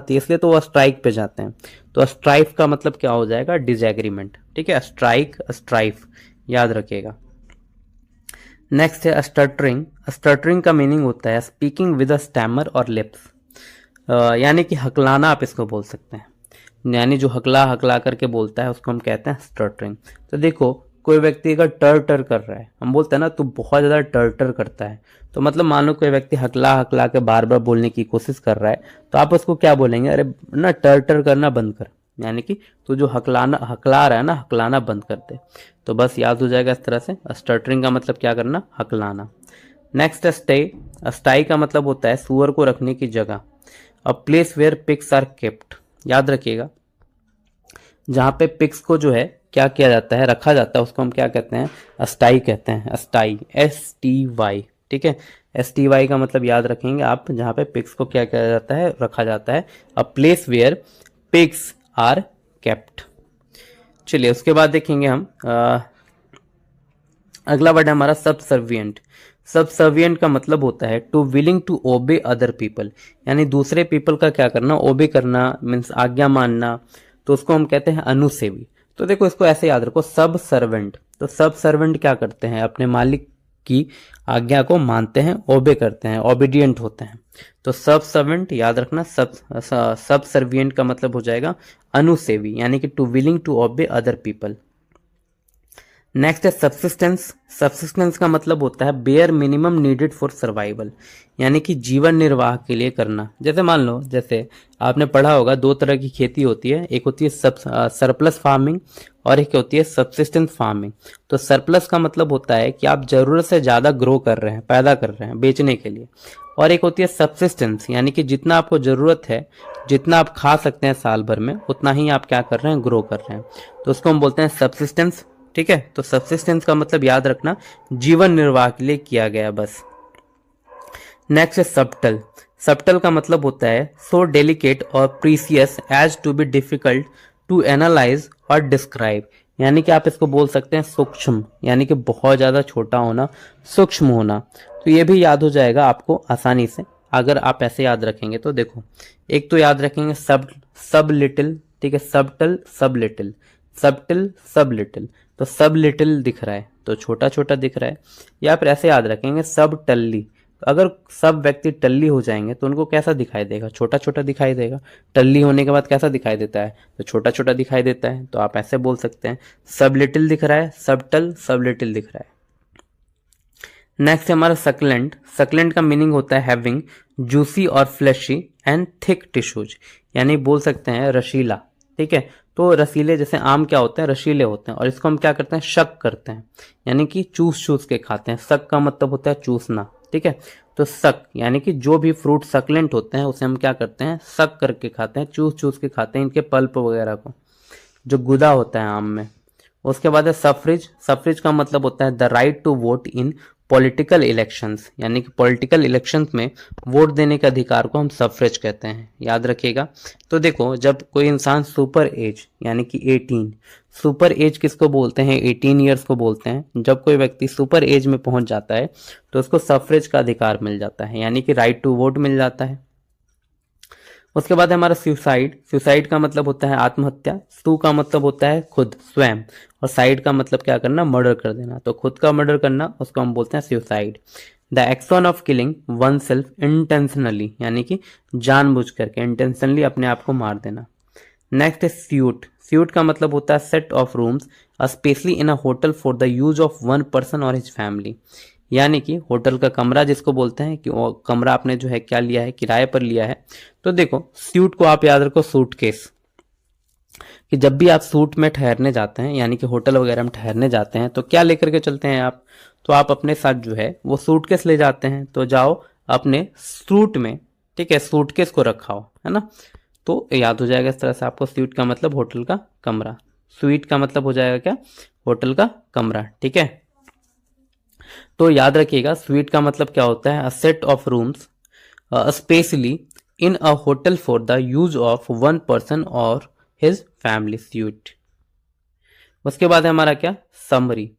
आती है, इसलिए तो वो स्ट्राइक पे जाते हैं। तो स्ट्राइफ का मतलब क्या हो जाएगा, डिसएग्रीमेंट। ठीक है, स्ट्राइक स्ट्राइफ, याद रखिएगा। नेक्स्ट है स्टटरिंग। स्टटरिंग का मीनिंग होता है स्पीकिंग विद अ स्टैमर और लिप्स, यानी कि हकलाना आप इसको बोल सकते हैं, यानी जो हकला हकला करके बोलता है उसको हम कहते हैं स्टटरिंग। तो देखो कोई व्यक्ति अगर टर टर कर रहा है, हम बोलते हैं ना तू बहुत ज्यादा टर टर करता है, तो मतलब मान लो कोई व्यक्ति हकला हकला के बार बार बोलने की कोशिश कर रहा है, तो आप उसको क्या बोलेंगे, अरे ना टर टर करना बंद कर, यानी कि तू जो हकलाना हकला रहा है ना, हकलाना बंद कर दे। तो बस याद हो जाएगा इस तरह से, स्टटरिंग का मतलब क्या करना, हकलाना। Next stay. स्टाई का मतलब होता है सुअर को रखने की जगह, a place where pigs are kept. याद रखिएगा, जहां पे पिग्स को जो है क्या किया जाता है, रखा जाता है, उसको हम क्या कहते हैं, अस्टाई कहते हैं, अस्टाई, STY। ठीक है, STY का मतलब याद रखेंगे आप, जहां पे पिग्स को क्या किया जाता है, रखा जाता है, a place where pigs are kept. चलिए उसके बाद देखेंगे हम अगला वर्ड है हमारा सबसर्विएंट। सबसर्विएंट का मतलब होता है to willing to obey other people, यानी दूसरे पीपल का क्या करना, ओबे करना, मीन्स आज्ञा मानना, तो उसको हम कहते हैं अनुसेवी। तो देखो इसको ऐसे याद रखो, सब सर्वेंट। तो सब सर्वेंट क्या करते हैं, अपने मालिक की आज्ञा को मानते हैं, ओबे करते हैं, ओबीडियंट होते हैं। तो सब सर्वेंट याद रखना, सब सर्विएंट का मतलब हो जाएगा अनुसेवी, यानी कि to willing to obey other people. Next है सब्सिस्टेंस। सब्सिस्टेंस का मतलब होता है bare minimum needed for survival, यानी कि जीवन निर्वाह के लिए करना। जैसे मान लो, जैसे आपने पढ़ा होगा दो तरह की खेती होती है, एक होती है सरप्लस फार्मिंग और एक होती है सब्सिस्टेंस फार्मिंग। तो सरप्लस का मतलब होता है कि आप जरूरत से ज्यादा ग्रो कर रहे हैं, पैदा कर रहे हैं बेचने के लिए, और एक होती है सब्सिस्टेंस, यानी कि जितना आपको जरूरत है, जितना आप खा सकते हैं साल भर में, उतना ही आप क्या कर रहे हैं, ग्रो कर रहे हैं। तो उसको हम बोलते हैं सब्सिस्टेंस। ठीक है, तो सब्सिस्टेंस का मतलब याद रखना जीवन निर्वाह के लिए किया गया, बस। नेक्स्ट है सबटल। सबटल का मतलब होता है सो डेलिकेट और precious as to be difficult to analyse और डिस्क्राइब, यानी कि आप इसको बोल सकते हैं सूक्ष्म, यानी कि बहुत ज्यादा छोटा होना, सूक्ष्म होना। तो ये भी याद हो जाएगा आपको आसानी से अगर आप ऐसे याद रखेंगे। तो देखो एक तो याद रखेंगे सब लिटिल, ठीक है, सबटल सब लिटिल, सबटिल सब लिटिल। तो सब लिटिल दिख रहा है तो छोटा छोटा दिख रहा है, या फिर ऐसे याद रखेंगे सब टल्ली। तो अगर सब व्यक्ति टल्ली हो जाएंगे तो उनको कैसा दिखाई देगा, छोटा छोटा दिखाई देगा। टल्ली होने के बाद कैसा दिखाई देता है, तो छोटा छोटा दिखाई देता है। तो आप ऐसे बोल सकते हैं सब लिटिल दिख रहा है, सब टल सब लिटिल दिख रहा है। नेक्स्ट है हमारा सकलेंट। सकलेंट का मीनिंग होता है हैविंग जूसी और फ्लैशी एंड थिक टिश्यूज, यानी बोल सकते हैं रशीला। ठीक है, तो रसीले जैसे आम क्या होते हैं, रशीले होते हैं, और इसको हम क्या करते हैं, शक करते हैं, यानी कि चूस चूस के खाते हैं। शक का मतलब होता है चूसना। ठीक है, तो शक यानी कि जो भी फ्रूट सकलेंट होते हैं उसे हम क्या करते हैं, शक करके खाते हैं, चूस चूस के खाते हैं इनके पल्प वगैरह को, जो गुदा होता है आम में। उसके बाद है सफरेज। सफरेज का मतलब होता है the right to vote in political elections, यानी कि पॉलिटिकल इलेक्शंस में वोट देने के अधिकार को हम सफरेज कहते हैं, याद रखिएगा। तो देखो जब कोई इंसान सुपर एज यानी कि 18, सुपर एज किसको बोलते हैं, 18 ईयर्स को बोलते हैं। जब कोई व्यक्ति सुपर एज में पहुंच जाता है तो उसको सफरेज का अधिकार मिल जाता है, यानी कि राइट टू वोट मिल जाता है। उसके बाद है हमारा सुसाइड। सुसाइड का मतलब होता है आत्महत्या, सु का मतलब होता है खुद, स्वयं, और साइड का मतलब क्या करना, मर्डर कर देना। तो खुद का मर्डर करना उसको हम बोलते हैं suicide. The action of killing one self intentionally, यानी कि जानबूझ करके, इंटेंशनली अपने आप को मार देना। नेक्स्ट है स्यूट। स्यूट का मतलब होता है set of rooms specially in a hotel for the use of one person और हिज फैमिली, यानी कि होटल का कमरा जिसको बोलते हैं कि वो कमरा आपने जो है क्या लिया है, किराए पर लिया है। तो देखो स्यूट को आप याद रखो सूटकेस, कि जब भी आप सूट में ठहरने जाते हैं, यानी कि होटल वगैरह में ठहरने जाते हैं, तो क्या लेकर के चलते हैं आप, तो आप अपने साथ जो है वो सूटकेस ले जाते हैं। तो जाओ अपने सूट में, ठीक है, सूटकेस को रखाओ, है ना। तो याद हो जाएगा इस तरह से आपको, स्यूट का मतलब होटल का कमरा, स्वीट का मतलब हो जाएगा क्या, होटल का कमरा। ठीक है, तो याद रखिएगा स्वीट का मतलब क्या होता है, a set of rooms specially in a hotel for the use of one person और हिज फैमिली, स्वीट। उसके बाद है हमारा क्या, समरी।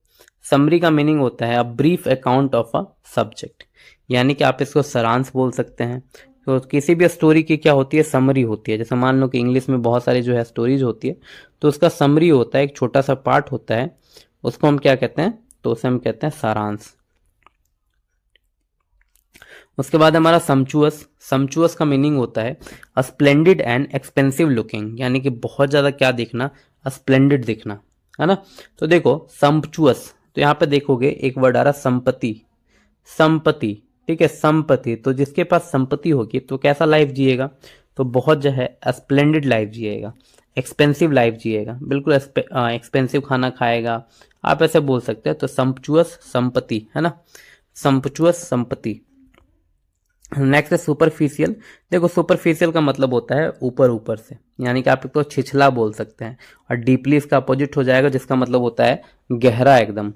समरी का मीनिंग होता है a brief account of a subject, यानी कि आप इसको सारांश बोल सकते हैं, तो किसी भी स्टोरी की क्या होती है, समरी होती है। जैसे मान लो कि इंग्लिश में बहुत सारी जो है स्टोरीज होती है, तो उसका समरी होता है, एक छोटा सा पार्ट होता है, उसको हम क्या कहते हैं, तो उसे हम कहते हैं सारांश। उसके बाद हमारा सम्चुअस। सम्चुअस का मीनिंग होता है स्प्लेंडेड एंड एक्सपेंसिव लुकिंग, यानी कि बहुत ज्यादा क्या दिखना, स्प्लेंडेड दिखना, है ना। तो देखो सम्चुअस, तो यहाँ पे देखोगे एक वर्ड आ रहा संपत्ति, संपत्ति, ठीक है, संपत्ति। तो जिसके पास संपत्ति होगी तो कैसा लाइफ जिएगा, तो बहुत जो है स्प्लेंडेड लाइफ जिएगा, एक्सपेंसिव लाइफ जिएगा, बिल्कुल एक्सपेंसिव खाना खाएगा, आप ऐसे बोल सकते हैं। तो संपचुअस संपत्ति, है ना, संपचुअस संपत्ति। नेक्स्ट है सुपरफिशियल। देखो सुपरफिशियल का मतलब होता है ऊपर ऊपर से, यानी कि आप इसको छिछला बोल सकते हैं, और डीपली इसका अपोजिट हो जाएगा जिसका मतलब होता है गहरा एकदम।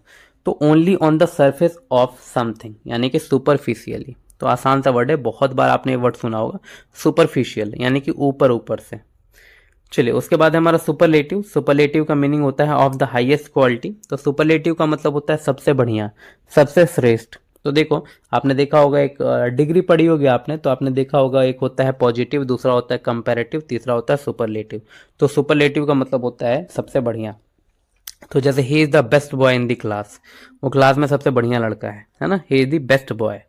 तो only on the surface of something, यानी कि सुपरफिशियली। तो आसान सा वर्ड है, बहुत बार आपने ये वर्ड सुना होगा, सुपरफिशियल यानी कि ऊपर ऊपर से। चलिए उसके बाद है हमारा सुपरलेटिव। सुपरलेटिव का मीनिंग होता है ऑफ द हाईएस्ट क्वालिटी। तो सुपरलेटिव का मतलब होता है सबसे बढ़िया, सबसे श्रेष्ठ। तो देखो आपने देखा होगा, एक डिग्री पढ़ी होगी आपने, तो आपने देखा होगा एक होता है पॉजिटिव, दूसरा होता है कंपैरेटिव, तीसरा होता है सुपरलेटिव। तो सुपरलेटिव का मतलब होता है सबसे बढ़िया। तो जैसे ही is the best boy in the class, वो क्लास में सबसे बढ़िया लड़का है ना, ही is the best boy.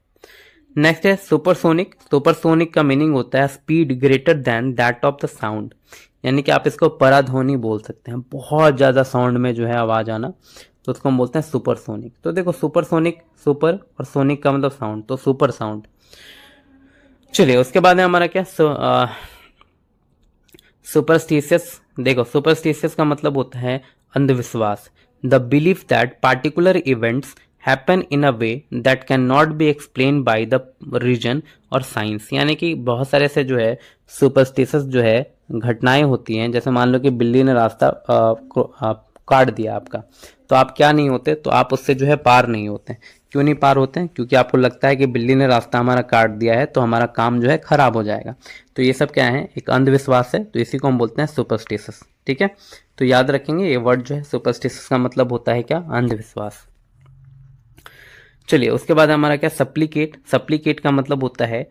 Next है सुपरसोनिक। सुपरसोनिक का मीनिंग होता है speed greater than that of the sound, यानी कि आप इसको पराध्वनि बोल सकते हैं, बहुत ज्यादा साउंड में जो है आवाज आना, तो उसको हम बोलते हैं सुपरसोनिक। तो देखो सुपरसोनिक, सुपर और सोनिक का मतलब साउंड, तो सुपर साउंड। चलिए उसके बाद है हमारा क्या, सुपरस्टिशियस। देखो सुपरस्टिशियस का मतलब होता है अंधविश्वास, the belief that particular events happen in a way that can not be explain by the reason और साइंस, यानी कि बहुत सारे से जो है सुपरस्टिशियस जो है घटनाएं होती हैं। जैसे मान लो कि बिल्ली ने रास्ता काट दिया आपका, तो आप क्या नहीं होते, तो आप उससे जो है पार नहीं होते। क्यों नहीं पार होते हैं, क्योंकि आपको लगता है कि बिल्ली ने रास्ता हमारा काट दिया है तो हमारा काम जो है खराब हो जाएगा। तो ये सब क्या है, एक अंधविश्वास है, तो इसी को हम बोलते हैं सुपरस्टिशियस, ठीक है। तो याद रखेंगे ये वर्ड जो है सुपरस्टिशियस का मतलब होता है क्या, अंधविश्वास। चलिए उसके बाद हमारा क्या, सप्लीकेट। सप्लीकेट का मतलब होता है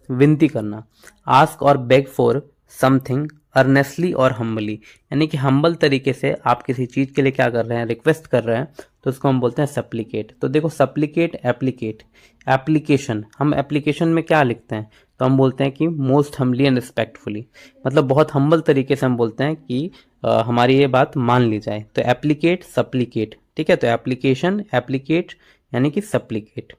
विनती करना, आस्क और बेग फॉर समथिंग अर्नेस्टली और हम्बली, यानी कि हम्बल तरीके से आप किसी चीज के लिए क्या कर रहे हैं, रिक्वेस्ट कर रहे हैं, तो उसको हम बोलते हैं सप्लीकेट। तो देखो सप्लीकेट, एप्लीकेट, एप्लीकेशन, हम एप्लीकेशन में क्या लिखते हैं, तो हम बोलते हैं कि मोस्ट हम्बली एंड रिस्पेक्टफुली, मतलब बहुत हम्बल तरीके से हम बोलते हैं कि हमारी ये बात मान ली जाए। तो एप्लीकेट, सप्लीकेट, ठीक है। तो एप्लीकेशन, एप्लीकेट यानी कि सप्लीकेट।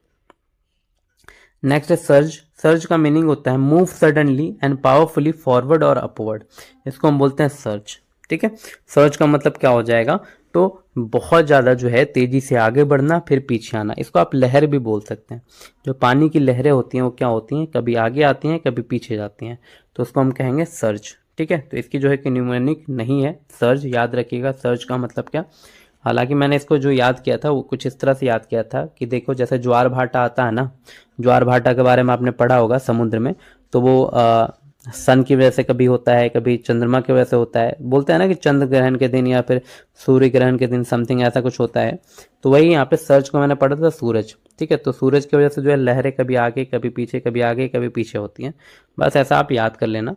नेक्स्ट है सर्ज। सर्ज का मीनिंग होता है move suddenly and powerfully forward और अपवर्ड, इसको हम बोलते हैं सर्ज, ठीक है। सर्ज का मतलब क्या हो जाएगा, तो बहुत ज्यादा जो है तेजी से आगे बढ़ना फिर पीछे आना, इसको आप लहर भी बोल सकते हैं। जो पानी की लहरें होती हैं वो क्या होती हैं, कभी आगे आती हैं कभी पीछे जाती हैं, तो उसको हम कहेंगे सर्ज, ठीक है। तो इसकी जो है कि न्यूमेरिक नहीं है सर्ज, याद रखिएगा सर्ज का मतलब क्या। हालांकि मैंने इसको जो याद किया था वो कुछ इस तरह से याद किया था कि देखो जैसे ज्वार भाटा आता है ना, ज्वार भाटा के बारे में आपने पढ़ा होगा समुद्र में, तो वो सन की वजह से कभी होता है, कभी चंद्रमा की वजह से होता है, बोलते हैं ना कि चंद्र ग्रहण के दिन या फिर सूर्य ग्रहण के दिन समथिंग ऐसा कुछ होता है। तो वही यहाँ पे सर्ज को मैंने पढ़ा था सूरज, ठीक है। तो सूरज की वजह से जो है लहरें कभी आगे कभी पीछे, कभी आगे कभी पीछे होती हैं, बस ऐसा आप याद कर लेना।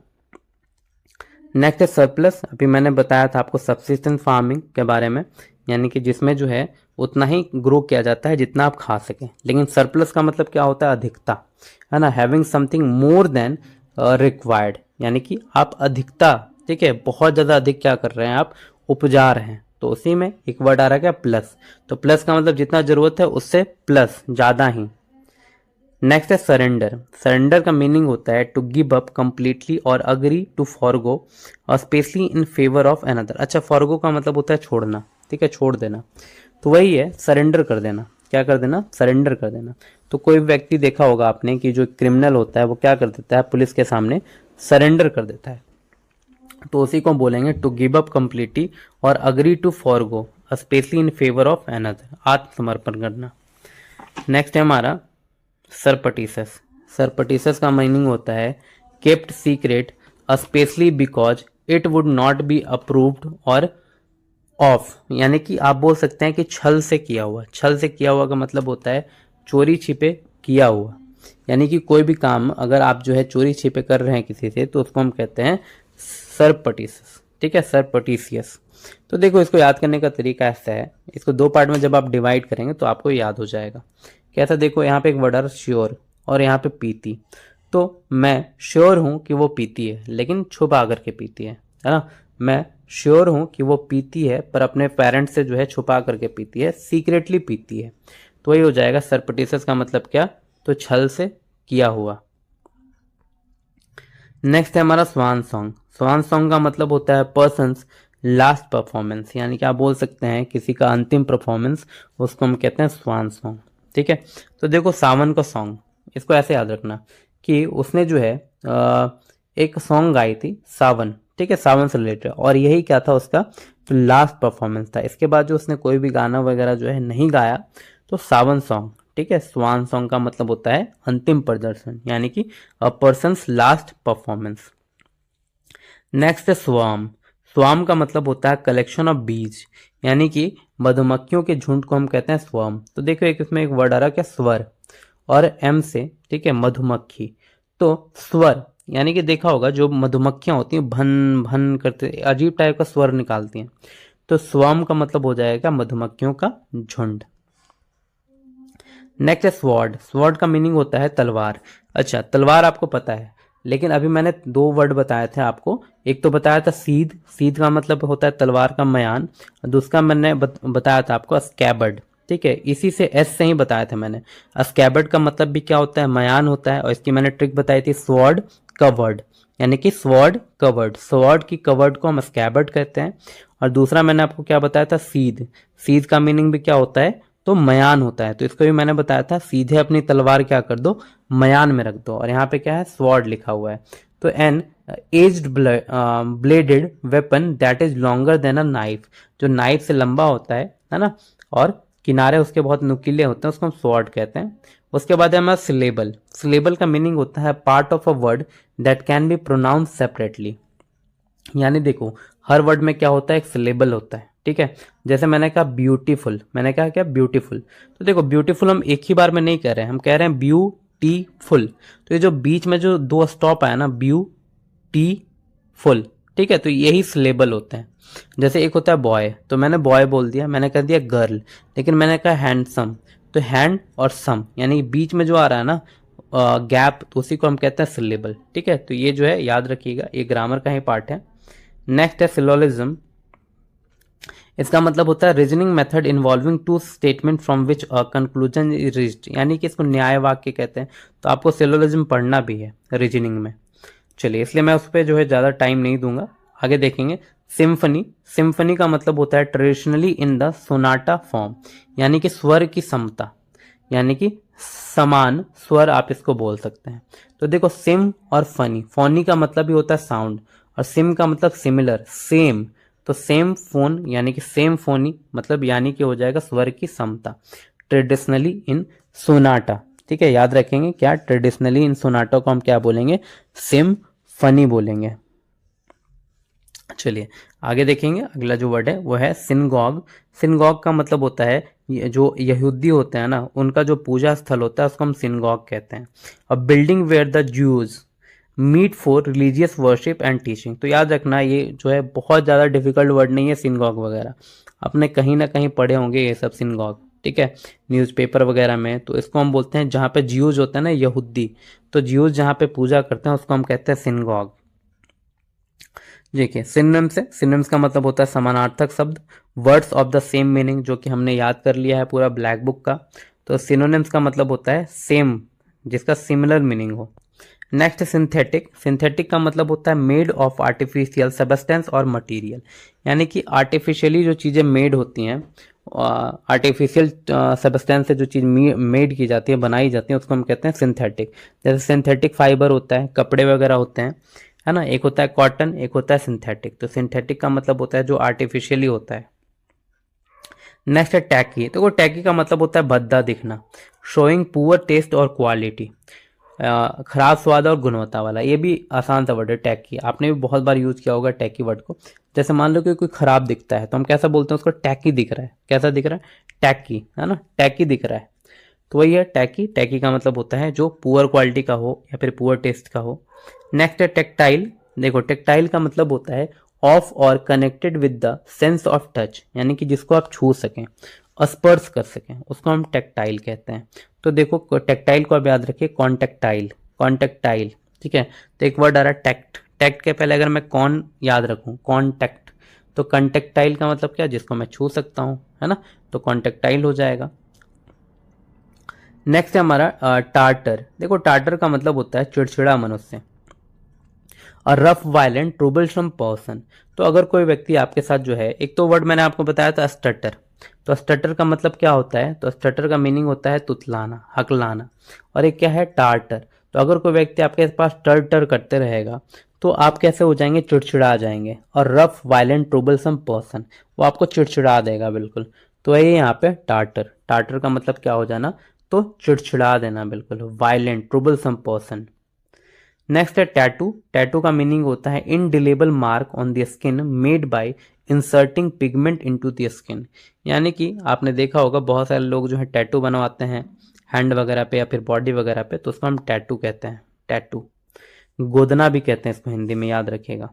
नेक्स्ट है सरप्लस। अभी मैंने बताया था आपको सब्सिस्टेंस फार्मिंग के बारे में, यानी कि जिसमें जो है उतना ही ग्रो किया जाता है जितना आप खा सकें। लेकिन सरप्लस का मतलब क्या होता है, अधिकता, है ना, having something more than required, यानी कि आप अधिकता, ठीक है, बहुत ज्यादा अधिक क्या कर रहे हैं, आप उपजा रहे हैं। तो उसी में एक वर्ड आ रहा है क्या, प्लस। तो प्लस का मतलब जितना जरूरत है उससे प्लस, ज्यादा ही। नेक्स्ट है सरेंडर। सरेंडर का मीनिंग होता है टू गिव अप कंप्लीटली और अग्री टू फॉरगो और specially in favour of another. अच्छा, फॉरगो का मतलब होता है छोड़ना, ठीक है, छोड़ देना। तो वही है सरेंडर कर देना, क्या कर देना, सरेंडर कर देना। तो कोई व्यक्ति देखा होगा आपने कि जो क्रिमिनल होता है वो क्या कर देता है, पुलिस के सामने सरेंडर कर देता है। तो उसी को बोलेंगे टू गिव अप कंप्लीटली और agree to forgo specially in favour of another, आत्मसमर्पण करना। नेक्स्ट है हमारा सरपटीसस। सरपटीसस का मीनिंग होता है kept secret specially because it would not be approved और ऑफ, यानी कि आप बोल सकते हैं कि छल से किया हुआ। छल से किया हुआ का मतलब होता है चोरी छिपे किया हुआ। यानी कि कोई भी काम अगर आप जो है चोरी छिपे कर रहे हैं किसी से तो उसको हम कहते हैं सरपटिशियस, ठीक है, सरपटिशियस। तो देखो इसको याद करने का तरीका ऐसा है, इसको दो पार्ट में जब आप डिवाइड करेंगे तो आपको याद हो जाएगा। कैसा, देखो यहाँ पे एक वर्ड आ रहा है श्योर और यहाँ पे पीती। तो मैं श्योर हूं कि वो पीती है लेकिन छुपा करके पीती है ना। मैं श्योर हूं कि वो पीती है पर अपने पेरेंट्स से जो है छुपा करके पीती है, सीक्रेटली पीती है। तो वही हो जाएगा सरपटिशियस का मतलब क्या, तो छल से किया हुआ। नेक्स्ट है हमारा स्वान सॉन्ग। स्वान सॉन्ग का मतलब होता है पर्सन्स लास्ट परफॉर्मेंस, यानी कि आप बोल सकते हैं किसी का अंतिम परफॉर्मेंस, उसको हम कहते हैं स्वान सॉन्ग, ठीक है। तो देखो सावन का सॉन्ग, इसको ऐसे याद रखना कि उसने जो है एक सॉन्ग गाई थी सावन, ठीक है, सावन से रिलेटेड, और यही क्या था उसका तो लास्ट परफॉर्मेंस था। इसके बाद जो उसने कोई भी गाना वगैरह जो है नहीं गाया, तो सावन सॉन्ग, ठीक है। स्वान सॉन्ग का मतलब होता है अंतिम प्रदर्शन, यानी कि अ पर्सन्स लास्ट परफॉर्मेंस। नेक्स्ट है स्वाम। स्वाम का मतलब होता है कलेक्शन ऑफ बीज, यानी कि मधुमक्खियों के झुंड को हम कहते हैं स्वाम। तो देखो एक इसमें एक वर्ड आ रहा है क्या, स्वर और एम से, ठीक है, मधुमक्खी। तो स्वर यानी कि देखा होगा जो मधुमक्खियां होती हैं भन भन करते अजीब टाइप का स्वर निकालती हैं, तो स्वाम का मतलब हो जाएगा मधुमक्खियों का झुंड। नेक्स्ट है स्वॉर्ड। स्वॉर्ड का मीनिंग होता है तलवार। अच्छा, तलवार आपको पता है, लेकिन अभी मैंने दो वर्ड बताए थे आपको। एक तो बताया था सीध, सीध का मतलब होता है तलवार का मयान। दूसरा मैंने बताया था आपको स्कैबर्ड, ठीक है, इसी से एस से ही बताया था मैंने। स्कैबर्ड का मतलब भी क्या होता है, मयान होता है। और इसकी मैंने ट्रिक बताई थी स्वॉर्ड कवर्ड, यानी कि स्वॉर्ड कवर्ड, स्वॉर्ड की कवर्ड को हम स्कैबर्ड कहते हैं। और दूसरा मैंने आपको क्या बताया था, सीध। सीध का मीनिंग भी क्या होता है, तो मयान होता है। तो इसको भी मैंने बताया था, सीधे अपनी तलवार क्या कर दो, मयान में रख दो। और यहाँ पे क्या है, स्वॉर्ड लिखा हुआ है। तो an edged bladed weapon that is longer than a knife, जो नाइफ से लंबा होता है ना, और किनारे उसके बहुत नुकीले होते हैं, उसको हम स्वॉर्ड कहते हैं। उसके बाद है हमारा सिलेबल। सिलेबल का मीनिंग होता है part of a word that can be pronounce separately, यानी देखो हर वर्ड में क्या होता है, एक सिलेबल होता है, ठीक है। जैसे मैंने कहा ब्यूटीफुल, मैंने कहा क्या ब्यूटीफुल, तो देखो ब्यूटीफुल हम एक ही बार में नहीं कह रहे हैं, हम कह रहे हैं ब्यूटीफुल। तो ये जो बीच में जो दो स्टॉप आया ना, ब्यूटीफुल, ठीक है, तो यही सिलेबल होते हैं। जैसे एक होता है बॉय, तो मैंने बॉय बोल दिया, मैंने कह दिया गर्ल, लेकिन मैंने कहा हैंडसम, तो हैंड और सम, यानी बीच में जो आ रहा है ना गैप, तो उसी को हम कहते हैं सिलेबल, ठीक है। तो ये जो है याद रखिएगा, ये ग्रामर का ही पार्ट है। नेक्स्ट है सिलोलिज्म। इसका मतलब होता है reasoning method involving two statement from which a conclusion is reached, यानी कि इसको न्याय वाक्य कहते हैं। तो आपको सिलोलिज्म पढ़ना भी है रीजनिंग में। चलिए, इसलिए मैं उस पर जो है ज़्यादा टाइम नहीं दूंगा, आगे देखेंगे। सिम्फनी। सिम्फनी का मतलब होता है traditionally in the Sonata form, यानी कि स्वर की समता, यानी कि समान स्वर आप इसको बोल सकते हैं। तो देखो सिम और फनी, फोनी का मतलब भी होता है साउंड, और सिम का मतलब सिमिलर, सेम। तो सेम फोन यानी कि सेम फोनी मतलब यानी कि हो जाएगा स्वर की समता। ट्रेडिशनली इन सोनाटा, ठीक है, याद रखेंगे क्या, ट्रेडिशनली इन सोनाटा को हम क्या बोलेंगे, सिम फनी बोलेंगे। चलिए आगे देखेंगे, अगला जो वर्ड है वो है सिनगॉग। सिनगॉग का मतलब होता है जो यहूदी होते हैं ना, उनका जो पूजा स्थल होता है उसको हम सिनगॉग कहते हैं। A building where the Jews meet for religious worship and teaching. तो याद रखना ये जो है बहुत ज़्यादा डिफिकल्ट वर्ड नहीं है सिनगॉग वगैरह, आपने कहीं ना कहीं पढ़े होंगे ये सब सिनगॉग, ठीक है, न्यूज़पेपर वगैरह में। तो इसको हम बोलते हैं जहाँ पे ज्यूज होते हैं ना, यहूदी, तो ज्यूज जहाँ पे पूजा करते हैं उसको हम कहते हैं सिनगॉग। देखिए सिनोनिम्स है, सिनोनिम्स का मतलब होता है समानार्थक शब्द, words of the same meaning, जो कि हमने याद कर लिया है पूरा ब्लैक बुक का। तो सिनोनिम्स का मतलब होता है सेम, जिसका सिमिलर मीनिंग हो। Next synthetic. सिंथेटिक का मतलब होता है मेड ऑफ आर्टिफिशियल सब्सटेंस और मटेरियल, यानी कि आर्टिफिशियली जो चीज़ें मेड होती हैं, आर्टिफिशियल सब्सटेंस से जो चीज़ मेड की जाती है, बनाई जाती है, उसको हम कहते हैं सिंथेटिक। जैसे सिंथेटिक फाइबर होता है, कपड़े वगैरह होते हैं, है ना, एक होता है कॉटन, एक होता है सिंथेटिक। तो सिंथेटिक का मतलब होता है जो आर्टिफिशियली होता है। नेक्स्ट है टैकी। तो वो टैकी का मतलब होता है भद्दा दिखना, शोइंग पुअर टेस्ट और क्वालिटी, खराब स्वाद और गुणवत्ता वाला। ये भी आसान सा वर्ड है टैकी, आपने भी बहुत बार यूज किया होगा टैकी वर्ड को। जैसे मान लो कि कोई खराब दिखता है तो हम कैसा बोलते हैं उसको, टैकी दिख रहा है। कैसा दिख रहा है, टैकी, है ना, टैकी दिख रहा है। तो वही है टैकी। टैकी का मतलब होता है जो पुअर क्वालिटी का हो या फिर पुअर टेस्ट का हो। नेक्स्ट है टेक्टाइल। देखो टेक्टाइल का मतलब होता है ऑफ और connected with the sense of touch, यानी कि जिसको आप छू सकें, स्पर्श कर सकें, उसको हम टेक्टाइल कहते हैं। तो देखो टेक्टाइल को आप याद रखिए कॉन्टेक्टाइल, कॉन्टेक्टाइल, ठीक है। तो एक वर्ड आ रहा है टैक्ट, टैक्ट के पहले अगर मैं कॉन याद रखूं, कॉन्टैक्ट, तो कॉन्टेक्टाइल का मतलब क्या, जिसको मैं छू सकता हूं, है ना, तो कॉन्टेक्टाइल हो जाएगा। नेक्स्ट है हमारा टार्टर। देखो टार्टर का मतलब होता है चिड़चिड़ा मनुष्य, और रफ वायलेंट ट्रूबलसम पर्सन। तो अगर कोई व्यक्ति आपके साथ जो है, एक तो वर्ड मैंने आपको बताया था स्टटर, तो स्टटर का मतलब क्या होता है, तो स्टटर का मीनिंग होता है तुतलाना, हकलाना, और एक क्या है टार्टर। तो अगर कोई व्यक्ति आपके पास टर टर करते रहेगा तो आप कैसे हो जाएंगे, चिड़चिड़ा जाएंगे। और रफ वायलेंट ट्रूबलसम पर्सन, वो आपको चिड़चिड़ा देगा बिल्कुल। तो ये यहाँ पे टार्टर, टार्टर का मतलब क्या हो जाना, तो चिड़चिड़ा देना बिल्कुल, वायलेंट ट्रूबलसम पर्सन। नेक्स्ट है टैटू। टैटू का मीनिंग होता है indelible mark on the skin made by inserting pigment into the skin. यानी कि आपने देखा होगा बहुत सारे लोग जो है टैटू बनवाते हैं हैंड वगैरह पे या फिर बॉडी वगैरह पे, तो उसको हम टैटू कहते हैं। टैटू, गोदना भी कहते हैं इसको हिंदी में, याद रखिएगा,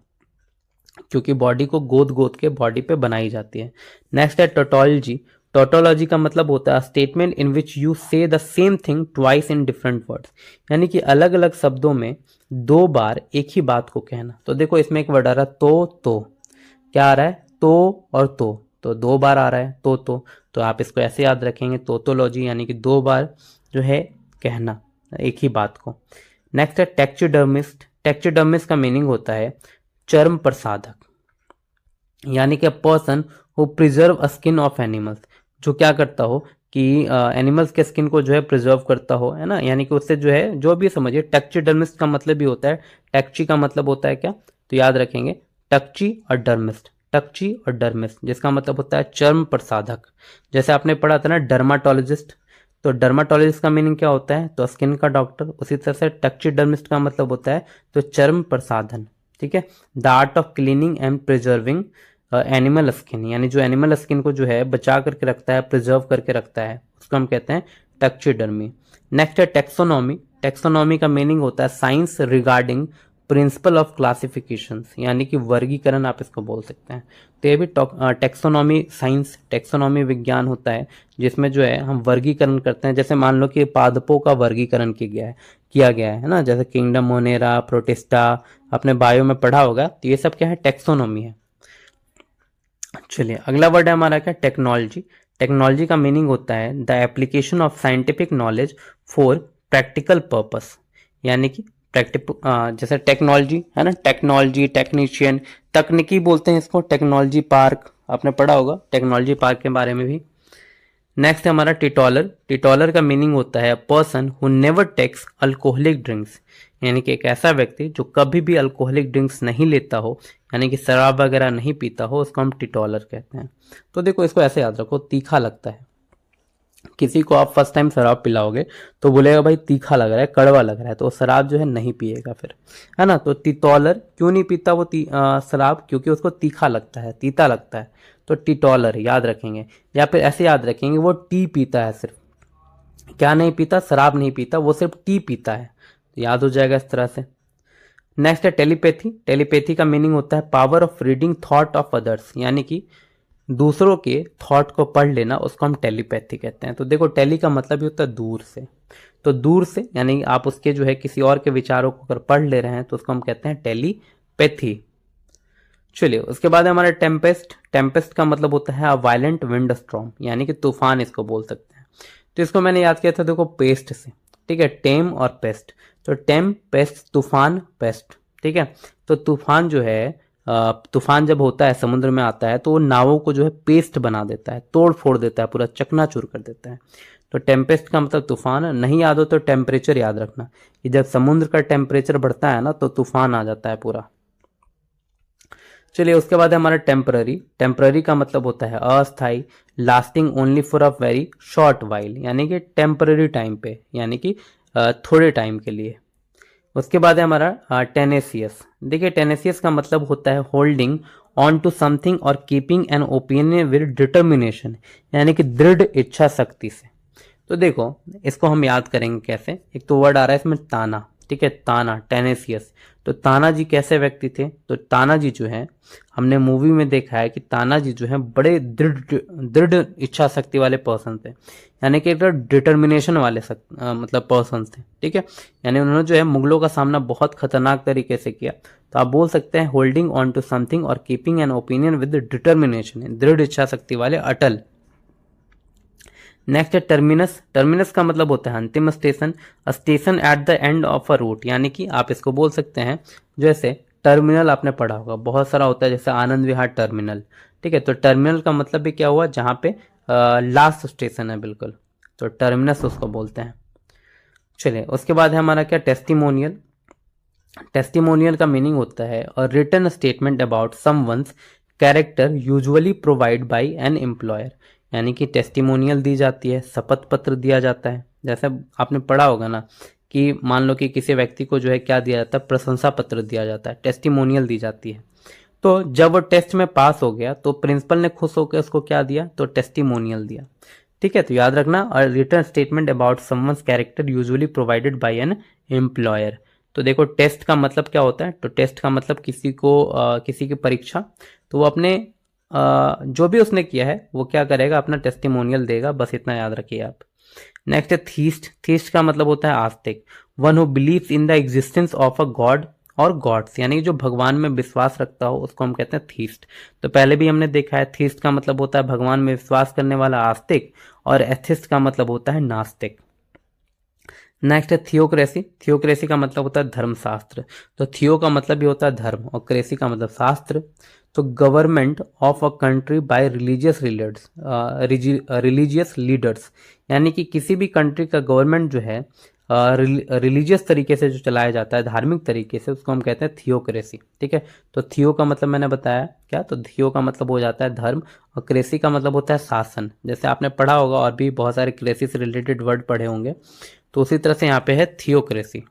क्योंकि बॉडी को गोद गोद के बॉडी पे बनाई जाती है। नेक्स्ट है टोटोलॉजी। टोटोलॉजी का मतलब होता है स्टेटमेंट इन विच यू से the same thing twice in different words, यानी कि अलग अलग शब्दों में दो बार एक ही बात को कहना। तो देखो इसमें एक वर्ड आ रहा है तो क्या आ रहा है, तो और तो दो बार आ रहा है तो आप इसको ऐसे याद रखेंगे टोटोलॉजी, यानी कि दो बार जो है कहना एक ही बात को। नेक्स्ट है टेक्चुडर्मिस्ट। टेक्चुडर्मिस्ट का मीनिंग होता है चर्म प्रसाधक, यानी कि a person who preserve a skin of animals, जो क्या करता हो कि एनिमल्स के स्किन को जो है प्रिजर्व करता हो, है ना, यानी कि उससे जो है जो भी समझिए। टेक्चुडर्मिस्ट का मतलब भी होता है, टेक्ची का मतलब होता है क्या, तो याद रखेंगे टक्ची और डर्मिस्ट, टक्ची और डर्मिस्ट, जिसका मतलब होता है चर्म प्रसाधक। जैसे आपने पढ़ा था ना डर्माटोलॉजिस्ट, तो डर्माटोलॉजिस्ट का मीनिंग क्या होता है, तो स्किन का डॉक्टर। उसी तरह से टक्चीडर्मिस्ट का मतलब होता है तो चर्म प्रसाधन, ठीक है। The art of cleaning and preserving animal skin, यानी जो एनिमल स्किन को जो है बचा करके रखता है, प्रिजर्व करके रखता है, उसको हम कहते हैं टक्चीडर्मी। नेक्स्ट है टेक्सोनॉमी। टेक्सोनॉमी का मीनिंग होता है science regarding principle of classifications, यानी कि वर्गीकरण आप इसको बोल सकते हैं। तो ये भी टेक्सोनॉमी साइंस, टेक्सोनॉमी विज्ञान होता है जिसमें जो है हम वर्गीकरण करते हैं। जैसे मान लो कि पादपों का वर्गीकरण किया गया है ना, जैसे किंगडम मोनेरा, प्रोटिस्टा, आपने बायो में पढ़ा होगा, तो ये सब क्या है, टेक्सोनॉमी है। चलिए अगला वर्ड है हमारा क्या, टेक्नोलॉजी। टेक्नोलॉजी का मीनिंग होता है the application of scientific knowledge for practical purpose, यानी कि जैसे टेक्नोलॉजी है ना, टेक्नोलॉजी, टेक्नीशियन, तकनीकी बोलते हैं इसको, टेक्नोलॉजी पार्क, आपने पढ़ा होगा टेक्नोलॉजी पार्क के बारे में भी। नेक्स्ट है हमारा टिटॉलर। टिटॉलर का मीनिंग होता है person who never takes alcoholic drinks, यानी कि एक ऐसा व्यक्ति जो कभी भी अल्कोहलिक ड्रिंक्स नहीं लेता हो, यानी कि शराब वगैरह नहीं पीता हो, उसको हम टिटॉलर कहते हैं। तो देखो इसको ऐसे याद रखो, तीखा लगता है। किसी को आप फर्स्ट टाइम शराब पिलाओगे तो बोलेगा भाई तीखा लग रहा है, कड़वा लग रहा है, तो वो शराब जो है नहीं पिएगा फिर, है ना। तो टिटॉलर क्यों नहीं पीता वो शराब, क्योंकि उसको तीखा लगता है, तीता लगता है, तो टिटॉलर याद रखेंगे। या फिर ऐसे याद रखेंगे वो टी पीता है, सिर्फ क्या नहीं पीता, शराब नहीं पीता, वो सिर्फ टी पीता है, तो याद हो जाएगा इस तरह से। नेक्स्ट है टेलीपैथी। टेलीपैथी का मीनिंग होता है power of reading thought of others, यानी कि दूसरों के थॉट को पढ़ लेना, उसको हम टेलीपैथी कहते हैं। तो देखो टेली का मतलब ही होता है दूर से, तो दूर से यानी आप उसके जो है किसी और के विचारों को अगर पढ़ ले रहे हैं तो उसको हम कहते हैं टेलीपैथी। चलिए उसके बाद है हमारा टेम्पेस्ट। टेम्पेस्ट का मतलब होता है वायलेंट विंड स्टॉर्म, यानी कि तूफान इसको बोल सकते हैं। तो इसको मैंने याद किया था देखो पेस्ट से, ठीक है, टेम और पेस्ट, तो टेम पेस्ट तूफान पेस्ट, ठीक है। तो तूफान जो है तूफान जब होता है समुद्र में आता है तो वो नावों को जो है पेस्ट बना देता है, तोड़ फोड़ देता है, पूरा चकनाचूर कर देता है। तो टेम्पेस्ट का मतलब तूफान। नहीं याद हो तो टेम्परेचर याद रखना कि जब समुद्र का टेम्परेचर बढ़ता है ना तो तूफान आ जाता है पूरा। चलिए उसके बाद है हमारा टेम्पररी। टेम्पररी का मतलब होता है अस्थाई, lasting only for a very short while, यानी कि टेम्पररी टाइम पे, यानी कि थोड़े टाइम के लिए। उसके बाद है हमारा टेनेसियस। देखिए टेनेसियस का मतलब होता है होल्डिंग ऑन टू समथिंग और keeping an opinion with determination, यानी कि दृढ़ इच्छा शक्ति से। तो देखो इसको हम याद करेंगे कैसे। एक तो वर्ड आ रहा है इसमें ताना, ठीक है, ताना, टेनेसियस। तो ताना जी कैसे व्यक्ति थे? तो ताना जी जो है, हमने मूवी में देखा है कि ताना जी जो है बड़े दृढ़ दृढ़ इच्छा शक्ति वाले पर्सन थे, यानी कि एक डिटर्मिनेशन वाले मतलब पर्सन थे, ठीक है। यानी उन्होंने जो है मुगलों का सामना बहुत खतरनाक तरीके से किया। तो आप बोल सकते हैं होल्डिंग ऑन टू समथिंग और keeping an opinion with determination, दृढ़ इच्छा शक्ति वाले, अटल। नेक्स्ट है टर्मिनस। टर्मिनस का मतलब होता है अंतिम station, station at the end of a route, यानी कि आप इसको बोल सकते हैं जैसे टर्मिनल आपने पढ़ा होगा, बहुत सारा होता है जैसे आनंद विहार टर्मिनल, ठीक है। तो टर्मिनल का मतलब भी क्या हुआ? जहां पे लास्ट स्टेशन है बिल्कुल, तो टर्मिनस उसको बोलते हैं। चलिए उसके बाद है हमारा क्या? टेस्टिमोनियल। टेस्टिमोनियल का मीनिंग होता है a written statement about someone's character usually provide by an employer, यानी कि टेस्टिमोनियल दी जाती है, शपथ पत्र दिया जाता है। जैसे आपने पढ़ा होगा ना कि मान लो कि किसी व्यक्ति को जो है क्या दिया जाता है? प्रशंसा पत्र दिया जाता है, टेस्टिमोनियल दी जाती है। तो जब वो टेस्ट में पास हो गया तो प्रिंसिपल ने खुश होकर उसको क्या दिया? तो टेस्टिमोनियल दिया, ठीक है। तो याद रखना, a written statement about someone's character usually provided by an employer. तो देखो टेस्ट का मतलब क्या होता है? तो टेस्ट का मतलब किसी को किसी की परीक्षा, तो वो अपने जो भी उसने किया है वो क्या करेगा? अपना टेस्टिमोनियल देगा, बस इतना याद रखिए आप। नेक्स्ट है थीस्ट। थीस्ट का मतलब होता है आस्तिक, one who believes in the existence of a God और गॉड्स, यानी जो भगवान में विश्वास रखता हो उसको हम कहते हैं थीस्ट। तो पहले भी हमने देखा है थीस्ट का मतलब होता है भगवान में विश्वास करने वाला आस्तिक, और एथिस्ट का मतलब होता है नास्तिक। नेक्स्ट है थियोक्रेसी। थियोक्रेसी का मतलब होता है धर्मशास्त्र। तो थियो का मतलब भी होता है धर्म और क्रेसी का मतलब शास्त्र। तो government of a country bye religious leaders, यानी कि किसी भी कंट्री का गवर्नमेंट जो है रिलीजियस तरीके से जो चलाया जाता है, धार्मिक तरीके से, उसको हम कहते हैं थियोक्रेसी, ठीक है। तो थियो का मतलब मैंने बताया क्या? तो थियो का मतलब हो जाता है धर्म और क्रेसी का मतलब होता है शासन। जैसे आपने पढ़ा होगा और भी बहुत सारे क्रेसी से रिलेटेड वर्ड पढ़े होंगे, तो उसी तरह से यहाँ पे है थियोक्रेसी।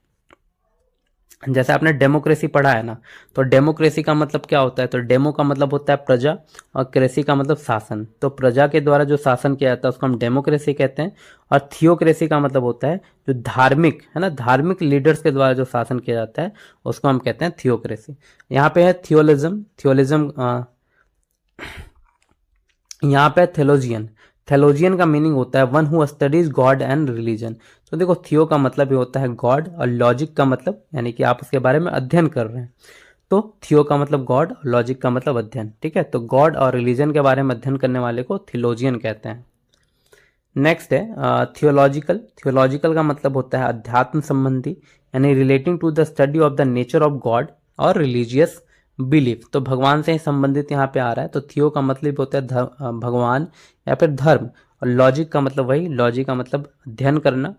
जैसे आपने डेमोक्रेसी पढ़ा है ना, तो डेमोक्रेसी का मतलब क्या होता है? तो डेमो का मतलब होता है प्रजा और क्रेसी का मतलब शासन। तो प्रजा के द्वारा जो शासन किया जाता है उसको हम डेमोक्रेसी कहते हैं, और थियोक्रेसी का मतलब होता है जो धार्मिक है ना, धार्मिक लीडर्स के द्वारा जो शासन किया जाता है उसको हम कहते हैं थियोक्रेसी। यहाँ पे है थियोलिज्म। थियोलिज्म यहाँ पे थेलोजियन। थेलोजियन का मीनिंग होता है one who studies God and religion. तो देखो थियो का मतलब ये होता है गॉड, और लॉजिक का मतलब यानी कि आप उसके बारे में अध्ययन कर रहे हैं। तो थियो का मतलब गॉड, लॉजिक का मतलब अध्ययन, ठीक है। तो गॉड और रिलीजन के बारे में अध्ययन करने वाले को थियोलॉजियन कहते हैं। नेक्स्ट है थियोलॉजिकल। थियोलॉजिकल का मतलब होता है अध्यात्म संबंधी, यानी relating to the study of the nature of God और रिलीजियस बिलीफ। तो भगवान से ही संबंधित यहाँ पे आ रहा है। तो थियो का मतलब होता है भगवान या फिर धर्म, और लॉजिक का मतलब वही, लॉजिक का मतलब अध्ययन करना।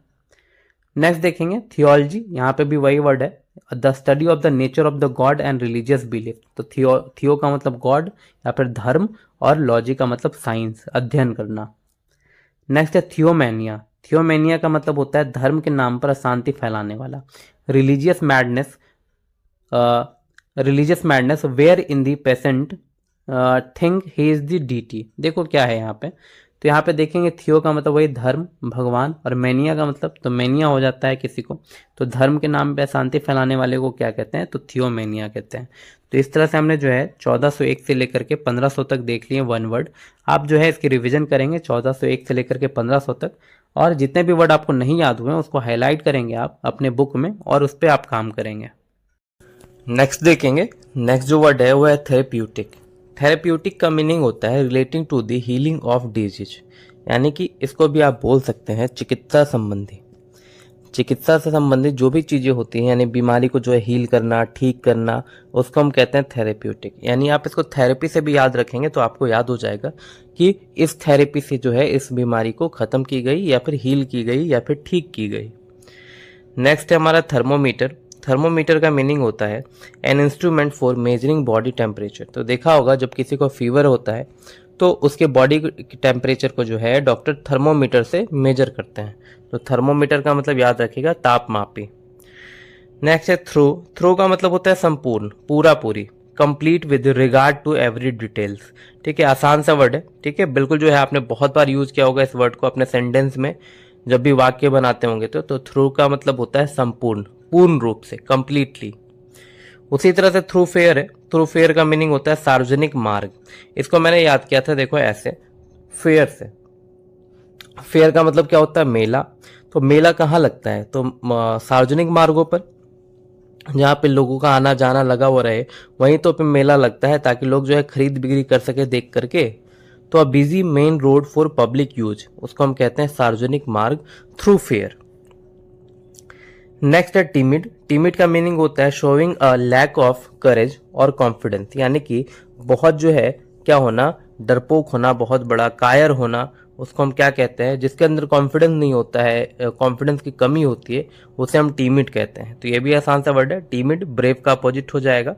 नेक्स्ट देखेंगे थियोलॉजी, यहाँ पे भी वही वर्ड है, the study of the nature of the God and religious belief. तो थियो का मतलब गॉड या फिर धर्म, और लॉजी का मतलब साइंस, अध्ययन करना। नेक्स्ट है थियोमेनिया। थियोमेनिया का मतलब होता है धर्म के नाम पर अशांति फैलाने वाला। Religious madness, religious madness where in the patient think he is the deity. देखो क्या है यहाँ पे, तो यहाँ पे देखेंगे थियो का मतलब वही धर्म, भगवान, और मैनिया का मतलब, तो मैनिया हो जाता है किसी को, तो धर्म के नाम पे शांति फैलाने वाले को क्या कहते हैं? तो थियोमेनिया कहते हैं। तो इस तरह से हमने जो है 1401 से लेकर के 1500 तक देख लिए वन वर्ड। आप जो है इसकी रिवीजन करेंगे 1401 से लेकर के 1500 तक, और जितने भी वर्ड आपको नहीं याद हुए उसको हाईलाइट करेंगे आप अपने बुक में, और उस पर आप काम करेंगे। नेक्स्ट देखेंगे, नेक्स्ट जो वर्ड है वो है थेरेप्यूटिक। थेरेप्यूटिक का मीनिंग होता है relating to the healing of disease, यानी कि इसको भी आप बोल सकते हैं चिकित्सा संबंधी। चिकित्सा से संबंधित जो भी चीजें होती हैं, यानी बीमारी को जो है हील करना, ठीक करना, उसको हम कहते हैं थेरेप्यूटिक। यानी आप इसको थेरेपी से भी याद रखेंगे तो आपको याद हो जाएगा कि इस थेरेपी से जो है इस बीमारी को खत्म की गई, या फिर हील की गई, या फिर ठीक की गई। नेक्स्ट है हमारा थर्मोमीटर। थर्मोमीटर का मीनिंग होता है an instrument for measuring body temperature. तो देखा होगा जब किसी को फीवर होता है तो उसके बॉडी टेम्परेचर को जो है डॉक्टर थर्मोमीटर से मेजर करते हैं। तो थर्मोमीटर का मतलब याद रखिएगा तापमापी। नेक्स्ट है थ्रू। थ्रू का मतलब होता है संपूर्ण, पूरा पूरी, complete with regard to every details. ठीक है, आसान सा वर्ड है, ठीक है, बिल्कुल जो है आपने बहुत बार यूज किया होगा इस वर्ड को अपने सेंटेंस में। जब भी वाक्य बनाते होंगे तो थ्रू का मतलब होता है संपूर्ण, पूर्ण रूप से, कंप्लीटली। उसी तरह से थ्रू फेयर है, थ्रू फेयर का मीनिंग होता है सार्वजनिक मार्ग। इसको मैंने याद किया था, देखो ऐसे, फेयर से, फेयर का मतलब क्या होता है, मेला। तो मेला कहाँ लगता है, तो सार्वजनिक मार्गों पर, जहाँ पे लोगों का आना जाना लगा हुआ रहे, वहीं तो पे मेला लगता है, ताकि लोग जो है खरीद बिक्री कर सके देख करके। तो a busy main road for public use, उसको हम कहते हैं सार्वजनिक मार्ग, थ्रू फेयर। नेक्स्ट है टिमिड। टिमिड का मीनिंग होता है showing a lack of courage और कॉन्फिडेंस, यानी कि बहुत जो है क्या होना, डरपोक होना, बहुत बड़ा कायर होना, उसको हम क्या कहते हैं, जिसके अंदर कॉन्फिडेंस नहीं होता है, कॉन्फिडेंस की कमी होती है, उसे हम टीमिड कहते हैं। तो ये भी आसान सा वर्ड है, टीमिड ब्रेव का अपोजिट हो जाएगा,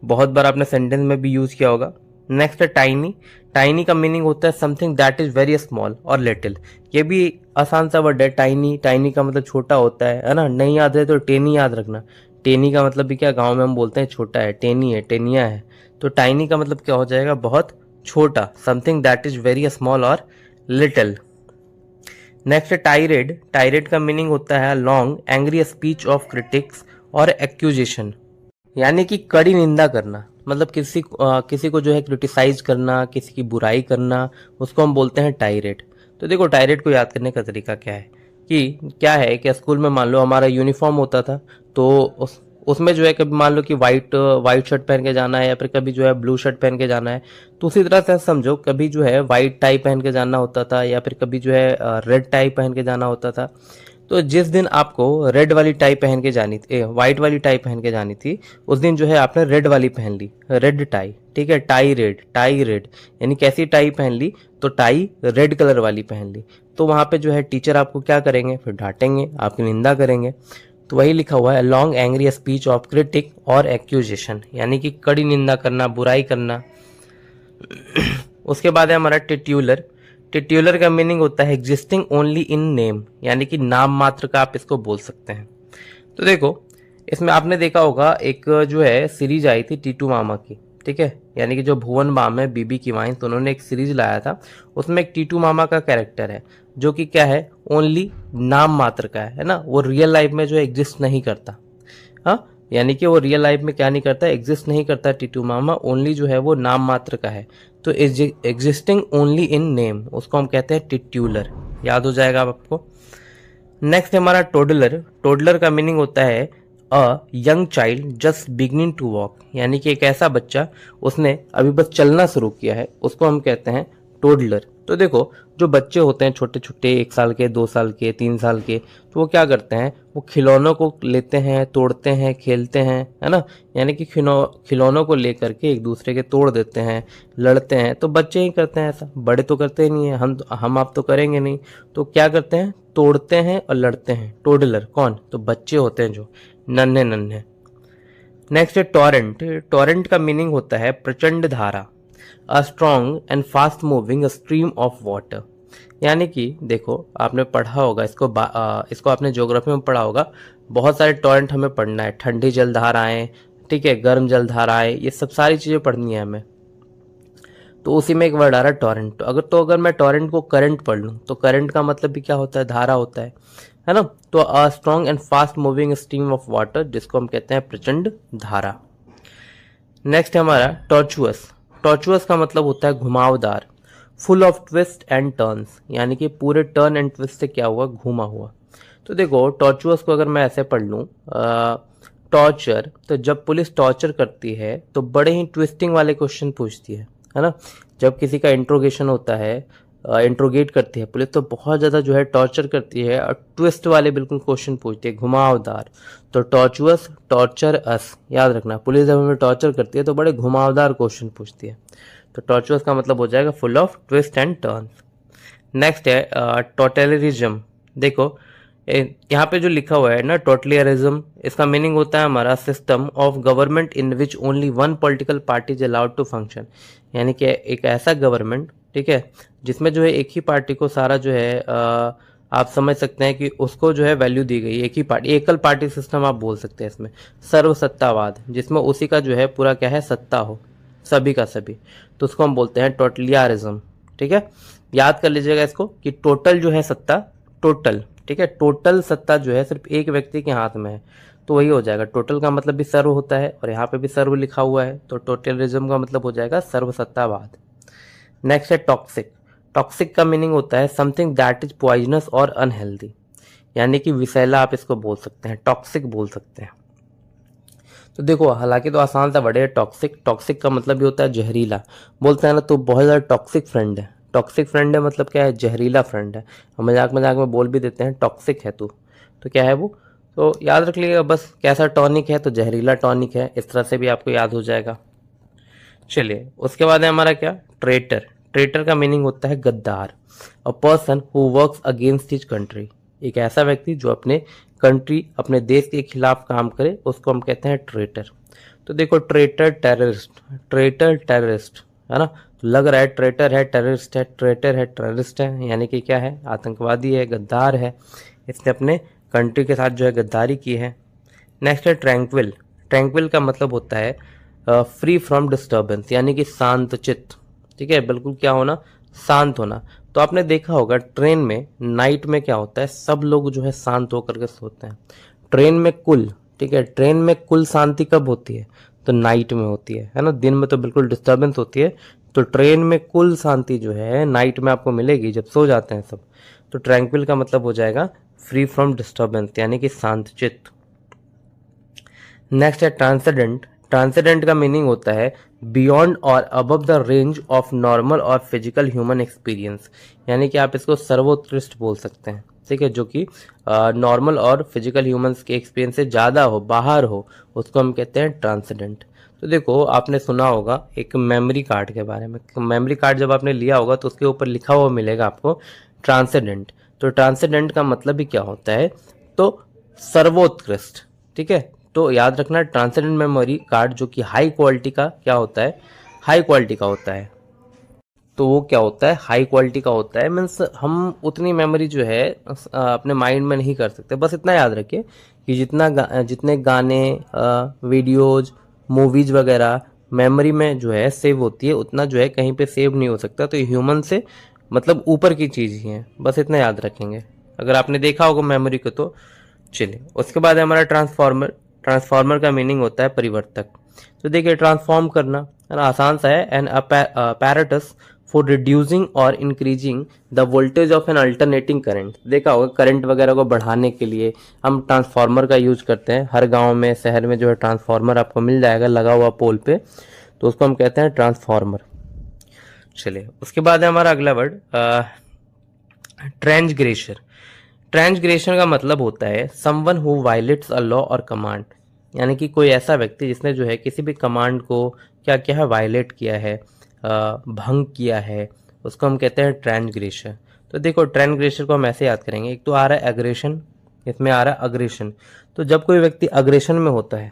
बहुत बार आपने सेंटेंस में भी यूज किया होगा। नेक्स्ट है टाइनी। टाइनी का मीनिंग होता है something that is very small और लिटिल। ये भी आसान सा वर्ड है, टाइनी। टाइनी का मतलब छोटा होता है ना, नहीं याद है तो टेनी याद रखना। टेनी का मतलब भी क्या, गांव में हम बोलते हैं छोटा है, टेनी है, टेनिया है। तो टाइनी का मतलब क्या हो जाएगा, बहुत छोटा, something that is very small और लिटिल। नेक्स्ट है टाइरेड। टाइरेड का मीनिंग होता है long angry speech of critics और एक्यूजेशन, यानी कि कड़ी निंदा करना, मतलब किसी को जो है क्रिटिसाइज करना, किसी की बुराई करना, उसको हम बोलते हैं टाइरेड। तो देखो टाइरेड को याद करने का तरीका क्या है, कि क्या है कि स्कूल में मान लो हमारा यूनिफॉर्म होता था, तो उसमें जो है कभी मान लो कि वाइट शर्ट पहन के जाना है, या फिर कभी जो है ब्लू शर्ट पहन के जाना है। तो उसी तरह से समझो, कभी जो है वाइट टाई पहन के जाना होता था, या फिर कभी जो है रेड टाई पहन के जाना होता था। तो जिस दिन आपको रेड वाली टाई पहन के जानी थी, व्हाइट वाली टाई पहन के जानी थी, उस दिन जो है आपने रेड वाली पहन ली, रेड टाई, ठीक है, टाई रेड, टाई रेड, यानी कैसी टाई पहन ली, तो टाई रेड कलर वाली पहन ली। तो वहां पे जो है टीचर आपको क्या करेंगे, फिर डांटेंगे, आपकी निंदा करेंगे। तो वही लिखा हुआ है long angry speech of critic और एक्यूजेशन, यानी कि कड़ी निंदा करना, बुराई करना। उसके बाद है हमारा टिट्यूलर। टिट्यूलर का मीनिंग होता है एग्जिस्टिंग ओनली इन नेम, यानी कि नाम मात्र का आप इसको बोल सकते हैं। तो देखो इसमें आपने देखा होगा, एक जो है सीरीज आई थी टीटू मामा की, ठीक है, यानी कि जो भुवन बाम है, बीबी की वाइन, तो उन्होंने एक सीरीज लाया था, उसमें एक टीटू मामा का कैरेक्टर है, जो कि क्या है, ओनली नाम मात्र का है ना, वो रियल लाइफ में जो एग्जिस्ट नहीं करता। हाँ, यानी कि वो रियल लाइफ में क्या नहीं करता, एग्जिस्ट नहीं करता टीटू मामा, ओनली जो है वो नाम मात्र का है। तो एग्जिस्टिंग ओनली इन नेम, उसको हम कहते हैं टिट्यूलर, याद हो जाएगा आपको। नेक्स्ट है हमारा टोडलर। टोडलर का मीनिंग होता है a young child just beginning to walk, यानी कि एक ऐसा बच्चा, उसने अभी बस चलना शुरू किया है, उसको हम कहते हैं टोडलर। तो देखो जो बच्चे होते हैं छोटे छोटे, 1 साल के, 2 साल के, 3 साल के, तो वो क्या करते हैं, वो खिलौनों को लेते हैं, तोड़ते हैं, खेलते हैं, है ना, यानी कि खिलौनों को लेकर के एक दूसरे के तोड़ देते हैं, लड़ते हैं। तो बच्चे ही करते हैं ऐसा, बड़े तो करते ही नहीं है, हम आप तो करेंगे नहीं। तो क्या करते हैं, तोड़ते हैं और लड़ते हैं। टोडलर कौन, तो बच्चे होते हैं जो नन्हे नन्हे। नेक्स्ट है टॉरेंट। टॉरेंट का मीनिंग होता है प्रचंड धारा, a strong and fast moving stream of water, यानी कि देखो आपने पढ़ा होगा इसको आपने ज्योग्राफी में पढ़ा होगा, बहुत सारे टॉरेंट हमें पढ़ना है, ठंडी जलधाराएं, ठीक है, गर्म जलधाराएं, ये सब सारी चीजें पढ़नी है हमें। तो उसी में एक वर्ड आ रहा है टॉरेंट। अगर मैं टॉरेंट को करंट पढ़ लूँ, तो करंट का मतलब भी क्या होता है, धारा होता है ना। तो a strong and fast moving stream of water, जिसको हम कहते हैं प्रचंड धारा। नेक्स्ट है हमारा टॉर्चुअस। टॉर्चुअस का मतलब होता है घुमावदार, full of twist and turns, यानी कि पूरे टर्न एंड ट्विस्ट से क्या हुआ, घूमा हुआ। तो देखो टॉर्चुअस को अगर मैं ऐसे पढ़ लूँ, टॉर्चर, तो जब पुलिस टॉर्चर करती है तो बड़े ही ट्विस्टिंग वाले क्वेश्चन पूछती है ना। जब किसी का इंट्रोगेशन होता है, इंट्रोगेट करती है पुलिस, तो बहुत ज्यादा जो है टॉर्चर करती है और ट्विस्ट वाले बिल्कुल क्वेश्चन पूछती है, घुमावदार। तो टॉर्चुअस, टॉर्चर अस, याद रखना, पुलिस जब हमें टॉर्चर करती है तो बड़े घुमावदार क्वेश्चन पूछती है। तो टॉर्चुअस का मतलब हो जाएगा full of twist and turn. Next है टोटलियरिज्म। देखो यहाँ पे जो लिखा हुआ है ना टोटलियरिज्म, इसका मीनिंग होता है हमारा system of government in which only one political party is allowed to function, यानी कि एक ऐसा गवर्नमेंट, ठीक है, जिसमें जो है एक ही पार्टी को सारा जो है आप समझ सकते हैं कि उसको जो है वैल्यू दी गई, एक ही पार्टी, एकल पार्टी सिस्टम आप बोल सकते हैं इसमें, सर्वसत्तावाद, जिसमें उसी का जो है पूरा क्या है, सत्ता हो, सभी का सभी, तो उसको हम बोलते हैं टोटलियरिज्म। ठीक है, याद कर लीजिएगा इसको कि टोटल जो है सत्ता, टोटल, ठीक है, टोटल सत्ता जो है सिर्फ एक व्यक्ति के हाथ में है, तो वही हो जाएगा। टोटल का मतलब भी सर्व होता है और यहाँ पे भी सर्व लिखा हुआ है, तो टोटलिज्म का मतलब हो जाएगा सर्वसत्तावाद। नेक्स्ट है टॉक्सिक। टॉक्सिक का मीनिंग होता है समथिंग दैट इज पॉइजनस और अनहेल्दी, यानी कि विषैला आप इसको बोल सकते हैं, टॉक्सिक बोल सकते हैं। तो देखो हालांकि तो आसान सा वर्ड है टॉक्सिक। टॉक्सिक का मतलब भी होता है जहरीला, बोलते हैं ना तो बहुत ज़्यादा टॉक्सिक फ्रेंड है। टॉक्सिक फ्रेंड है मतलब क्या है, जहरीला फ्रेंड है। हम मजाक मजाक में बोल भी देते हैं टॉक्सिक है तू, तो क्या है वो, तो याद रख लीजिएगा बस, कैसा टॉनिक है तो जहरीला टॉनिक है, इस तरह से भी आपको याद हो जाएगा। चलिए उसके बाद है हमारा क्या, ट्रेटर। ट्रेटर का मीनिंग होता है गद्दार, अ person who works against his country, एक ऐसा व्यक्ति जो अपने कंट्री, अपने देश के खिलाफ काम करे, उसको हम कहते हैं ट्रेटर। तो देखो ट्रेटर टेररिस्ट, ट्रेटर टेररिस्ट है ना, तो लग रहा है ट्रेटर है टेररिस्ट है, ट्रेटर है टेररिस्ट है, यानी कि क्या है, आतंकवादी है, गद्दार है, इसने अपने कंट्री के साथ जो है गद्दारी की है। नेक्स्ट है ट्रैंक्विल। ट्रैंक्विल का मतलब होता है फ्री फ्रॉम डिस्टर्बेंस, यानी कि शांत चित्त, ठीक है, बिल्कुल क्या होना, शांत होना। तो आपने देखा होगा ट्रेन में नाइट में क्या होता है, सब लोग जो है शांत होकर के सोते हैं। ट्रेन में कुल, ठीक है, ट्रेन में कुल शांति कब होती है, तो नाइट में होती है ना, दिन में तो बिल्कुल डिस्टर्बेंस होती है। तो ट्रेन में कुल शांति जो है नाइट में आपको मिलेगी जब सो जाते हैं सब। तो ट्रैंक्विल का मतलब हो जाएगा फ्री फ्रॉम डिस्टर्बेंस, यानी कि शांत चित्त। नेक्स्ट है ट्रांसेंडेंट। ट्रांसेंडेंट का मीनिंग होता है बियॉन्ड और above the range of normal और फिजिकल ह्यूमन एक्सपीरियंस, यानी कि आप इसको सर्वोत्कृष्ट बोल सकते हैं, ठीक है, जो कि नॉर्मल और फिजिकल ह्यूमंस के एक्सपीरियंस से ज़्यादा हो, बाहर हो, उसको हम कहते हैं ट्रांसेंडेंट। तो देखो आपने सुना होगा एक मेमोरी कार्ड के बारे में, मेमोरी कार्ड जब आपने लिया होगा तो उसके ऊपर लिखा हुआ मिलेगा आपको ट्रांसेंडेंट। तो ट्रांसेंडेंट का मतलब भी क्या होता है, तो सर्वोत्कृष्ट, ठीक है। तो याद रखना ट्रांसेंडेंट मेमोरी कार्ड जो कि हाई क्वालिटी का क्या होता है, हाई क्वालिटी का होता है। तो वो क्या होता है, हाई क्वालिटी का होता है, मीन्स हम उतनी मेमोरी जो है अपने माइंड में नहीं कर सकते। बस इतना याद रखिए कि जितने गाने, वीडियोज, मूवीज वगैरह मेमोरी में जो है सेव होती है, उतना जो है कहीं पे सेव नहीं हो सकता। तो ह्यूमन से मतलब ऊपर की चीज़ ही है, बस इतना याद रखेंगे अगर आपने देखा होगा मेमोरी को तो। चलिए उसके बाद है हमारा ट्रांसफॉर्मर। ट्रांसफॉर्मर का मीनिंग होता है परिवर्तक। तो देखिए ट्रांसफॉर्म करना है ना, आसान सा है, एन apparatus फॉर रिड्यूसिंग और increasing the voltage of N alternating current. देखा होगा करंट वगैरह को बढ़ाने के लिए हम ट्रांसफॉर्मर का यूज करते हैं। हर गांव में, शहर में जो है ट्रांसफॉर्मर आपको मिल जाएगा लगा हुआ पोल पे, तो उसको हम कहते हैं ट्रांसफॉर्मर। चलिए उसके बाद है हमारा अगला वर्ड ट्रांसग्रेशन। ट्रांसग्रेशन का मतलब होता है someone who violets a law और कमांड, यानी कि कोई ऐसा व्यक्ति जिसने जो है किसी भी कमांड को क्या किया है, वायलेट किया है, भंग किया है, उसको हम कहते हैं ट्रांसग्रेशन। तो देखो ट्रांसग्रेशन को हम ऐसे याद करेंगे, एक तो आ रहा है एग्रेशन, इसमें आ रहा है अग्रेशन। तो जब कोई व्यक्ति अग्रेशन में होता है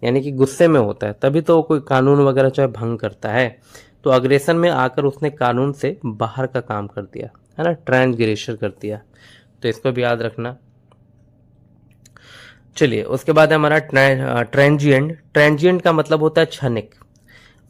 यानी कि गुस्से में होता है, तभी तो कोई कानून वगैरह जो है भंग करता है। तो अग्रेशन में आकर उसने कानून से बाहर का काम कर दिया है ना, ट्रांसग्रेशन कर दिया, तो इसको भी याद रखना। चलिए उसके बाद है हमारा ट्रांजिएंट। ट्रांजिएंट का मतलब होता है क्षणिक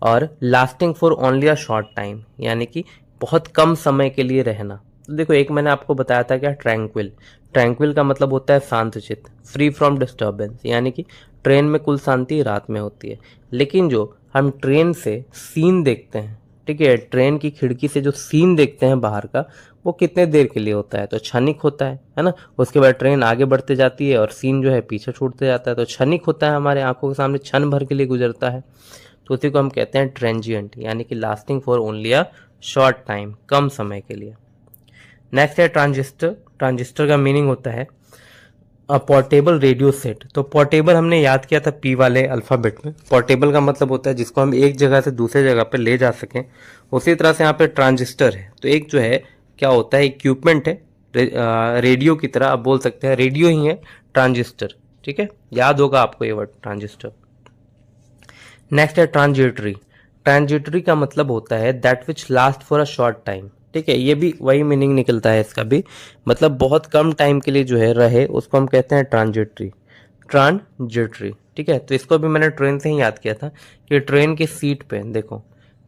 और lasting for only a short time, यानी कि बहुत कम समय के लिए रहना। तो देखो एक मैंने आपको बताया था क्या, ट्रैंक्विल। ट्रैंक्विल का मतलब होता है शांतचित्त, फ्री फ्रॉम डिस्टर्बेंस, यानी कि ट्रेन में कुल शांति रात में होती है। लेकिन जो हम ट्रेन से सीन देखते हैं, ठीक है, ट्रेन की खिड़की से जो सीन देखते हैं बाहर का, वो कितने देर के लिए होता है, तो क्षणिक होता है ना। उसके बाद ट्रेन आगे बढ़ते जाती है और सीन जो है पीछे छूटते जाता है, तो क्षणिक होता है, हमारे आंखों के सामने क्षण भर के लिए गुजरता है। तो उसी को हम कहते हैं ट्रांजिएंट, यानी कि lasting for only a short time, कम समय के लिए। नेक्स्ट है ट्रांजिस्टर। ट्रांजिस्टर का मीनिंग होता है पोर्टेबल रेडियो सेट। तो पोर्टेबल हमने याद किया था पी वाले अल्फाबेट में। पोर्टेबल का मतलब होता है जिसको हम एक जगह से दूसरे जगह पे ले जा सकें। उसी तरह से यहाँ पे ट्रांजिस्टर है, तो एक जो है क्या होता है, इक्विपमेंट है, रेडियो की तरह आप बोल सकते हैं, रेडियो ही है ट्रांजिस्टर, ठीक है, याद होगा आपको ये वर्ड ट्रांजिस्टर। नेक्स्ट है ट्रांजिटरी। ट्रांजिटरी का मतलब होता है that which last for a short time, ठीक है, ये भी वही मीनिंग निकलता है इसका भी, मतलब बहुत कम टाइम के लिए जो है रहे, उसको हम कहते हैं ट्रांजिटरी। ट्रांजिटरी, ठीक है। तो इसको भी मैंने ट्रेन से ही याद किया था कि ट्रेन की सीट पे देखो,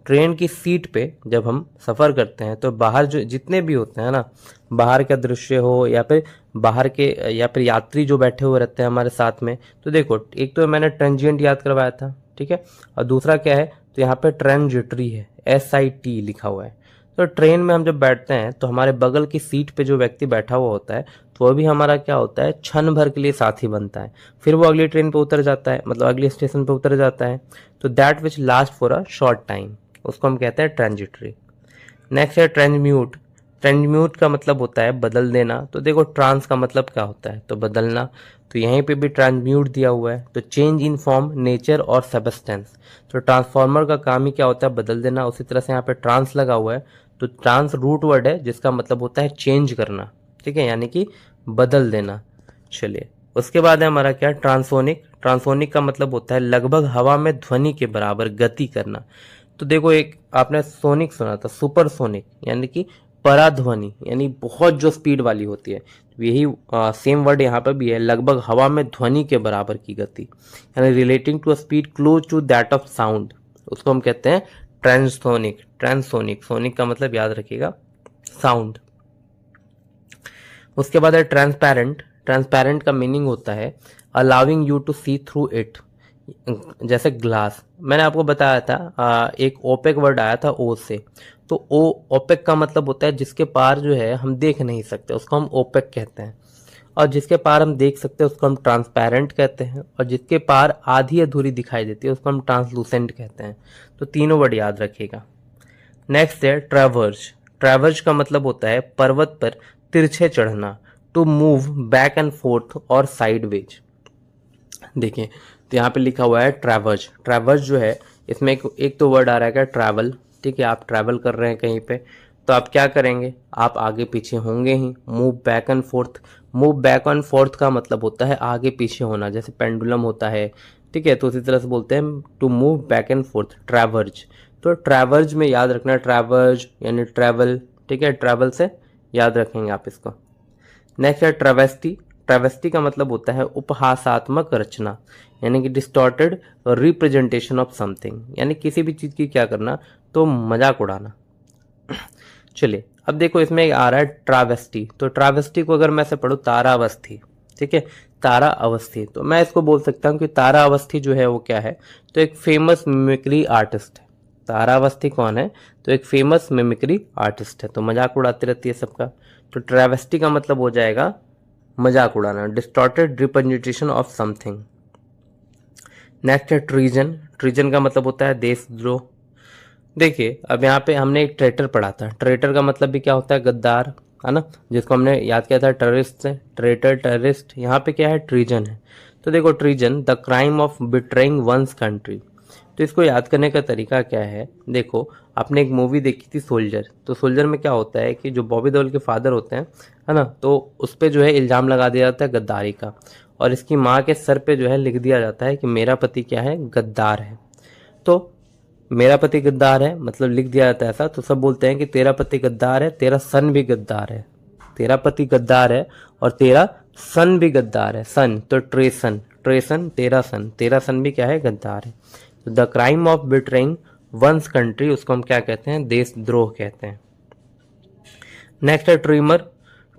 ट्रेन की सीट पे जब हम सफ़र करते हैं तो बाहर जो जितने भी होते हैं ना, बाहर का दृश्य हो या फिर बाहर के या फिर यात्री जो बैठे हुए रहते हैं हमारे साथ में, तो देखो एक तो मैंने ट्रांजिएंट याद करवाया था, ठीक है, और दूसरा क्या है, तो यहाँ पे ट्रांजिटरी है, SIT लिखा हुआ है। तो ट्रेन में हम जब बैठते हैं तो हमारे बगल की सीट पे जो व्यक्ति बैठा हुआ होता है तो वह भी हमारा क्या होता है, क्षण भर के लिए साथी बनता है, फिर वो अगली ट्रेन पे उतर जाता है, मतलब अगले स्टेशन पे उतर जाता है। तो that which last for a short time, उसको हम कहते हैं ट्रांजिटरी। नेक्स्ट है ट्रांसम्यूट। ट्रांसम्यूट का मतलब होता है बदल देना। तो देखो ट्रांस का मतलब क्या होता है, तो बदलना, तो यहीं पे भी ट्रांसम्यूट दिया हुआ है, तो चेंज इन फॉर्म, नेचर और सबस्टेंस। तो ट्रांसफॉर्मर का काम ही क्या होता है, बदल देना। उसी तरह से यहाँ पे ट्रांस लगा हुआ है, तो ट्रांस रूट वर्ड है जिसका मतलब होता है चेंज करना, ठीक है, यानी कि बदल देना। चलिए उसके बाद है हमारा क्या, ट्रांसोनिक। ट्रांसोनिक का मतलब होता है लगभग हवा में ध्वनि के बराबर गति करना। तो देखो एक आपने सोनिक सुना था, सुपर सोनिक यानी कि पराध्वनि, यानी बहुत जो स्पीड वाली होती है, यही सेम वर्ड यहाँ पर भी है, लगभग हवा में ध्वनि के बराबर की गति, यानी relating to a speed close to that of sound, उसको हम कहते हैं ट्रांसोनिक। ट्रांसोनिक, सोनिक का मतलब याद रखिएगा साउंड। उसके बाद है ट्रांसपेरेंट। ट्रांसपेरेंट का मीनिंग होता है allowing you to see through it, जैसे ग्लास। मैंने आपको बताया था एक ओपेक वर्ड आया था ओ से, तो ओ ओपेक का मतलब होता है जिसके पार जो है हम देख नहीं सकते, उसको हम ओपेक कहते हैं, और जिसके पार हम देख सकते हैं उसको हम ट्रांसपेरेंट कहते हैं, और जिसके पार आधी अधूरी दिखाई देती है उसको हम ट्रांसलूसेंट कहते हैं। तो तीनों वर्ड याद रखिएगा। नेक्स्ट है ट्रैवर्ज। ट्रैवर्ज का मतलब होता है पर्वत पर तिरछे चढ़ना, to move back and forth और साइडवेज। देखिए तो यहाँ पे लिखा हुआ है ट्रैवर्ज। ट्रैवर्ज जो है इसमें एक तो वर्ड आ रहा है क्या, ट्रैवल, ठीक है, आप ट्रैवल कर रहे हैं कहीं पे, तो आप क्या करेंगे, आप आगे पीछे होंगे ही। Move back and forth, move back and forth का मतलब होता है आगे पीछे होना, जैसे पेंडुलम होता है, ठीक है, तो उसी तरह से बोलते हैं to move back and forth, traverse. तो ट्रैवर्ज में याद रखना ट्रैवर्ज यानी ट्रैवल, ठीक है, ट्रैवल से याद रखेंगे आप इसको। नेक्स्ट है ट्रेवेस्टी। ट्रेवेस्टी का मतलब होता है उपहासात्मक रचना, यानी कि डिस्टॉर्टेड रिप्रेजेंटेशन ऑफ समथिंग, यानी किसी भी चीज की क्या करना, तो मजाक उड़ाना। चलिए अब देखो इसमें आ रहा है ट्रावेस्टी। तो ट्रावेस्टी को अगर मैं से पढ़ूं तारावस्थी, ठीक है, तारा अवस्थी, तो मैं इसको बोल सकता हूं कि तारा अवस्थी जो है वो क्या है, तो एक फेमस मिमिक्री आर्टिस्ट है। तारा अवस्थी कौन है, तो एक फेमस मिमिक्री आर्टिस्ट है, तो मजाक उड़ाती रहती है सबका। तो ट्रेवेस्टी का मतलब हो जाएगा मजाक उड़ाना, distorted representation of something. Next है ट्रीजन। ट्रीजन का मतलब होता है देशद्रोह। देखिए अब यहाँ पे हमने एक ट्रेटर पढ़ा था, ट्रेटर का मतलब भी क्या होता है, गद्दार, है ना, जिसको हमने याद किया था टेररिस्ट से, ट्रेटर टेररिस्ट। यहाँ पे क्या है, ट्रीजन है। तो देखो treason the crime of betraying one's country. तो इसको याद करने का तरीका क्या है, देखो आपने एक मूवी देखी थी सोल्जर, तो सोल्जर में क्या होता है कि जो बॉबी देओल के फादर होते हैं, है ना, तो उस पर जो है इल्ज़ाम लगा दिया जाता है गद्दारी का, और इसकी माँ के सर पे जो है लिख दिया जाता है कि मेरा पति क्या है, गद्दार है। तो मेरा पति गद्दार है मतलब लिख दिया जाता है ऐसा, तो सब बोलते हैं कि तेरा पति गद्दार है, तेरा सन भी गद्दार है, तेरा पति गद्दार है और तेरा सन भी गद्दार है। सन तो ट्रेसन, ट्रेसन तेरा सन भी क्या है, गद्दार है। तो the crime of betraying one's country, उसको हम क्या कहते हैं, देशद्रोह कहते हैं। नेक्स्ट है ट्रिमर।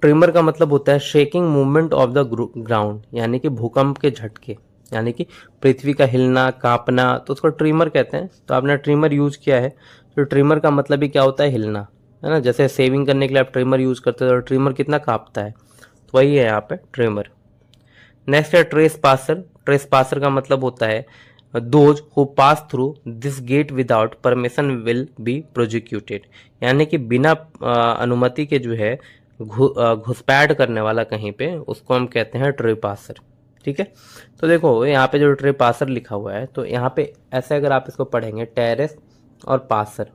ट्रिमर का मतलब होता है shaking movement of the ground, यानी कि भूकंप के झटके, यानी कि पृथ्वी का हिलना कांपना, तो उसको ट्रिमर कहते हैं। तो आपने ट्रिमर यूज किया है, तो ट्रिमर का मतलब ही क्या होता है, हिलना, है ना, जैसे सेविंग करने के लिए आप ट्रिमर यूज करते हो, तो ट्रिमर कितना कांपता है, तो वही है यहाँ पे ट्रिमर। नेक्स्ट है ट्रेस पासर। ट्रेस पासर का मतलब होता है those who pass through this gate without permission will be prosecuted, यानी कि बिना अनुमति के जो है घुसपैठ करने वाला कहीं पे, उसको हम कहते हैं ट्रे पासर, ठीक है। तो देखो यहाँ पे जो ट्रे पासर लिखा हुआ है, तो यहाँ पे ऐसे अगर आप इसको पढ़ेंगे टेरेस और पासर,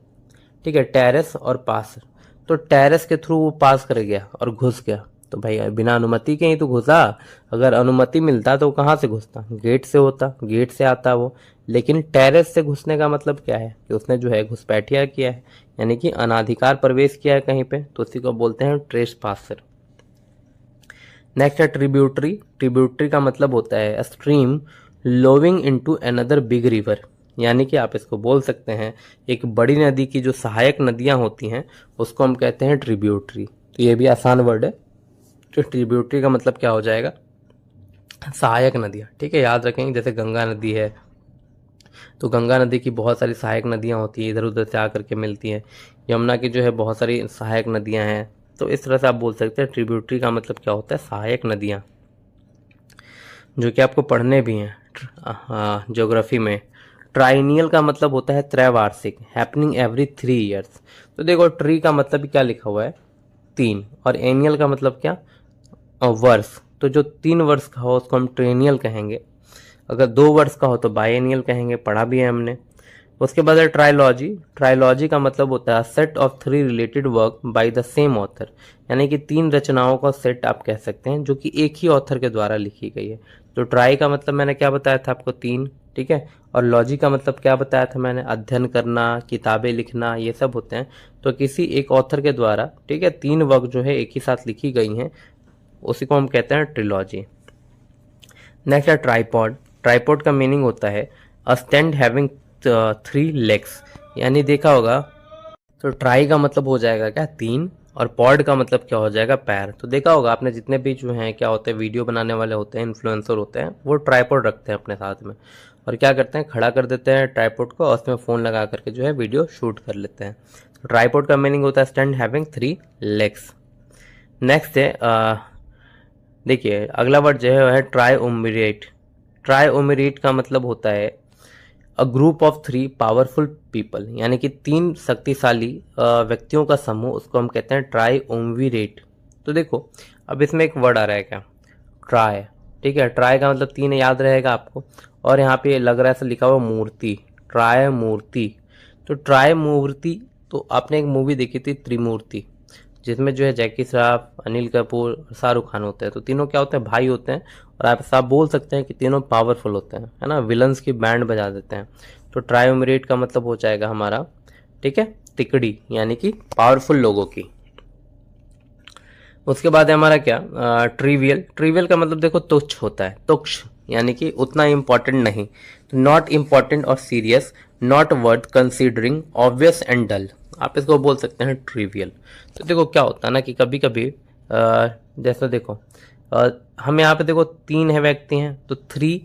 ठीक है, टेरेस और पासर, तो टेरेस के थ्रू वो पास कर गया और घुस गया, तो भाई बिना अनुमति के ही तो घुसा, अगर अनुमति मिलता तो कहाँ से घुसता, गेट से होता, गेट से आता वो, लेकिन टेरेस से घुसने का मतलब क्या है कि उसने जो है घुसपैठिया किया है, यानी कि अनाधिकार प्रवेश किया है कहीं पे, तो उसी को बोलते हैं ट्रेस पासर। नेक्स्ट है ट्रिब्यूटरी। ट्रिब्यूटरी का मतलब होता है stream flowing into another big river, यानी कि आप इसको बोल सकते हैं एक बड़ी नदी की जो सहायक नदियां होती हैं उसको हम कहते हैं ट्रिब्यूटरी। तो ये भी आसान वर्ड है। तो ट्रिब्यूटरी का मतलब क्या हो जाएगा, सहायक नदियां। ठीक है, याद रखेंगे। जैसे गंगा नदी है तो गंगा नदी की बहुत सारी सहायक नदियां होती हैं, इधर उधर से आकर के मिलती हैं। यमुना की जो है बहुत सारी सहायक नदियां हैं। तो इस तरह से आप बोल सकते हैं ट्रिब्यूटरी का मतलब क्या होता है, सहायक नदियां, जो कि आपको पढ़ने भी हैं ज्योग्राफी में। ट्राइनियल का मतलब होता है त्रैवार्षिक, हैपनिंग एवरी 3 ईयर्स। तो देखो ट्री का मतलब भी क्या लिखा हुआ है, 3, और एनियल का मतलब क्या, वर्ष। तो जो 3 वर्ष का हो उसको हम ट्रेनियल कहेंगे, अगर 2 वर्ष का हो तो बायनियल कहेंगे, पढ़ा भी है हमने। उसके बाद है ट्रायोलॉजी। ट्रायोलॉजी का मतलब होता है set of 3 related work by the same author, यानी कि 3 रचनाओं का सेट आप कह सकते हैं जो कि एक ही ऑथर के द्वारा लिखी गई है। तो ट्राई का मतलब मैंने क्या बताया था आपको, 3। ठीक है, और लॉजी का मतलब क्या बताया था मैंने, अध्ययन करना, किताबें लिखना, ये सब होते हैं। तो किसी एक ऑथर के द्वारा, ठीक है, 3 वर्क जो है एक ही साथ लिखी गई हैं, उसी को हम कहते हैं ट्रिलॉजी। नेक्स्ट है ट्राइपॉड। ट्राइपॉड का मीनिंग होता है अ स्टैंड हैविंग 3 लेग्स, यानी देखा होगा। तो ट्राई का मतलब हो जाएगा क्या, 3, और पॉड का मतलब क्या हो जाएगा, पैर। तो देखा होगा आपने जितने भी जो हैं क्या होते हैं, वीडियो बनाने वाले होते हैं, इन्फ्लुएंसर होते हैं, वो ट्राइपॉड रखते हैं अपने साथ में, और क्या करते हैं, खड़ा कर देते हैं ट्राइपॉड को और उसमें फ़ोन लगा करके जो है वीडियो शूट कर लेते हैं। तो ट्राइपॉड का मीनिंग होता है स्टैंड हैविंग 3 लेग्स। नेक्स्ट है देखिए अगला वर्ड जो है वह है ट्राईओमिरेट। ट्राईओमिरेट का मतलब होता है a group of 3 powerful people, यानी कि 3 शक्तिशाली व्यक्तियों का समूह, उसको हम कहते हैं ट्राईओमिरेट। तो देखो अब इसमें एक वर्ड आ रहा है क्या, ट्राई। ठीक है, ट्राई का मतलब 3 याद रहेगा आपको, और यहाँ पे लग रहा है ऐसा लिखा हुआ मूर्ति, ट्राई मूर्ति। तो ट्राई मूर्ति, तो आपने एक मूवी देखी थी त्रिमूर्ति, जिसमें जो है जैकी श्रॉफ, अनिल कपूर और शाहरुख खान होते हैं। तो तीनों क्या होते हैं, भाई होते हैं, और आप साफ बोल सकते हैं कि तीनों पावरफुल होते हैं, है ना, विलन्स की बैंड बजा देते हैं। तो ट्रायोमरेट का मतलब हो जाएगा हमारा, ठीक है, तिकड़ी, यानी कि पावरफुल लोगों की। उसके बाद है हमारा क्या, ट्रिवियल। ट्रिवियल का मतलब देखो तुच्छ होता है, तुच्छ यानी कि उतना इंपॉर्टेंट नहीं। तो नॉट इंपॉर्टेंट और serious, not worth considering, obvious and dull, आप इसको बोल सकते हैं ट्रिवियल। तो देखो क्या होता है ना कि कभी कभी जैसा देखो हम यहाँ पे देखो 3 है व्यक्ति हैं, तो 3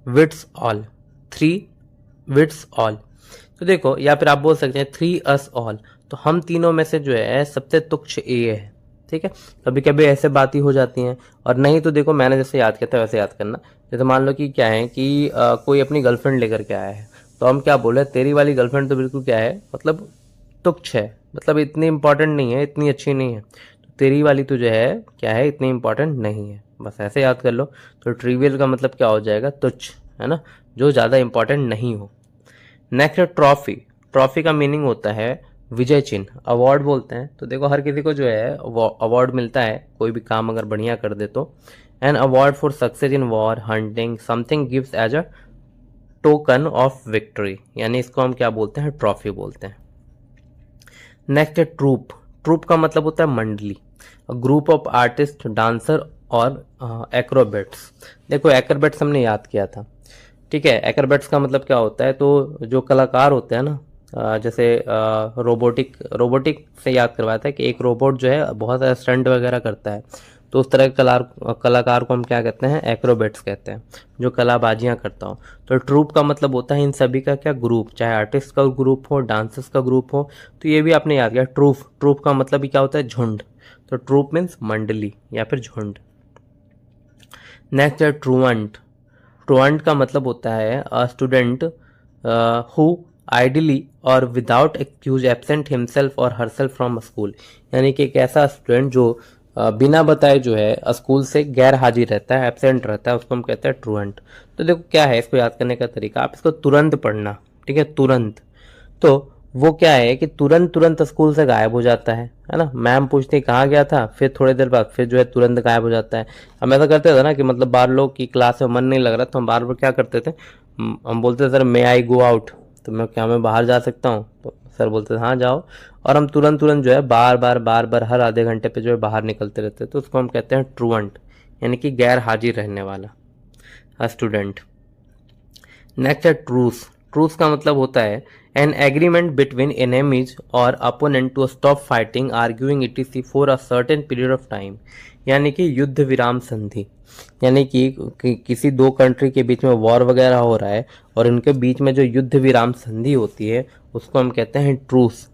विट्स ऑल, 3 विट्स ऑल। तो देखो या फिर आप बोल सकते हैं 3 अस ऑल, तो हम तीनों में से जो है सबसे तुच्छ ए है। ठीक है, कभी कभी ऐसे बातें हो जाती हैं। और नहीं तो देखो मैंने जैसे याद किया था वैसे याद करना। जैसे मान लो कि क्या है कि कोई अपनी गर्लफ्रेंड लेकर के आया है, तो हम क्या बोले, तेरी वाली गर्लफ्रेंड तो बिल्कुल क्या है, मतलब तुच्छ है, मतलब इतनी इंपॉर्टेंट नहीं है, इतनी अच्छी नहीं है, तो तेरी वाली तो जो है क्या है, इतनी इंपॉर्टेंट नहीं है, बस ऐसे याद कर लो। तो ट्रिवियल का मतलब क्या हो जाएगा, तुच्छ, है ना, जो ज़्यादा इंपॉर्टेंट नहीं हो। नेक्स्ट है ट्रॉफी। ट्रॉफी का मीनिंग होता है विजय चिन्ह, अवार्ड बोलते हैं। तो देखो हर किसी को जो है अवार्ड मिलता है, कोई भी काम अगर बढ़िया कर दे तो। An award for success in war, hunting, something gives as a token of victory, यानी इसको हम क्या बोलते हैं, ट्रॉफी बोलते हैं। नेक्स्ट है ट्रूप। ट्रूप का मतलब होता है मंडली, ग्रुप ऑफ आर्टिस्ट, डांसर और एक्रोबेट्स। देखो एक्रोबेट्स हमने याद किया था, ठीक है। एक्रोबेट्स का मतलब क्या होता है, तो जो कलाकार होते हैं ना, जैसे रोबोटिक रोबोटिक से याद करवाया था कि एक रोबोट जो है बहुत सारे स्टंट वगैरह करता है, तो उस तरह के कलाकार को हम क्या कहते हैं, एक्रोबेट्स कहते हैं, जो कलाबाजियां करता हो। तो ट्रूप का मतलब होता है इन सभी का क्या, ग्रुप, चाहे आर्टिस्ट का ग्रुप हो, डांसर्स का ग्रुप हो। तो ये भी आपने याद किया, ट्रूप। ट्रूप का मतलब भी क्या होता है, झुंड। तो ट्रूप मीन्स मंडली या फिर झुंड। नेक्स्ट है ट्रूअंट। ट्रूअंट का मतलब होता है अ स्टूडेंट हु आइडली और विदाउट एक्सक्यूज एब्सेंट हिमसेल्फ और हरसेल्फ फ्रॉम स्कूल, यानी कि एक ऐसा स्टूडेंट जो बिना बताए जो है स्कूल से गैर हाजिर रहता है, एब्सेंट रहता है, उसको हम कहते हैं ट्रूअंट। तो देखो क्या है इसको याद करने का तरीका, आप इसको तुरंत पढ़ना, ठीक है, तुरंत। तो वो क्या है कि तुरंत तुरंत स्कूल से गायब हो जाता है ना, मैम पूछती कहाँ गया था, फिर थोड़ी देर बाद फिर जो है तुरंत गायब हो जाता है। हम ऐसा करते थे ना कि मतलब बाहर लोग की क्लास में मन नहीं लग रहा, तो हम बार बार क्या करते थे, हम बोलते थे सर मे आई गो आउट, तो मैं बाहर जा सकता हूँ, तो सर बोलते थे हाँ जाओ, और हम तुरंत तुरंत जो है बार बार हर आधे घंटे पे जो है बाहर निकलते रहते, तो उसको हम कहते हैं ट्रूअंट, यानी कि गैर हाजिर रहने वाला स्टूडेंट। नेक्स्ट है ट्रूस। ट्रूस का मतलब होता है एन एग्रीमेंट बिटवीन एनेमीज और opponent to stop fighting arguing etc for a certain period of time, यानी कि युद्ध विराम संधि। यानी कि किसी दो कंट्री के बीच में वॉर वगैरह हो रहा है और उनके बीच में जो युद्ध विराम संधि होती है उसको हम कहते हैं ट्रूस।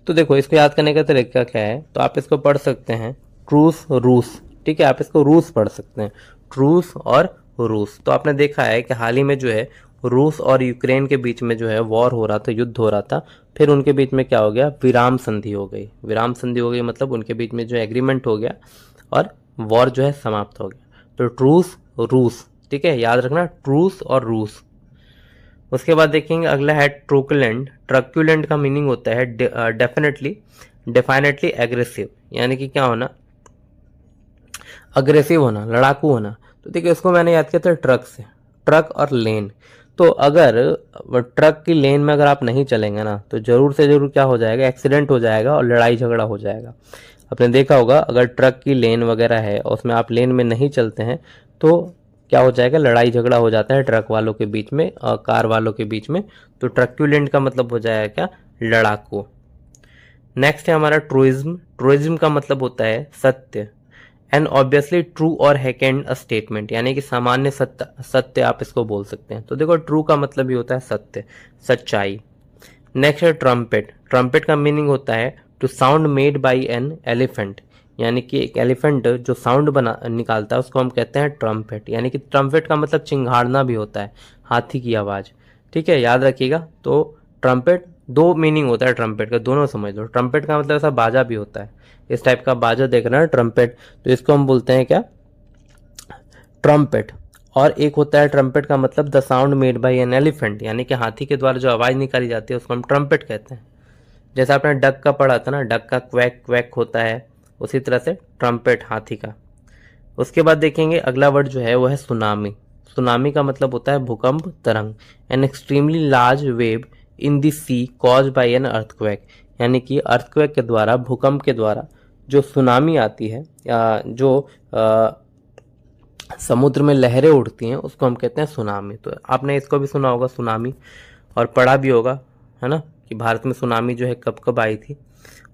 तो देखो इसको याद करने का तरीका क्या है, तो आप इसको पढ़ सकते हैं ट्रूस रूस, ठीक है, आप इसको रूस पढ़ सकते हैं, ट्रूस और रूस। तो आपने देखा है कि हाल ही में जो है रूस और यूक्रेन के बीच में जो है वॉर हो रहा था, युद्ध हो रहा था, फिर उनके बीच में क्या हो गया, विराम संधि हो गई। विराम संधि हो गई मतलब उनके बीच में जो एग्रीमेंट हो गया और वॉर जो है समाप्त हो गया। तो ट्रूस रूस, ठीक है, याद रखना ट्रूस और रूस। उसके बाद देखेंगे अगला है ट्रूकुलेंट। ट्रक्यूलेंट का मीनिंग होता है डेफिनेटली डेफिनेटली एग्रेसिव, यानी कि क्या होना, अग्रेसिव होना, लड़ाकू होना। तो देखिए इसको मैंने याद किया था ट्रक से, ट्रक और लेन। तो अगर ट्रक की लेन में अगर आप नहीं चलेंगे ना तो जरूर से जरूर क्या हो जाएगा, एक्सीडेंट हो जाएगा और लड़ाई झगड़ा हो जाएगा। आपने देखा होगा अगर ट्रक की लेन वगैरह है और उसमें आप लेन में नहीं चलते हैं तो क्या हो जाएगा, लड़ाई झगड़ा हो जाता है ट्रक वालों के बीच में और कार वालों के बीच में। तो ट्रक्यूलेंट का मतलब हो जाएगा क्या, लड़ाकू। नेक्स्ट है हमारा ट्रूइज्म। ट्रूइज्म का मतलब होता है सत्य, एंड ऑब्वियसली ट्रू और हैकेंड अ स्टेटमेंट, यानी कि सामान्य सत्य, सत्य आप इसको बोल सकते हैं। तो देखो ट्रू का मतलब ही होता है सत्य, सच्चाई। नेक्स्ट है ट्रम्पेट। ट्रम्पेट का मीनिंग होता है to sound made by an elephant, यानी कि एक एलिफेंट जो साउंड बना निकालता है उसको हम कहते हैं ट्रम्पेट। यानी कि ट्रम्पेट का मतलब चिंगाड़ना भी होता है, हाथी की आवाज़, ठीक है, याद रखिएगा। तो ट्रम्पेट दो मीनिंग होता है ट्रम्पेट का, दोनों समझ लो। ट्रम्पेट का मतलब ऐसा बाजा भी होता है, इस टाइप का बाजा देख रहे हैं ट्रम्पेट, तो इसको हम बोलते हैं क्या, ट्रम्पेट। और एक होता है ट्रम्पेट का मतलब the sound made by N elephant, यानी कि हाथी के द्वारा जो आवाज़ निकाली जाती है उसको हम ट्रम्पेट कहते हैं। जैसे आपने डक का पढ़ा था ना, डक का क्वैक क्वैक होता है, उसी तरह से ट्रम्पेट हाथी का। उसके बाद देखेंगे अगला वर्ड जो है वो है सुनामी। सुनामी का मतलब होता है भूकंप तरंग, an extremely large wave in the sea cause by an earthquake, यानी कि अर्थक्वेक के द्वारा, भूकंप के द्वारा जो सुनामी आती है या जो समुद्र में लहरें उठती हैं उसको हम कहते हैं सुनामी। तो आपने इसको भी सुना होगा सुनामी और पढ़ा भी होगा, है ना, कि भारत में सुनामी जो है कब कब आई थी।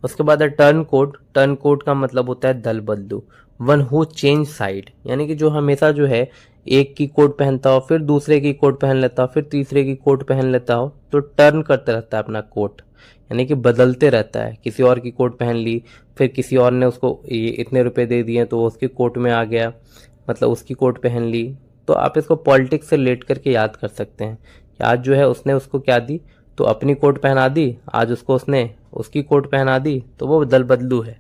उसके बाद है टर्न कोट। टर्न कोट का मतलब होता है दल बदलू, वन हु चेंज साइड, यानी कि जो हमेशा जो है एक की कोट पहनता हो, फिर दूसरे की कोट पहन लेता हो, फिर तीसरे की कोट पहन लेता हो, तो टर्न करते रहता है अपना कोट, यानी कि बदलते रहता है। किसी और की कोट पहन ली, फिर किसी और ने उसको ये इतने रुपए दे दिए तो वो उसकी कोट में आ गया, मतलब उसकी कोट पहन ली। तो आप इसको पॉलिटिक्स से रिलेट करके याद कर सकते हैं कि आज जो है उसने उसको क्या दी, तो अपनी कोट पहना दी, आज उसको उसने उसकी कोट पहना दी, तो वो दल बदलू है।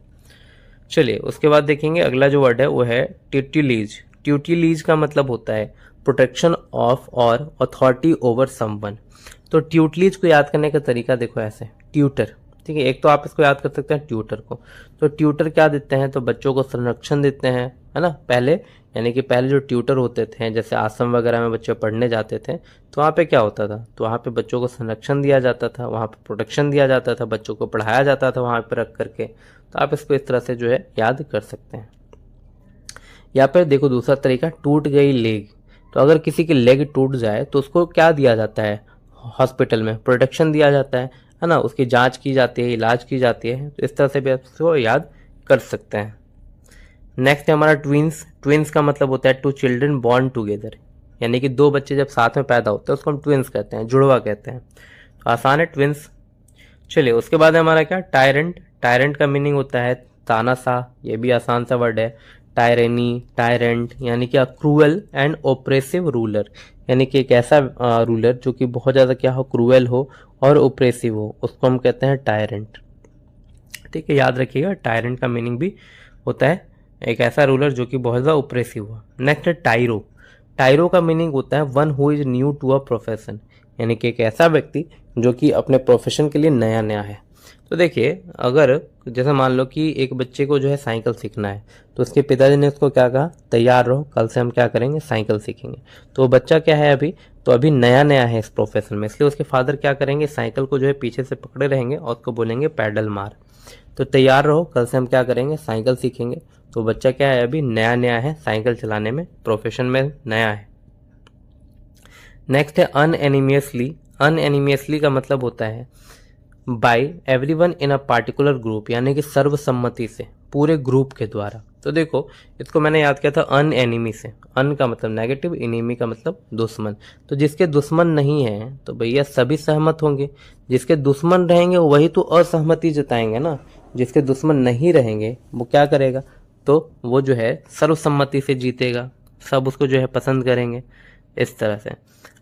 चलिए उसके बाद देखेंगे अगला जो वर्ड है वो है ट्यूटिलीज। ट्यूटिलीज का मतलब होता है प्रोटेक्शन ऑफ और अथॉरिटी ओवर समवन। तो ट्यूटिलीज को याद करने का तरीका देखो ऐसे, ट्यूटर, ठीक है, एक तो आप इसको याद कर सकते हैं ट्यूटर को। तो ट्यूटर क्या देते हैं, तो बच्चों को संरक्षण देते हैं, है ना। पहले यानी कि पहले जो ट्यूटर होते थे, जैसे आश्रम वगैरह में बच्चे पढ़ने जाते थे, तो वहाँ पे क्या होता था, तो वहाँ पे बच्चों को संरक्षण दिया जाता था, वहाँ पे प्रोटेक्शन दिया जाता था, बच्चों को पढ़ाया जाता था वहाँ पे रख करके। तो आप इसको इस तरह से जो है याद कर सकते हैं। यहाँ पर देखो दूसरा तरीका, टूट गई लेग। तो अगर किसी की लेग टूट जाए तो उसको क्या दिया जाता है, हॉस्पिटल में प्रोटेक्शन दिया जाता है ना, उसकी जांच की जाती है, इलाज की जाती है। तो इस तरह से भी आप इसको याद कर सकते हैं। नेक्स्ट है हमारा ट्विंस। ट्विंस का मतलब होता है टू चिल्ड्रन बॉर्न टुगेदर, यानी कि दो बच्चे जब साथ में पैदा होते हैं उसको हम ट्विंस कहते हैं, जुड़वा कहते हैं। तो आसान है ट्विंस। चलिए उसके बाद है हमारा क्या, टायरेंट। टायरेंट का मीनिंग होता है तानाशाह, ये भी आसान सा वर्ड है। टायरेनी, टायरेंट, यानी कि क्रूअल एंड ओप्रेसिव रूलर, यानी कि एक ऐसा रूलर जो कि बहुत ज़्यादा क्या हो, क्रूअल हो और ओप्रेसिव हो, उसको हम कहते हैं टायरेंट। ठीक है, याद रखिएगा टायरेंट का मीनिंग भी होता है एक ऐसा रूलर जो कि बहुत ज़्यादा ओप्रेसिव हो। नेक्स्ट है टायरो। टायरो का मीनिंग होता है one who is new to a profession, यानी कि एक ऐसा व्यक्ति जो कि अपने प्रोफेशन के लिए नया नया है। तो देखिए अगर जैसे मान लो कि एक बच्चे को जो है साइकिल सीखना है, तो उसके पिताजी ने उसको क्या कहा, तैयार रहो कल से हम क्या करेंगे, साइकिल सीखेंगे। तो बच्चा क्या है अभी, तो अभी नया नया है इस प्रोफेशन में, इसलिए उसके फादर क्या करेंगे, साइकिल को जो है पीछे से पकड़े रहेंगे और उसको बोलेंगे पैडल मार। तो तैयार रहो कल से हम क्या करेंगे, साइकिल सीखेंगे। तो बच्चा क्या है, अभी नया नया है साइकिल चलाने में, प्रोफेशन में नया है। नेक्स्ट है अनएनिमियसली। अनएनिमियसली का मतलब होता है by everyone in a particular group, यानी कि सर्वसम्मति से, पूरे ग्रुप के द्वारा। तो देखो इसको मैंने याद किया था अन एनिमी से। अन का मतलब नेगेटिव, एनिमी का मतलब दुश्मन। तो जिसके दुश्मन नहीं है तो भैया सभी सहमत होंगे, जिसके दुश्मन रहेंगे वही तो असहमति जताएंगे ना। जिसके दुश्मन नहीं रहेंगे वो क्या करेगा, तो वो जो है सर्वसम्मति से जीतेगा, सब उसको जो है पसंद करेंगे, इस तरह से।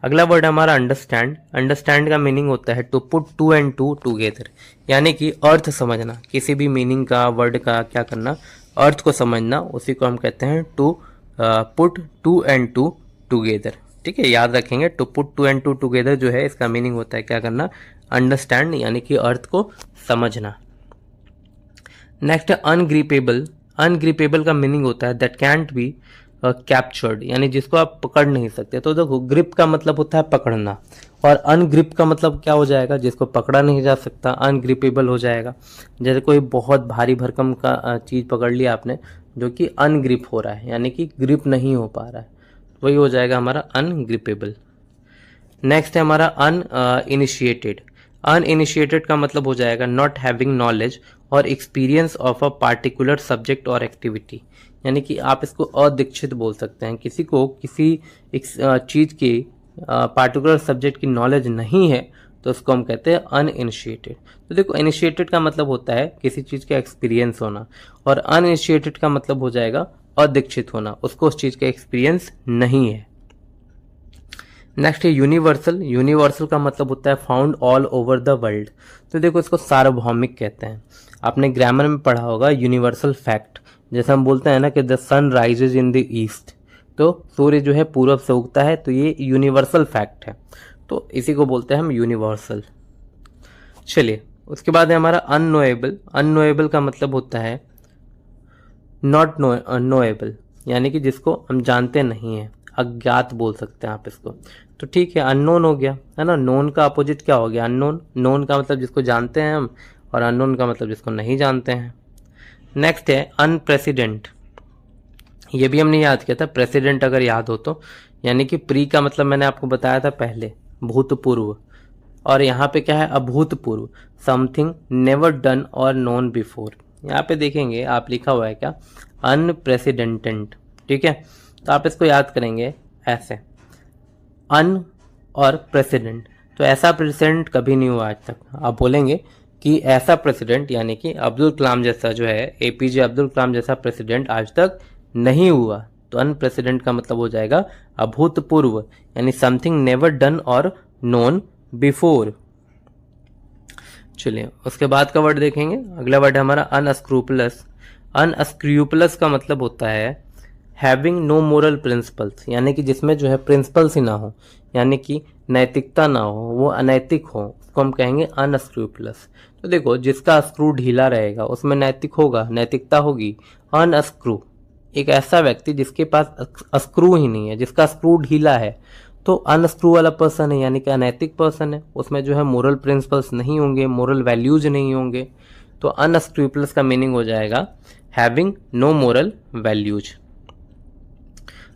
अगला वर्ड हमारा अंडरस्टैंड। अंडरस्टैंड का मीनिंग होता है to put two and two together, यानी कि अर्थ समझना, किसी भी मीनिंग का वर्ड का क्या करना, अर्थ को समझना, उसी को हम कहते हैं to put two and two together. ठीक है, याद रखेंगे to put two and two together जो है इसका मीनिंग होता है क्या करना, अंडरस्टैंड, यानी कि अर्थ को समझना। नेक्स्ट है अनग्रिपेबल। अनग्रिपेबल का मीनिंग होता है दैट कैंट बी कैप्चर्ड, यानी जिसको आप पकड़ नहीं सकते। तो देखो ग्रिप का मतलब होता है पकड़ना, और अनग्रिप का मतलब क्या हो जाएगा, जिसको पकड़ा नहीं जा सकता, अनग्रिपेबल हो जाएगा। जैसे कोई बहुत भारी भरकम का चीज पकड़ लिया आपने जो कि अनग्रिप हो रहा है, यानी कि ग्रिप नहीं हो पा रहा है, वही हो जाएगा हमारा अनग्रिपेबल। नेक्स्ट है हमारा अनइनिशिएटेड। अनइनिशिएटेड का मतलब हो जाएगा नॉट हैविंग नॉलेज और experience of a particular subject और एक्टिविटी, यानी कि आप इसको अदीक्षित बोल सकते हैं। किसी को किसी चीज की पार्टिकुलर सब्जेक्ट की नॉलेज नहीं है तो उसको हम कहते हैं अनइनिशिएटेड। तो देखो इनिशिएटेड का मतलब होता है किसी चीज का एक्सपीरियंस होना, और अनइनिशिएटेड का मतलब हो जाएगा अदीक्षित होना, उसको उस चीज का एक्सपीरियंस नहीं है। नेक्स्ट है यूनिवर्सल। यूनिवर्सल का मतलब होता है found all over the world. तो देखो इसको सार्वभौमिक कहते हैं। आपने ग्रामर में पढ़ा होगा यूनिवर्सल फैक्ट, जैसे हम बोलते हैं ना कि the sun rises in the east, तो सूर्य जो है पूरब से उगता है, तो ये यूनिवर्सल फैक्ट है, तो इसी को बोलते हैं हम यूनिवर्सल। चलिए उसके बाद है हमारा अननोएबल। अननोएबल का मतलब होता है नॉट नोएबल, यानी कि जिसको हम जानते नहीं है, अज्ञात बोल सकते हैं आप इसको। तो ठीक है, अननोन हो गया है ना। नोन का अपोजिट क्या हो गया, अननोन। नोन का मतलब जिसको जानते हैं हम, और अननोन का मतलब जिसको नहीं जानते हैं। नेक्स्ट है अनप्रेसिडेंट। ये भी हमने याद किया था, प्रेसिडेंट अगर याद हो तो, यानी कि प्री का मतलब मैंने आपको बताया था पहले, भूतपूर्व, और यहाँ पे क्या है अभूतपूर्व, समथिंग नेवर डन और नोन बिफोर। यहाँ पे देखेंगे आप लिखा हुआ है क्या, अनप्रेसिडेंटेड। ठीक है, तो आप इसको याद करेंगे ऐसे, अन और प्रेसिडेंट, तो ऐसा प्रेसिडेंट कभी नहीं हुआ आज तक। आप बोलेंगे कि ऐसा प्रेसिडेंट, यानी कि अब्दुल कलाम जैसा जो है, एपीजे अब्दुल कलाम जैसा प्रेसिडेंट आज तक नहीं हुआ, तो अनप्रेसिडेंट का मतलब हो जाएगा अभूतपूर्व, यानी समथिंग नेवर डन और नोन बिफोर। चलिए उसके बाद का वर्ड देखेंगे। अगला वर्ड है हमारा अनस्क्रूपलस। अनस्क्रूपलस का मतलब होता है हैविंग नो मोरल प्रिंसिपल्स, यानी कि जिसमें जो है प्रिंसिपल्स ही ना हो, यानी कि नैतिकता ना हो, वो अनैतिक हो, उसको हम कहेंगे अनस्क्रूपलस। तो देखो जिसका स्क्रू ढीला रहेगा उसमें नैतिक होगा, नैतिकता होगी। अनस्क्रू एक ऐसा व्यक्ति जिसके पास स्क्रू ही नहीं है, जिसका स्क्रू ढीला है, तो अनस्क्रू वाला पर्सन है, यानी कि अनैतिक पर्सन है, उसमें जो है मोरल प्रिंसिपल्स नहीं होंगे, मोरल वैल्यूज नहीं होंगे। तो अनस्क्रूपलस का मीनिंग हो जाएगा हैविंग नो मोरल वैल्यूज।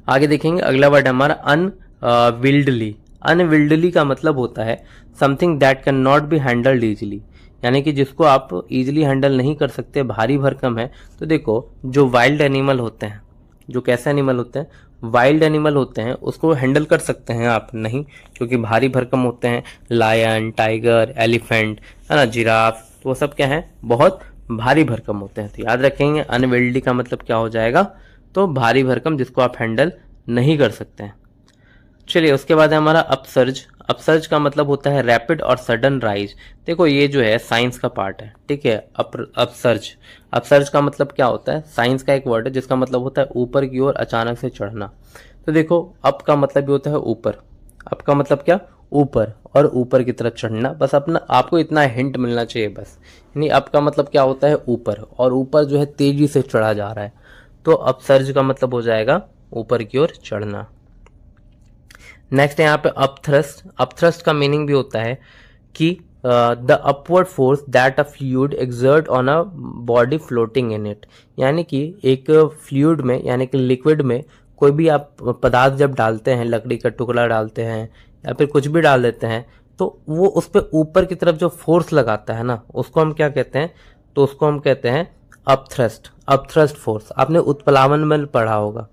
आगे देखेंगे अगला वर्ड हमारा अनविल्डली। अनविल्डली का मतलब होता है something that can not be handled easily, यानी कि जिसको आप इजीली हैंडल नहीं कर सकते, भारी भरकम है। तो देखो जो वाइल्ड एनिमल होते हैं, जो कैसे एनिमल होते हैं, वाइल्ड एनिमल होते हैं, उसको हैंडल कर सकते हैं आप नहीं, क्योंकि भारी भरकम होते हैं। लायन, टाइगर, एलिफेंट, है ना, जिराफ, तो वो सब क्या है, बहुत भारी भरकम होते हैं। तो याद रखेंगे अनविल्डली का मतलब क्या हो जाएगा, तो भारी भरकम, जिसको आप हैंडल नहीं कर सकते हैं। चलिए उसके बाद है हमारा अपसर्ज। अपसर्ज का मतलब होता है रैपिड और सडन राइज। देखो ये जो है साइंस का पार्ट है, ठीक है। अपसर्ज, अपसर्ज का मतलब क्या होता है, साइंस का एक वर्ड है जिसका मतलब होता है ऊपर की ओर अचानक से चढ़ना। तो देखो अप का मतलब भी होता है ऊपर, अप का मतलब क्या, ऊपर, और ऊपर की तरफ चढ़ना। बस अपना आपको इतना हिंट मिलना चाहिए बस, यानी अप का मतलब क्या होता है ऊपर, और ऊपर जो है तेजी से चढ़ा जा रहा है, तो अपसर्ज का मतलब हो जाएगा ऊपर की ओर चढ़ना। नेक्स्ट है यहाँ पे अपथ्रस्ट। अपथ्रस्ट का मीनिंग भी होता है कि the upward force that a fluid exert on a body floating in it, यानी कि एक फ्लूइड में, यानी कि लिक्विड में कोई भी आप पदार्थ जब डालते हैं, लकड़ी का टुकड़ा डालते हैं या फिर कुछ भी डाल देते हैं, तो वो उस पर ऊपर की तरफ जो फोर्स लगाता है ना, उसको हम क्या कहते हैं, तो उसको हम कहते हैं अपथ्रस्ट फोर्स। आपने उत्प्लावन में पढ़ा होगा,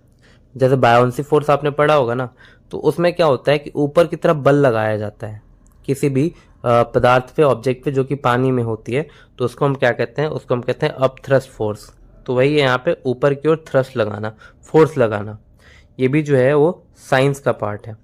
जैसे बायोंसी फोर्स आपने पढ़ा होगा ना, तो उसमें क्या होता है कि ऊपर की तरफ बल लगाया जाता है किसी भी पदार्थ पे, ऑब्जेक्ट पे जो कि पानी में होती है, तो उसको हम क्या कहते हैं, उसको हम कहते हैं अपथ्रस्ट फोर्स। तो वही है यहाँ पे ऊपर की ओर थ्रस्ट लगाना, फोर्स लगाना, ये भी जो है वो साइंस का पार्ट है।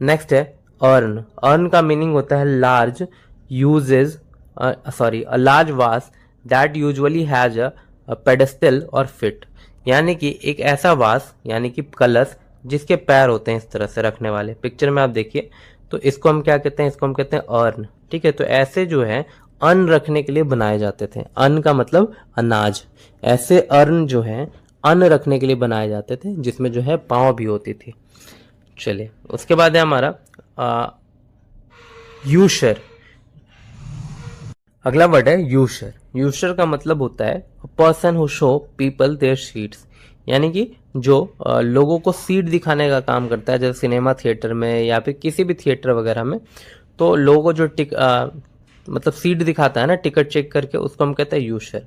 नेक्स्ट है अर्न। अर्न का मीनिंग होता है लार्ज यूजेज अ लार्ज वास that usually has a pedestal और फिट, यानी कि एक ऐसा वास यानी कि कलश जिसके पैर होते हैं इस तरह से रखने वाले, पिक्चर में आप देखिए, तो इसको हम क्या कहते हैं, इसको हम कहते हैं अर्न। ठीक है, तो ऐसे जो है अन्न रखने के लिए बनाए जाते थे। अन्न का मतलब अनाज, ऐसे अर्न जो है अन्न रखने के लिए बनाए जाते थे, जिसमें जो है पाँव भी होती थी। चलिए, उसके बाद है हमारा यूशर। अगला वर्ड है यूशर। यूशर का मतलब होता है person who show people there seats, यानी कि जो लोगों को सीट दिखाने का काम करता है, जैसे सिनेमा थिएटर में या फिर किसी भी थिएटर वगैरह में, तो लोगों को जो मतलब सीट दिखाता है ना टिकट चेक करके, उसको हम कहते हैं यूशर।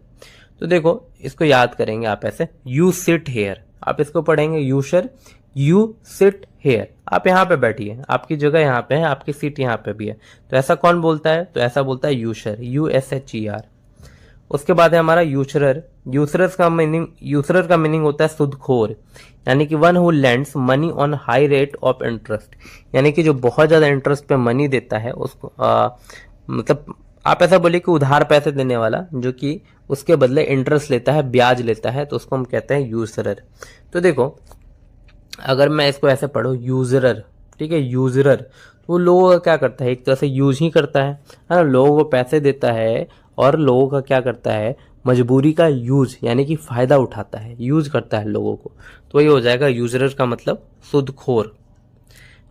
तो देखो, इसको याद करेंगे आप ऐसे, यू सिट हेयर, आप इसको पढ़ेंगे यूशर, यू सिट हेयर, आप यहाँ पे बैठिए, आपकी जगह यहाँ पे है, आपकी सीट यहाँ पे भी है, तो ऐसा कौन बोलता है, तो ऐसा बोलता है यूशर, USHER। उसके बाद है हमारा यूशरर। यूशरर का मीनिंग होता है सुदखोर, यानी कि one who lends money on high rate of interest, यानी कि जो बहुत ज्यादा इंटरेस्ट पे मनी देता है उसको मतलब आप ऐसा बोलिए कि उधार पैसे देने वाला, जो कि उसके बदले इंटरेस्ट लेता है, ब्याज लेता है, तो उसको हम कहते हैं यूजरर। तो देखो, अगर मैं इसको ऐसे पढ़ूं यूजरर, ठीक है, यूजरर, तो वो लोगों का क्या करता है, एक तरह से यूज ही करता है ना, लोगों को पैसे देता है और लोगों का क्या करता है, मजबूरी का यूज यानी कि फायदा उठाता है, यूज करता है लोगों को, तो ये हो जाएगा यूजरर का मतलब सुदखोर।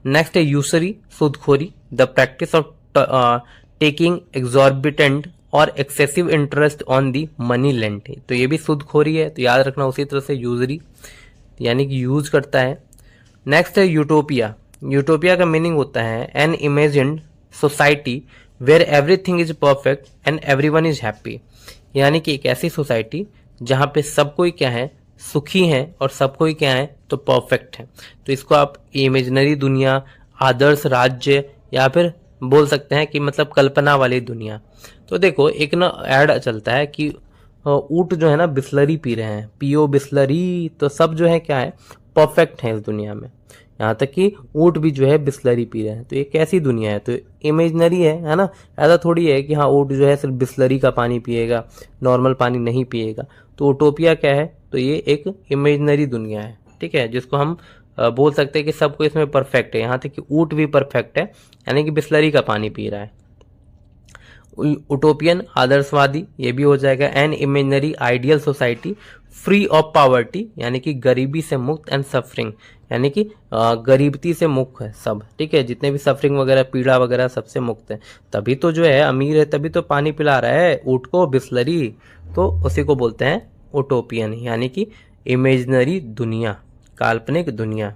नेक्स्ट है यूसरी, सुदखोरी, the practice of taking exorbitant or excessive interest on the money lent, तो ये भी सुदखोरी है, तो याद रखना। उसी तरह से यूजरी यानी कि यूज करता है। नेक्स्ट है यूटोपिया। यूटोपिया का मीनिंग होता है an imagined society where everything is perfect and everyone is happy, यानी कि एक ऐसी सोसाइटी जहां पे सब कोई क्या है, सुखी है, और सब कोई क्या है, तो परफेक्ट है। तो इसको आप इमेजिनरी दुनिया, आदर्श राज्य, या फिर बोल सकते हैं कि मतलब कल्पना वाली दुनिया। तो देखो, एक ना ऐड चलता है कि ऊंट जो है ना बिस्लरी पी रहे हैं, पियो बिस्लरी, तो सब जो है क्या है, परफेक्ट है इस दुनिया में, यहाँ तक कि ऊंट भी जो है बिस्लरी पी रहे हैं। तो ये कैसी दुनिया है, तो इमेजिनरी है ना, ऐसा थोड़ी है कि हाँ ऊंट जो है सिर्फ बिस्लरी का पानी पिएगा, नॉर्मल पानी नहीं पिएगा। तो यूटोपिया क्या है, तो ये एक इमेजिनरी दुनिया है, ठीक है, जिसको हम बोल सकते हैं कि सब कोई इसमें परफेक्ट है, यहाँ तक कि ऊंट भी परफेक्ट है, यानी कि बिस्लरी का पानी पी रहा है। उटोपियन आदर्शवादी, ये भी हो जाएगा। An imaginary ideal society free of poverty, यानी कि गरीबी से मुक्त, एंड सफरिंग, यानी कि गरीबी से मुक्त है सब, ठीक है, जितने भी सफरिंग वगैरह, पीड़ा वगैरह, सबसे मुक्त है, तभी तो जो है अमीर है, तभी तो पानी पिला रहा है ऊँट को बिस्लरी, तो उसी को बोलते हैं उटोपियन, यानी कि इमेजिनरी दुनिया, काल्पनिक दुनिया।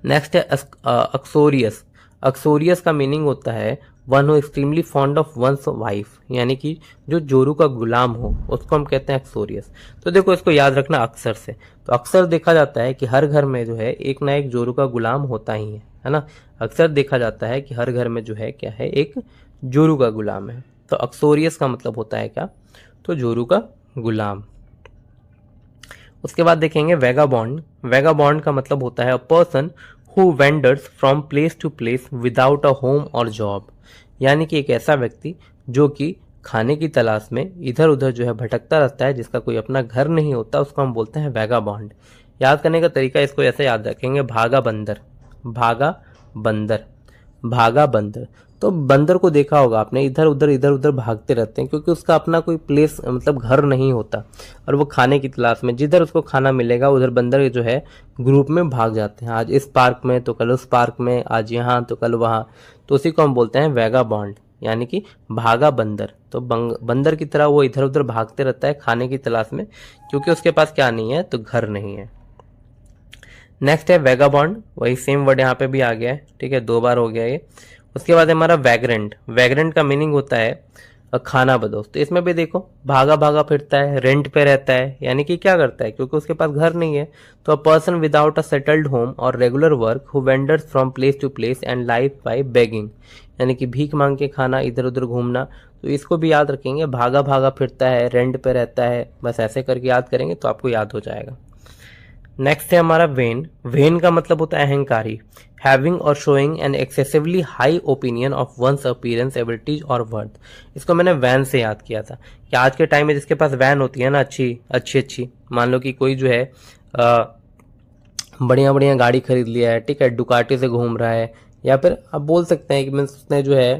नेक्स्ट है अक्सोरियस। अक्सोरियस का मीनिंग होता है one who extremely fond of one's wife, यानी कि जो जोरू का गुलाम हो, उसको हम कहते हैं एक्सोरियस। तो देखो, इसको याद रखना अक्सर से, तो अक्सर देखा जाता है कि हर घर में जो है एक ना एक जोरू का गुलाम होता ही है ना, अक्सर देखा जाता है कि हर घर में जो है क्या है, एक जोरू का गुलाम है। तो अक्सोरियस का मतलब होता है क्या, तो जोरू का गुलाम। उसके बाद देखेंगे वेगाबॉन्ड। वेगाबॉन्ड का मतलब होता है a person who wanders from place to place without a home और जॉब, यानी कि एक ऐसा व्यक्ति जो कि खाने की तलाश में इधर उधर जो है भटकता रहता है, जिसका कोई अपना घर नहीं होता, उसको हम बोलते हैं वेगाबॉन्ड। याद करने का तरीका इसको ऐसे याद रखेंगे, भागा बंदर, भागा बंदर, भागा बंदर। तो बंदर को देखा होगा आपने, इधर उधर भागते रहते हैं, क्योंकि उसका अपना कोई प्लेस मतलब घर नहीं होता, और वो खाने की तलाश में जिधर उसको खाना मिलेगा उधर बंदर जो है ग्रुप में भाग जाते हैं, आज इस पार्क में तो कल उस पार्क में, आज यहाँ तो कल वहाँ, तो उसी को हम बोलते हैं वेगाबॉन्ड, यानी कि भागा बंदर। तो बंदर की तरह वो इधर उधर भागते रहता है खाने की तलाश में, क्योंकि उसके पास क्या नहीं है, तो घर नहीं है। नेक्स्ट है वेगाबॉन्ड, वही सेम वर्ड यहाँ पे भी आ गया है, ठीक है, 2 बार हो गया ये। उसके बाद हमारा वैग्रेंट। वैग्रेंट का मीनिंग होता है खाना बदोश। तो इसमें भी देखो भागा भागा फिरता है, रेंट पे रहता है, यानी कि क्या करता है, क्योंकि उसके पास घर नहीं है। तो a person without a settled home or regular work who wanders from place to place and life by begging, यानी कि भीख मांग के खाना, इधर उधर घूमना। तो इसको भी याद रखेंगे, भागा भागा फिरता है, रेंट पे रहता है, बस ऐसे करके याद करेंगे तो आपको याद हो जाएगा। नेक्स्ट है हमारा वेन। वेन का मतलब होता है अहंकारी, हैविंग और showing an excessively high opinion of one's appearance, abilities और वर्थ। इसको मैंने वैन से याद किया था कि आज के टाइम में जिसके पास वैन होती है ना, अच्छी, मान लो कि कोई जो है बढ़िया बढ़िया गाड़ी खरीद लिया है, ठीक है, डुकाटी से घूम रहा है, या फिर आप बोल सकते हैं कि मीन्स उसने जो है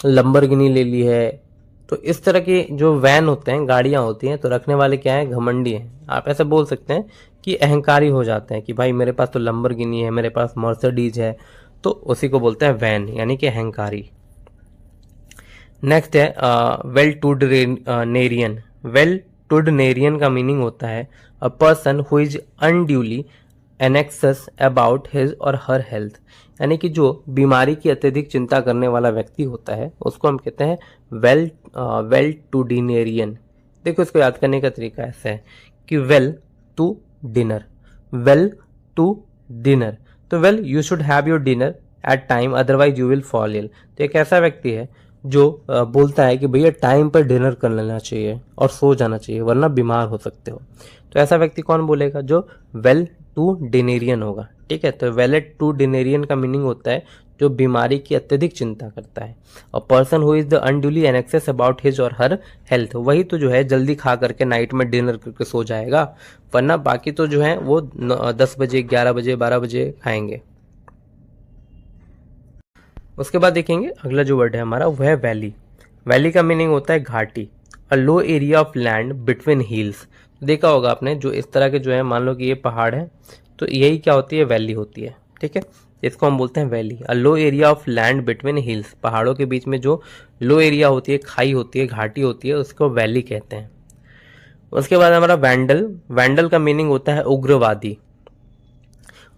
लंबरगिनी ले ली है। तो इस तरह की जो वैन होते हैं, गाड़ियां होती हैं, तो रखने वाले क्या है, घमंडी हैं। आप ऐसे बोल सकते हैं कि अहंकारी हो जाते हैं कि भाई मेरे पास तो लंबरगिनी है, मेरे पास मर्सिडीज है, तो उसी को बोलते हैं वैन, यानी कि अहंकारी। नेक्स्ट है वेल्टुडनेरियन। वेल्टुडनेरियन का मीनिंग होता है a person who is unduly anxious about his or her health, यानी कि जो बीमारी की अत्यधिक चिंता करने वाला व्यक्ति होता है उसको हम कहते हैं वेल्टुडिनेरियन। देखो इसको याद करने का तरीका ऐसा है कि well to dinner, well to dinner, तो well you should have your dinner at time otherwise you will fall ill. तो एक ऐसा व्यक्ति है जो बोलता है कि भैया टाइम पर डिनर कर लेना चाहिए और सो जाना चाहिए वरना बीमार हो सकते हो। तो ऐसा व्यक्ति कौन बोलेगा, जो वेल टू डिनेरियन होगा, ठीक है। तो वेलेट टू डिनेरियन का मीनिंग होता है जो बीमारी की अत्यधिक चिंता करता है। और person who is the unduly एनेक्सियस about his or her health, वही तो जो है जल्दी खा करके नाइट में डिनर करके सो जाएगा, वरना बाकी तो जो है वो 10 बजे 11 बजे 12 बजे खाएंगे। उसके बाद देखेंगे अगला जो वर्ड है हमारा वो है वैली। वैली का मीनिंग होता है घाटी, a low area of land between hills. देखा होगा आपने, जो इस तरह के जो है, मान लो कि ये पहाड़ है, तो यही क्या होती है, वैली होती है, ठीक है। इसको हम बोलते हैं valley, a low area of land between hills. पहाड़ों के बीच में जो लो एरिया होती है, खाई होती है, घाटी होती है, उसको वैली कहते हैं। उसके बाद हमारा वैंडल। वैंडल का मीनिंग होता है उग्रवादी,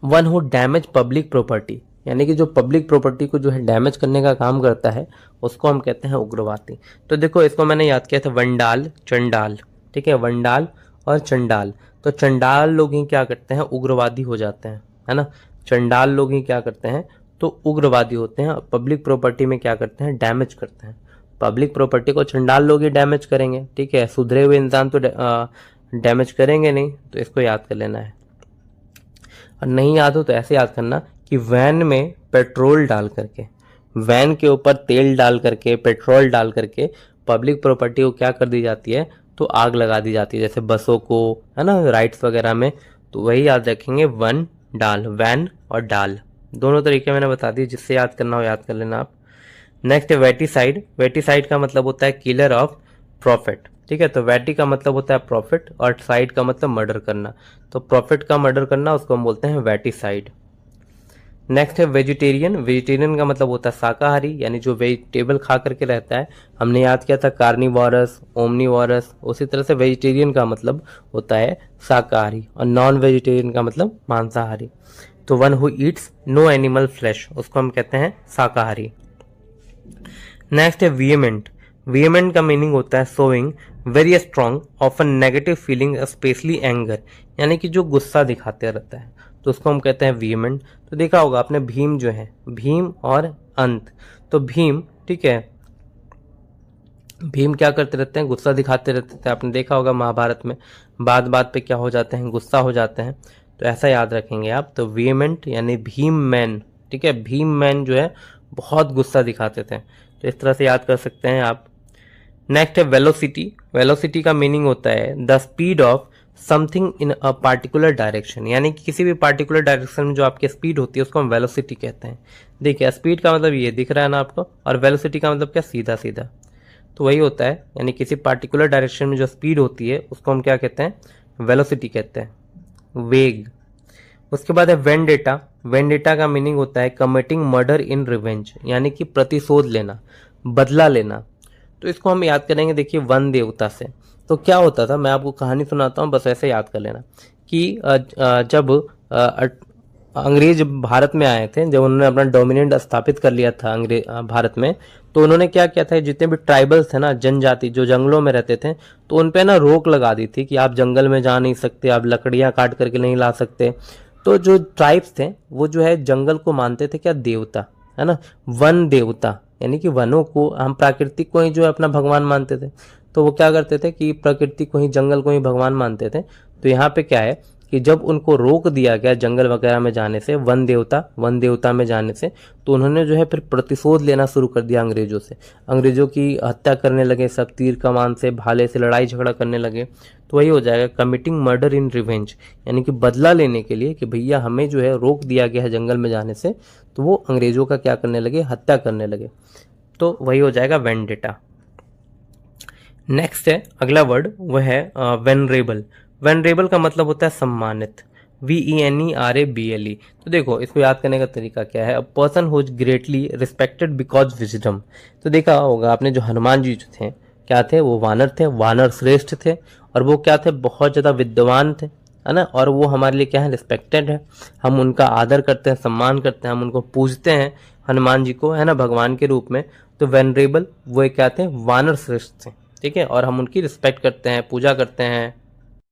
one who damage public property, यानी कि जो पब्लिक प्रॉपर्टी को जो है डैमेज करने का काम करता है उसको हम कहते हैं उग्रवादी। तो देखो इसको मैंने याद किया था, वंडाल चंडाल, ठीक है, वंडाल और चंडाल। तो चंडाल लोग ही क्या करते हैं, उग्रवादी हो जाते हैं, है ना। चंडाल लोग ही क्या करते हैं, तो उग्रवादी होते हैं। पब्लिक प्रॉपर्टी में क्या करते हैं, डैमेज करते हैं। पब्लिक प्रॉपर्टी को चंडाल लोग ही डैमेज करेंगे, ठीक है, सुधरे हुए इंसान तो डैमेज करेंगे नहीं। तो इसको याद कर लेना है। और नहीं याद हो तो ऐसे याद करना कि वैन में पेट्रोल डाल करके, वैन के ऊपर तेल डाल करके, पेट्रोल डाल करके पब्लिक प्रॉपर्टी को क्या कर दी जाती है, तो आग लगा दी जाती है, जैसे बसों को, है ना, राइड्स वगैरह में। तो वही याद रखेंगे, वन डाल, वैन और डाल, दोनों तरीके मैंने बता दिए, जिससे याद करना हो याद कर लेना आप। नेक्स्ट है वेटिसाइड। वेटिसाइड का मतलब होता है किलर ऑफ प्रॉफिट, ठीक है। तो वैटी का मतलब होता है प्रॉफिट और साइड का मतलब मर्डर करना। तो प्रॉफिट का मर्डर करना उसको हम बोलते हैं वेटिसाइड। नेक्स्ट है वेजिटेरियन। वेजिटेरियन का मतलब होता है शाकाहारी, यानी जो वेजिटेबल खा करके रहता है। हमने याद किया था कार्निवोरस, ओमनिवोरस, उसी तरह से वेजिटेरियन का मतलब होता है शाकाहारी, और नॉन वेजिटेरियन का मतलब मांसाहारी। तो one who eats no animal flesh, उसको हम कहते हैं शाकाहारी। नेक्स्ट है वियमेंट। वियमेंट का मीनिंग होता है showing very strong of a negative feeling specially anger, यानी कि जो गुस्सा दिखाते रहता है, तो उसको हम कहते हैं वियमेंट। तो देखा होगा आपने भीम जो है, भीम और अंत, तो भीम, ठीक है, भीम क्या करते रहते हैं, गुस्सा दिखाते रहते थे। आपने देखा होगा महाभारत में बात बात पे क्या हो जाते हैं, गुस्सा हो जाते हैं। तो ऐसा याद रखेंगे आप। तो वियमेंट यानी भीम मैन, ठीक है, भीम मैन जो है बहुत गुस्सा दिखाते थे, तो इस तरह से याद कर सकते हैं आप। नेक्स्ट है वेलोसिटी। वेलोसिटी का मीनिंग होता है the speed of something in a particular direction, यानी कि किसी भी पार्टिकुलर डायरेक्शन में जो आपकी स्पीड होती है उसको हम वेलोसिटी कहते हैं। देखिए स्पीड का मतलब ये दिख रहा है ना आपको, और वेलोसिटी का मतलब क्या, सीधा सीधा, तो वही होता है, यानी किसी पार्टिकुलर डायरेक्शन में जो स्पीड होती है उसको हम क्या कहते हैं, वेलोसिटी कहते हैं, वेग। उसके बाद है वेंडेटा। वेंडेटा का मीनिंग होता है कमिटिंग मर्डर इन रिवेंज, यानी कि प्रतिशोध लेना, बदला लेना। तो इसको हम याद करेंगे, देखिए वन देवता से। तो क्या होता था, मैं आपको कहानी सुनाता हूँ, बस ऐसे याद कर लेना कि जब अंग्रेज भारत में आए थे, जब उन्होंने अपना डोमिनेंट स्थापित कर लिया था अंग्रेज भारत में, तो उन्होंने क्या किया था, जितने भी ट्राइबल्स थे ना, जनजाति जो जंगलों में रहते थे, तो उन पे ना रोक लगा दी थी कि आप जंगल में जा नहीं सकते, आप लकड़ियां काट करके नहीं ला सकते। तो जो ट्राइब्स थे वो जो है जंगल को मानते थे क्या, देवता, है ना, वन देवता, यानी कि वनों को, हम प्राकृतिक को ही जो है अपना भगवान मानते थे। तो वो क्या करते थे कि प्रकृति को ही, जंगल को ही भगवान मानते थे। तो यहाँ पे क्या है कि जब उनको रोक दिया गया जंगल वगैरह में जाने से, वन देवता में जाने से, तो उन्होंने जो है फिर प्रतिशोध लेना शुरू कर दिया अंग्रेजों से। अंग्रेजों की हत्या करने लगे, सब तीर कमान से, भाले से लड़ाई झगड़ा करने लगे। तो वही हो जाएगा कमिटिंग मर्डर इन रिवेंज, यानी कि बदला लेने के लिए कि भैया हमें जो है रोक दिया गया है जंगल में जाने से, तो वो अंग्रेजों का क्या करने लगे, हत्या करने लगे। तो वही हो जाएगा वेंडेटा। नेक्स्ट है अगला वर्ड, वह है वेनरेबल। वेनरेबल का मतलब होता है सम्मानित, VENERABLE। तो देखो इसको याद करने का तरीका क्या है, a person who is greatly respected because wisdom. तो देखा होगा आपने, जो हनुमान जी जो थे क्या थे, वो वानर थे, वानर श्रेष्ठ थे, और वो क्या थे, बहुत ज्यादा विद्वान थे, है ना, और वो हमारे लिए क्या है, रिस्पेक्टेड है। हम उनका आदर करते हैं, सम्मान करते हैं, हम उनको पूजते हैं, हनुमान जी को, है ना, भगवान के रूप में। तो वेनरेबल वो क्या थे, वानर श्रेष्ठ थे, ठीक है, और हम उनकी रिस्पेक्ट करते हैं, पूजा करते हैं।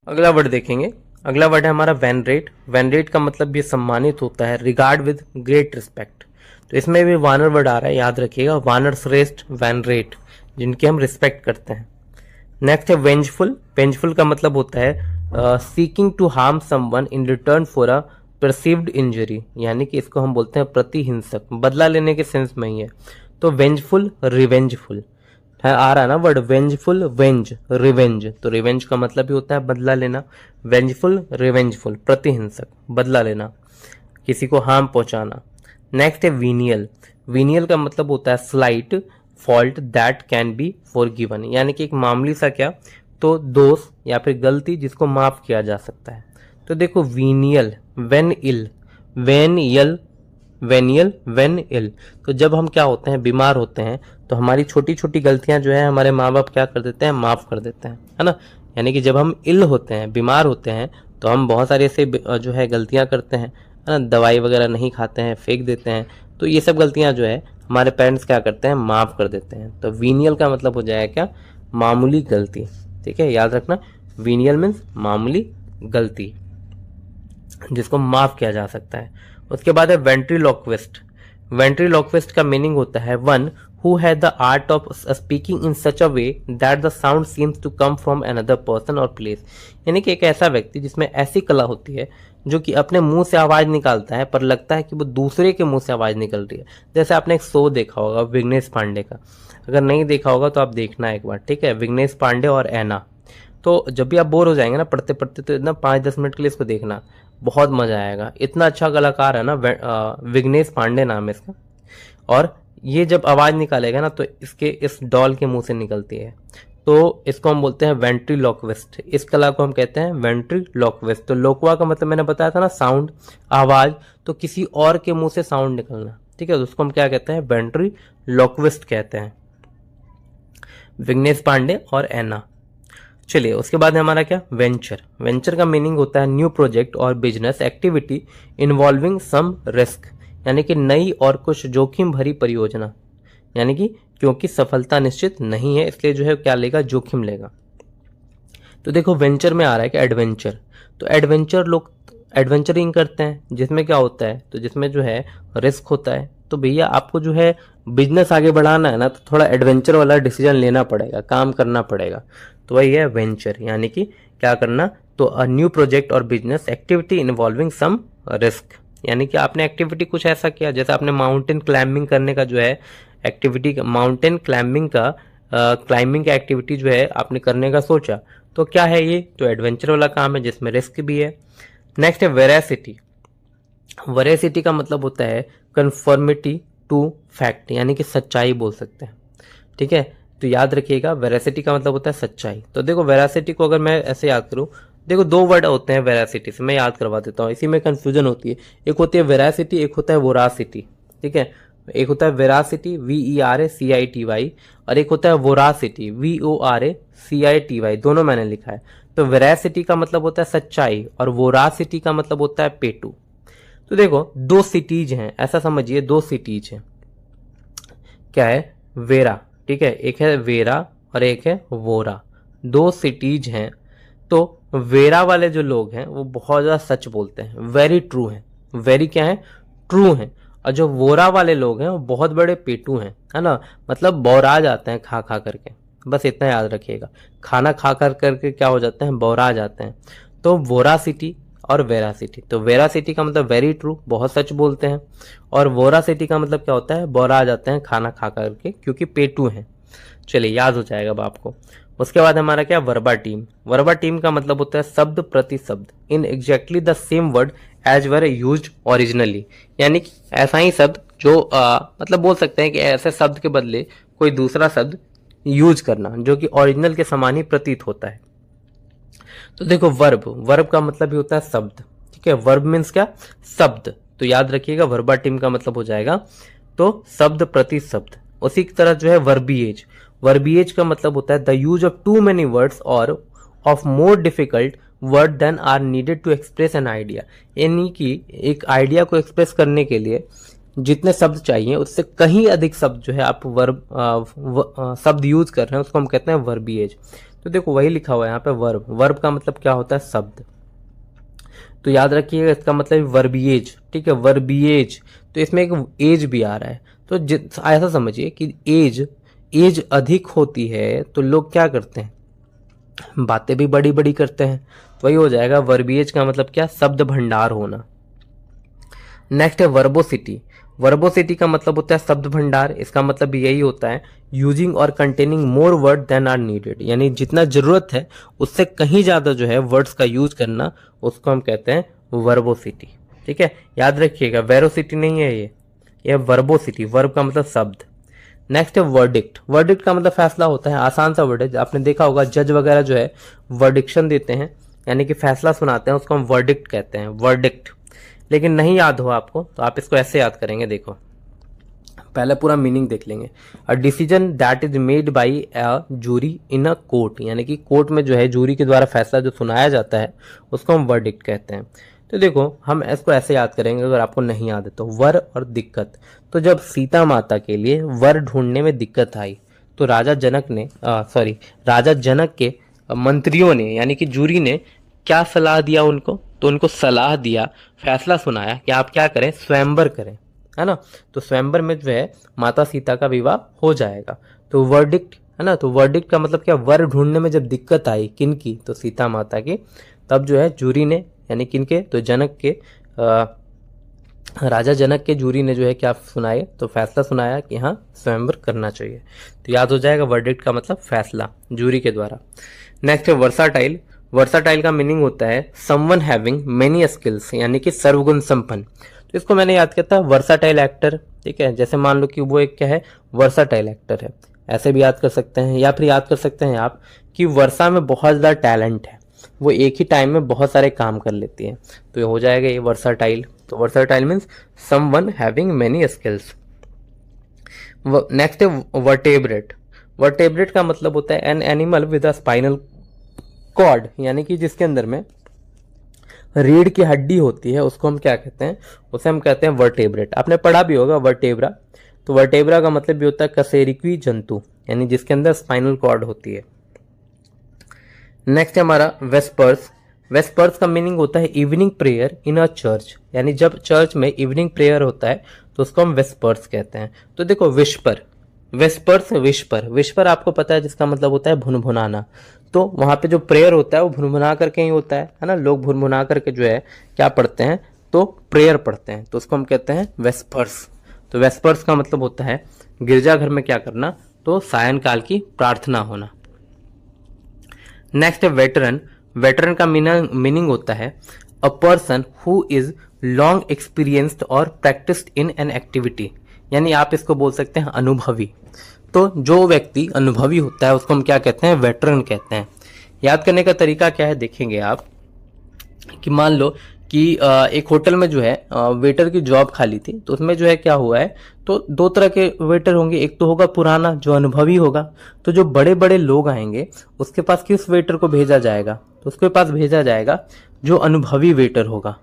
अगला वर्ड देखेंगे, अगला वर्ड है हमारा वेनरेट। वेनरेट का मतलब ये सम्मानित होता है, रिगार्ड विद ग्रेट रिस्पेक्ट। तो इसमें भी वानर वर्ड आ रहा है, याद रखिएगा, वानर श्रेष्ठ, वेनरेट, जिनकी हम रिस्पेक्ट करते हैं। नेक्स्ट है वेंजफुल। वेंजफुल का मतलब होता है seeking to harm someone in return for a perceived injury, यानी कि इसको हम बोलते हैं प्रतिहिंसक, बदला लेने के सेंस में ही है। तो वेंजफुल, रिवेंजफुल है, आ रहा है ना वर्ड, वेंजफुल, वेंज, रिवेंज। तो रिवेंज का मतलब भी होता है बदला लेना, वेंजफुल, रिवेंजफुल, प्रतिहिंसक, बदला लेना, किसी को हार्म पहुंचाना। नेक्स्ट है वीनियल। वीनियल का मतलब होता है slight fault that can be forgiven, यानी कि एक मामूली सा क्या, तो दोष या फिर गलती जिसको माफ किया जा सकता है। तो देखो venial, venial, venial, venial, venial. तो जब हम क्या होते हैं, बीमार होते हैं, तो हमारी छोटी छोटी गलतियां जो है हमारे माँ बाप क्या कर देते हैं, माफ कर देते हैं, है ना। यानी कि जब हम इल होते हैं, बीमार होते हैं, तो हम बहुत सारे ऐसे जो है गलतियां करते हैं, है ना, दवाई वगैरह नहीं खाते हैं, फेंक देते हैं। तो ये सब गलतियां जो है हमारे पेरेंट्स क्या करते हैं, माफ कर देते हैं। तो वीनियल का मतलब हो जाएगा क्या, मामूली गलती, ठीक है, याद रखना, वीनियल मीन्स मामूली गलती जिसको माफ किया जा सकता है। उसके बाद है वेंट्रीलोक्विस्ट। वेंट्रीलोक्विस्ट का मीनिंग होता है one who had the art of speaking in such a way that the sound seems to come from another person और प्लेस, यानी कि एक ऐसा व्यक्ति जिसमें ऐसी कला होती है जो कि अपने मुंह से आवाज निकालता है पर लगता है कि वो दूसरे के मुंह से आवाज निकल रही है। जैसे आपने एक शो देखा होगा विघ्नेश पांडे का, अगर नहीं देखा होगा तो आप देखना एक बार, ठीक है, विघ्नेश पांडे और ऐना। तो जब भी आप बोर हो जाएंगे ना पढ़ते पढ़ते, तो इतना 5-10 मिनट के लिए इसको देखना, बहुत मजा आएगा। इतना अच्छा कलाकार है ना, विघ्नेश पांडे नाम है इसका, और ये जब आवाज निकालेगा ना तो इसके इस डॉल के मुंह से निकलती है, तो इसको हम बोलते हैं वेंट्रीलोक्विस्ट। इस कला को हम कहते हैं वेंट्रीलोक्विस्ट। तो लोकवा का मतलब मैंने बताया था ना, साउंड, आवाज, तो किसी और के मुंह से साउंड निकलना, ठीक है, तो उसको हम क्या कहते हैं, वेंट्रीलोक्विस्ट कहते हैं। विघ्नेश पांडे और ऐना। चलिए उसके बाद है हमारा क्या, वेंचर। वेंचर का मीनिंग होता है न्यू प्रोजेक्ट और business activity involving some risk, यानी कि नई और कुछ जोखिम भरी परियोजना, यानी कि क्योंकि सफलता निश्चित नहीं है इसलिए जो है क्या लेगा, जोखिम लेगा। तो देखो वेंचर में आ रहा है कि एडवेंचर। तो एडवेंचर लोग एडवेंचरिंग करते हैं, जिसमें क्या होता है, तो जिसमें जो है रिस्क होता है। तो भैया आपको जो है बिजनेस आगे बढ़ाना है ना, तो थोड़ा एडवेंचर वाला डिसीजन लेना पड़ेगा, काम करना पड़ेगा। तो वही है वेंचर, यानी कि क्या करना, तो अ न्यू प्रोजेक्ट और business activity involving some risk, यानी कि आपने एक्टिविटी कुछ ऐसा किया, जैसे आपने माउंटेन क्लाइंबिंग करने का जो है एक्टिविटी, माउंटेन क्लाइंबिंग का क्लाइंबिंग का एक्टिविटी जो है आपने करने का सोचा, तो क्या है ये, तो एडवेंचर वाला काम है जिसमें रिस्क भी है। नेक्स्ट है वेरासिटी। वेरासिटी का मतलब होता है कन्फर्मिटी टू फैक्ट, यानी कि सच्चाई बोल सकते हैं, ठीक है। तो याद रखिएगा वेरासिटी का मतलब होता है सच्चाई। तो देखो वेरासिटी को अगर मैं ऐसे याद करूं, देखो दो वर्ड होते हैं वेरासिटी से, मैं याद करवा देता हूँ, इसी में कंफ्यूजन होती है। एक होती है वेरासिटी, एक होता है वोरासिटी, ठीक है। एक होता है वेरासिटी VERACITY, और एक होता है वोरासिटी VORACITY, दोनों मैंने लिखा है। तो वेरासिटी का मतलब होता है सच्चाई और वोरासिटी का मतलब होता है पेटू। तो देखो दो सिटीज हैं, ऐसा समझिए दो सिटीज हैं, क्या है, वेरा, ठीक है, एक है वेरा और एक है वोरा, दो सिटीज हैं। तो वेरा वाले जो लोग हैं वो बहुत ज्यादा सच बोलते हैं, वेरी ट्रू हैं, वेरी क्या है, ट्रू हैं। और जो वोरा वाले लोग हैं वो बहुत बड़े पेटू हैं, है ना, मतलब बौरा जाते हैं खा खा करके, बस इतना याद रखिएगा, खाना खा कर करके क्या हो जाते हैं, बौरा जाते हैं। तो वोरा सिटी और वेरा सिटी, तो वेरा सिटी का मतलब वेरी ट्रू, बहुत सच बोलते हैं, और वोरा सिटी का मतलब क्या होता है, बौरा जाते हैं खाना खा करके क्योंकि पेटू हैं। चलिए याद हो जाएगा अब आपको। उसके बाद हमारा क्या, वर्बा टीम। वर्बा टीम का मतलब होता है शब्द प्रति शब्द, in exactly the same word as were used originally, यानी कि ऐसा ही शब्द जो मतलब बोल सकते हैं कि ऐसे शब्द के बदले कोई दूसरा शब्द यूज करना जो कि ओरिजिनल के समान ही प्रतीत होता है। तो देखो वर्ब, वर्ब का मतलब ही होता है शब्द, ठीक है, वर्ब मीन्स क्या, शब्द। तो याद रखिएगा वर्बा टीम का मतलब हो जाएगा तो शब्द प्रति शब्द। उसी की तरह जो है वर्बिएज, वर्बिएज का मतलब होता है the use of too many words और of more difficult word than are needed to express an idea, यानी कि एक आइडिया को एक्सप्रेस करने के लिए जितने शब्द चाहिए उससे कहीं अधिक शब्द जो है आप वर्ब शब्द यूज कर रहे हैं उसको हम कहते हैं वर्बिएज। तो देखो वही लिखा हुआ है यहाँ पे वर्ब, वर्ब का मतलब क्या होता है, शब्द। तो याद रखिएगा इसका मतलब वर्बिएज, ठीक है, वर्बिएज। तो इसमें एक एज भी आ रहा है, तो ऐसा समझिए कि एज अधिक होती है तो लोग क्या करते हैं, बातें भी बड़ी बड़ी करते हैं, तो वही हो जाएगा वर्बिएज का मतलब क्या, शब्द भंडार होना। नेक्स्ट है वर्बोसिटी। वर्बोसिटी का मतलब होता है शब्द भंडार, इसका मतलब भी यही होता है यूजिंग और containing more word than are needed, यानी जितना जरूरत है उससे कहीं ज्यादा जो है वर्ड्स का यूज करना, उसको हम कहते हैं वर्बोसिटी, ठीक है। याद रखिएगा वेरोसिटी नहीं है ये वर्बोसिटी, वर्ब का मतलब शब्द। नेक्स्ट है वर्डिक्ट। वर्डिक्ट का मतलब फैसला होता है, आसान सा वर्ड है, आपने देखा होगा जज वगैरह जो है वर्डिक्शन देते हैं, यानी कि फैसला सुनाते हैं, उसको हम वर्डिक्ट कहते हैं, वर्डिक्ट। लेकिन नहीं याद हो आपको तो आप इसको ऐसे याद करेंगे, देखो पहले पूरा मीनिंग देख लेंगे। A decision that is made by a jury in a court, यानी कि कोर्ट में जो है जूरी के द्वारा फैसला जो सुनाया जाता है उसको हम वर्डिक्ट कहते हैं। तो देखो हम इसको ऐसे याद करेंगे अगर आपको नहीं याद है तो, वर और दिक्कत। तो जब सीता माता के लिए वर ढूंढने में दिक्कत आई तो राजा जनक के मंत्रियों ने यानी कि जूरी ने क्या सलाह दिया उनको, तो उनको सलाह दिया, फैसला सुनाया कि आप क्या करें, स्वयंवर करें, है ना। तो स्वयंवर में जो है माता सीता का विवाह हो जाएगा। तो वर्डिक्ट है ना, तो वर्डिक्ट का मतलब क्या, वर ढूंढने में जब दिक्कत आई किनकी, तो सीता माता की, तब जो है जूरी ने यानी किनके, तो जनक के राजा जनक के जूरी ने जो है क्या सुनाए, तो फैसला सुनाया कि हाँ स्वयंवर करना चाहिए। तो याद हो जाएगा वर्डिक्ट का मतलब फैसला जूरी के द्वारा। नेक्स्ट है वर्साटाइल। वर्साटाइल का मीनिंग होता है समवन हैविंग मेनी स्किल्स, यानी कि सर्वगुण संपन्न। तो इसको मैंने याद किया था वर्साटाइल एक्टर, ठीक है, जैसे मान लो कि वो एक क्या है, वर्साटाइल एक्टर है, ऐसे भी याद कर सकते हैं। या फिर याद कर सकते हैं आप कि वर्षा में बहुत ज्यादा टैलेंट है, वो एक ही टाइम में बहुत सारे काम कर लेती है, तो ये हो जाएगा ये वर्साटाइल। तो versatile means someone having many skills. Next है वर्टेब्रेट। वर्टेब्रेट का मतलब होता है an animal with a spinal cord, यानी कि जिसके अंदर में रीढ़ की हड्डी होती है उसको हम क्या कहते हैं, उसे हम कहते हैं वर्टेब्रेट। आपने पढ़ा भी होगा वर्टेब्रा। तो वर्टेब्रा का मतलब भी होता है कशेरुकी जंतु, यानी जिसके अंदर स्पाइनल कॉर्ड होती है। नेक्स्ट है हमारा वेस्पर्स। वेस्पर्स का मीनिंग होता है इवनिंग प्रेयर इन अ चर्च, यानी जब चर्च में इवनिंग प्रेयर होता है तो उसको हम वेस्पर्स कहते हैं। तो देखो विस्पर, वेस्पर्स विस्पर, विस्पर आपको पता है जिसका मतलब होता है भुनभुनाना। तो वहां पे जो प्रेयर होता है वो भुनभुना करके ही होता है ना, लोग भुनभुना करके जो है क्या पढ़ते हैं, तो प्रेयर पढ़ते हैं, तो उसको हम कहते हैं वेस्पर्स। तो वेस्पर्स का मतलब होता है गिरजाघर में क्या करना, तो सायंकाल की प्रार्थना होना। नेक्स्ट है वेटरन। वेटरन का मीनिंग होता है a person who is long experienced और प्रैक्टिस्ड इन एन एक्टिविटी, यानी आप इसको बोल सकते हैं अनुभवी। तो जो व्यक्ति अनुभवी होता है उसको हम क्या कहते हैं, वेटरन कहते हैं। याद करने का तरीका क्या है, देखेंगे आप कि मान लो कि एक होटल में जो है वेटर की जॉब खाली थी, तो उसमें जो है क्या हुआ है, तो दो तरह के वेटर होंगे, एक तो होगा पुराना जो अनुभवी होगा, तो जो बड़े बड़े लोग आएंगे उसके पास किस वेटर को भेजा जाएगा, तो उसके पास भेजा जाएगा जो अनुभवी वेटर होगा।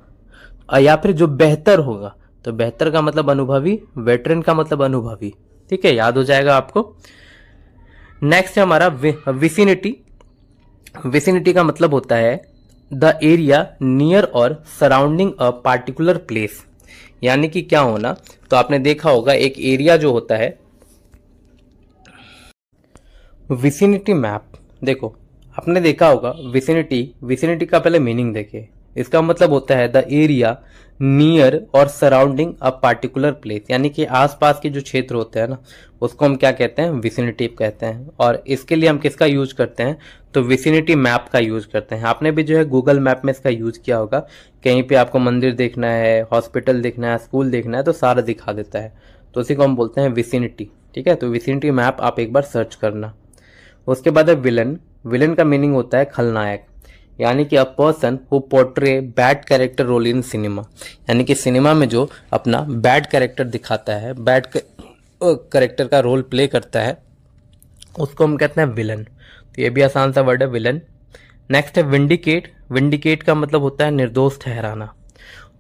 या फिर जो बेहतर होगा, तो बेहतर का मतलब अनुभवी, वेटरन का मतलब अनुभवी। ठीक है, याद हो जाएगा आपको। नेक्स्ट है हमारा विसिनिटी। विसिनिटी का मतलब होता है द एरिया नियर और सराउंडिंग अ पार्टिकुलर प्लेस। यानी कि क्या होना, तो आपने देखा होगा एक एरिया जो होता है, विसिनिटी मैप। देखो, आपने देखा होगा विसिनिटी, विसिनिटी का पहले मीनिंग देखिए। इसका मतलब होता है द एरिया नियर और सराउंडिंग अ पार्टिकुलर प्लेस। यानी कि आसपास के जो क्षेत्र होते हैं ना, उसको हम क्या कहते हैं, विसिनिटी कहते हैं। और इसके लिए हम किसका यूज करते हैं, तो विसिनिटी मैप का यूज करते हैं। आपने भी जो है गूगल मैप में इसका यूज किया होगा। कहीं पे आपको मंदिर देखना है, हॉस्पिटल देखना है, स्कूल देखना है, तो सारा दिखा देता है। तो उसी को हम बोलते हैं विसिनिटी। ठीक है, तो विसिनिटी मैप आप एक बार सर्च करना। उसके बाद है विलन। विलन का मीनिंग होता है खलनायक। यानी कि a person who portray bad character role in cinema. यानी कि सिनेमा में जो अपना बैड कैरेक्टर दिखाता है, बैड कैरेक्टर का रोल प्ले करता है, उसको हम कहते हैं विलन। तो ये भी आसान सा वर्ड है, विलन। नेक्स्ट है विंडिकेट। विंडिकेट का मतलब होता है निर्दोष ठहराना।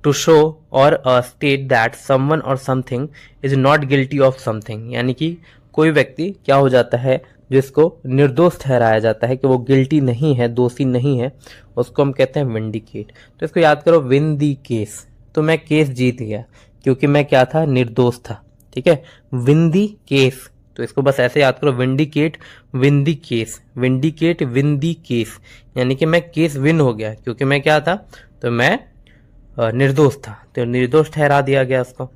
टू शो और स्टेट दैट समवन और something is not guilty of something. यानी कि कोई व्यक्ति क्या हो जाता है, जिसको निर्दोष ठहराया जाता है कि वो गिल्टी नहीं है, दोषी नहीं है, उसको हम कहते हैं विंडिकेट। तो इसको याद करो, विन दी केस। तो मैं केस जीत गया क्योंकि मैं क्या था, निर्दोष था। ठीक है, विन दी केस। तो इसको बस ऐसे याद करो, vindicate win the case, vindicate win the case. यानी कि मैं केस विन हो गया क्योंकि मैं क्या था, तो मैं निर्दोष था, तो निर्दोष ठहरा दिया गया उसको।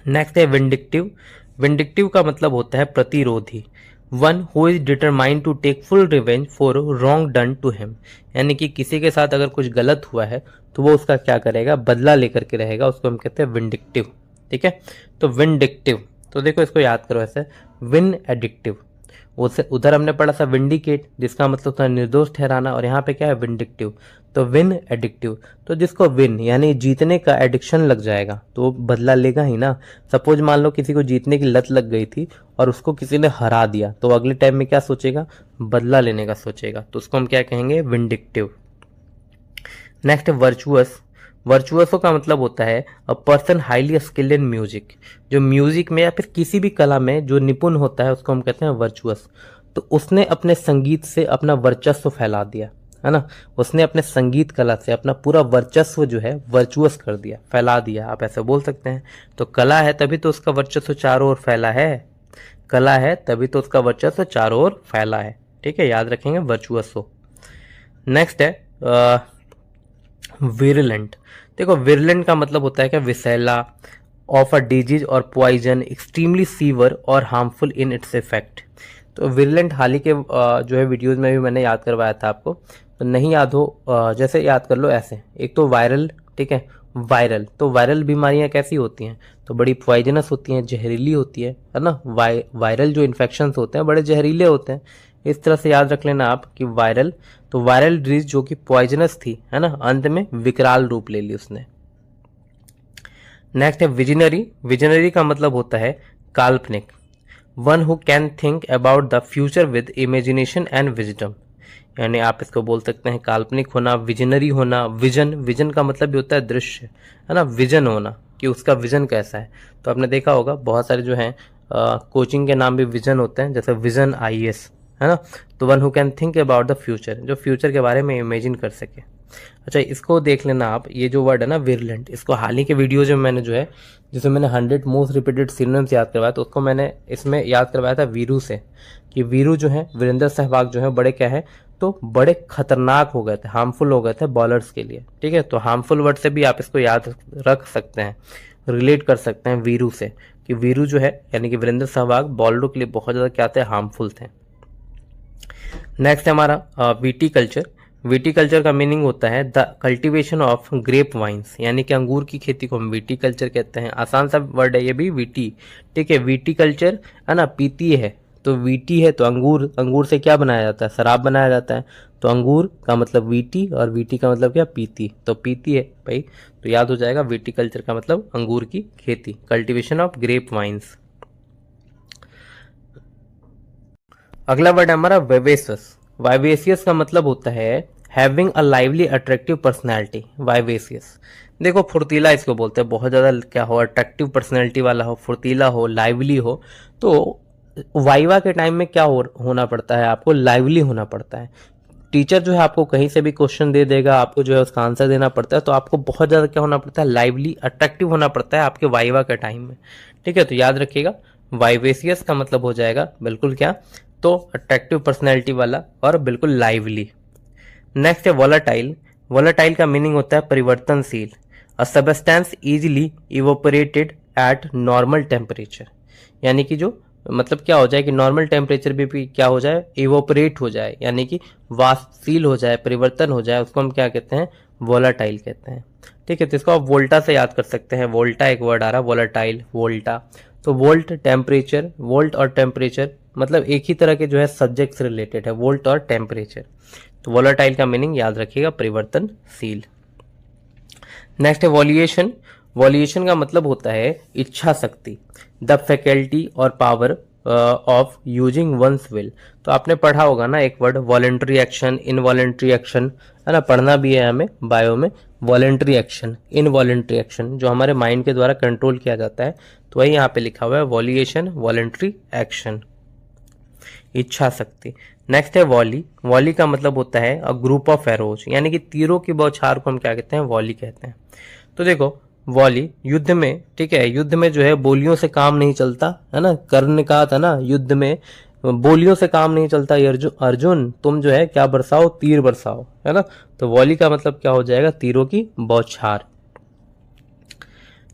नेक्स्ट है विंडिक्टिव। विंडिक्टिव का मतलब होता है प्रतिरोधी। One who is determined to take full revenge for wrong done to him. यानी कि किसी के साथ अगर कुछ गलत हुआ है तो वो उसका क्या करेगा, बदला लेकर के रहेगा, उसको हम कहते हैं विंडिक्टिव। ठीक है, तो विंडिक्टिव। तो देखो इसको याद करो ऐसे, विन एडिक्टिव। उधर हमने पढ़ा था विंडिकेट, जिसका मतलब था निर्दोष ठहराना, और यहाँ पे क्या है, विंडिक्टिव। तो विन एडिक्टिव। तो जिसको विन यानी जीतने का एडिक्शन लग जाएगा तो वो बदला लेगा ही ना। सपोज मान लो किसी को जीतने की लत लग गई थी और उसको किसी ने हरा दिया, तो अगले टाइम में क्या सोचेगा, बदला लेने का सोचेगा। तो उसको हम क्या कहेंगे, विंडिक्टिव। Next virtuous. वर्चुअसो का मतलब होता है a person highly skilled in music. जो म्यूजिक में या फिर किसी भी कला में जो निपुण होता है उसको हम कहते हैं वर्चुअस। तो उसने अपने संगीत से अपना वर्चस्व फैला दिया, है ना। उसने अपने संगीत कला से अपना पूरा वर्चस्व जो है वर्चुअस कर दिया, फैला दिया, आप ऐसे बोल सकते हैं। तो कला है तभी तो उसका वर्चस्व चारों ओर फैला है, कला है तभी तो उसका वर्चस्व चारों ओर फैला है। ठीक है, याद रखेंगे वर्चुअसो। नेक्स्ट है विरुलेंट। देखो विरुलेंट का मतलब होता है कि विषैला, ऑफ अ डिजीज और पॉइजन, एक्सट्रीमली सीवर और हार्मफुल इन इट्स इफेक्ट। तो विरुलेंट हाल ही के जो है वीडियोज में भी मैंने याद करवाया था आपको, तो नहीं याद हो जैसे याद कर लो ऐसे। एक तो वायरल, ठीक है, वायरल। तो वायरल बीमारियां कैसी होती हैं, तो बड़ी पॉइजनस होती हैं, जहरीली होती है ना। वायरल जो इन्फेक्शंस होते हैं बड़े जहरीले होते हैं। इस तरह से याद रख लेना आप कि वायरल, तो वायरल डिजीज जो कि पॉइजनस थी, है ना, अंत में विकराल रूप ले ली उसने। नेक्स्ट है विजनरी। विजनरी का मतलब होता है काल्पनिक। One who can think about the future with imagination and wisdom. यानी आप इसको बोल सकते हैं काल्पनिक होना, विजनरी होना। विजन, विजन का मतलब भी होता है दृश्य, है ना, विजन होना कि उसका विजन कैसा है। तो आपने देखा होगा बहुत सारे जो हैं कोचिंग के नाम भी विजन होते हैं, जैसे विजन आईएएस, है ना। तो one who can think about the future, जो फ्यूचर के बारे में इमेजिन कर सके। अच्छा, इसको देख लेना आप, ये जो वर्ड है ना विरलेंट, इसको हाल ही के वीडियो जो मैंने जो है, जिसमें मैंने 100 मोस्ट रिपीटेड सिनोनिम्स याद करवाया, तो उसको मैंने इसमें याद करवाया था वीरू से, कि वीरू जो है, वीरेंद्र सहवाग जो है, बड़े क्या है, तो बड़े खतरनाक हो गए थे, हार्मफुल हो गए थे बॉलर्स के लिए। ठीक है, तो हार्मफुल वर्ड से भी आप इसको याद रख सकते हैं, रिलेट कर सकते हैं वीरू से, कि वीरू जो है यानी कि वीरेंद्र सहवाग बॉलरों के लिए बहुत ज़्यादा क्या थे, हार्मफुल थे। नेक्स्ट है हमारा वीटी कल्चर। वीटी कल्चर का मीनिंग होता है the cultivation of grape vines, यानी कि अंगूर की खेती को हम वीटी कल्चर कहते हैं। आसान सा वर्ड है ये भी, वीटी। ठीक है, वीटी कल्चर, है ना, पीती है तो वीटी है, तो अंगूर, अंगूर से क्या बनाया जाता है, शराब बनाया जाता है। तो अंगूर का मतलब वीटी और वीटी का मतलब क्या, पीती। तो पीती है भाई, तो याद हो जाएगा वीटी कल्चर का मतलब अंगूर की खेती, कल्टीवेशन ऑफ ग्रेप वाइन्स। अगला वर्ड है हमारा वाइवेसियस। वाइवेसियस का मतलब होता है having a lively attractive personality, vivacious. देखो फुर्तीला इसको बोलते हैं, बहुत ज़्यादा क्या हो, अट्रैक्टिव पर्सनैलिटी वाला हो, फुर्तीला हो, लाइवली हो। तो वाइवा के टाइम में क्या होना पड़ता है, आपको लाइवली होना पड़ता है। टीचर जो है आपको कहीं से भी क्वेश्चन दे देगा, आपको जो है उसका आंसर देना पड़ता है, तो आपको बहुत ज़्यादा क्या होना पड़ता है, लाइवली, अट्रैक्टिव होना पड़ता है आपके वाइवा के टाइम में। ठीक है, तो याद रखिएगा वाइवेसियस का मतलब हो जाएगा बिल्कुल क्या, तो अट्रैक्टिव पर्सनैलिटी वाला और बिल्कुल लाइवली। नेक्स्ट है वोलाटाइल। वोलाटाइल का मीनिंग होता है परिवर्तनशील। A substance easily evaporated at normal temperature, यानी कि जो मतलब क्या हो जाए कि नॉर्मल टेम्परेचर भी क्या हो जाए, इवोपरेट हो जाए, यानी कि वाष्पशील हो जाए, परिवर्तन हो जाए, उसको हम क्या कहते हैं, वोलाटाइल कहते हैं। ठीक है, तो इसको आप वोल्टा से याद कर सकते हैं, वोल्टा एक वर्ड आ रहा है, वोलाटाइल, वोल्टा। तो वोल्ट टेम्परेचर, वोल्ट और टेम्परेचर मतलब एक ही तरह के जो है सब्जेक्ट से रिलेटेड है, वोल्ट और टेम्परेचर। तो वोलाटाइल का मीनिंग याद रखिएगा परिवर्तनशील। नेक्स्ट है वॉल्यूशन। वॉल्यूशन का मतलब होता है इच्छा शक्ति, द फैकल्टी और power of using one's will. तो आपने पढ़ा होगा ना एक word voluntary action, involuntary action, है ना, पढ़ना भी है हमें बायो में। वॉलेंट्री एक्शन, इनवॉलेंट्री एक्शन जो हमारे माइंड के द्वारा कंट्रोल किया जाता है, तो वही यहाँ पे लिखा हुआ है वॉल्यूशन, वॉलेंट्री एक्शन, इच्छा शक्ति। नेक्स्ट है वॉली। वॉली का मतलब होता है अ ग्रुप ऑफ एरोज, यानी कि तीरों की बौछार को हम क्या कहते हैं, वॉली कहते हैं। तो देखो वॉली युद्ध में, ठीक है, युद्ध में जो है बोलियों से काम नहीं चलता, है ना, कर्ण ने कहा था ना युद्ध में बोलियों से काम नहीं चलता, अर्जुन तुम जो है क्या बरसाओ, तीर बरसाओ, है ना। तो वॉली का मतलब क्या हो जाएगा, तीरों की बौछार।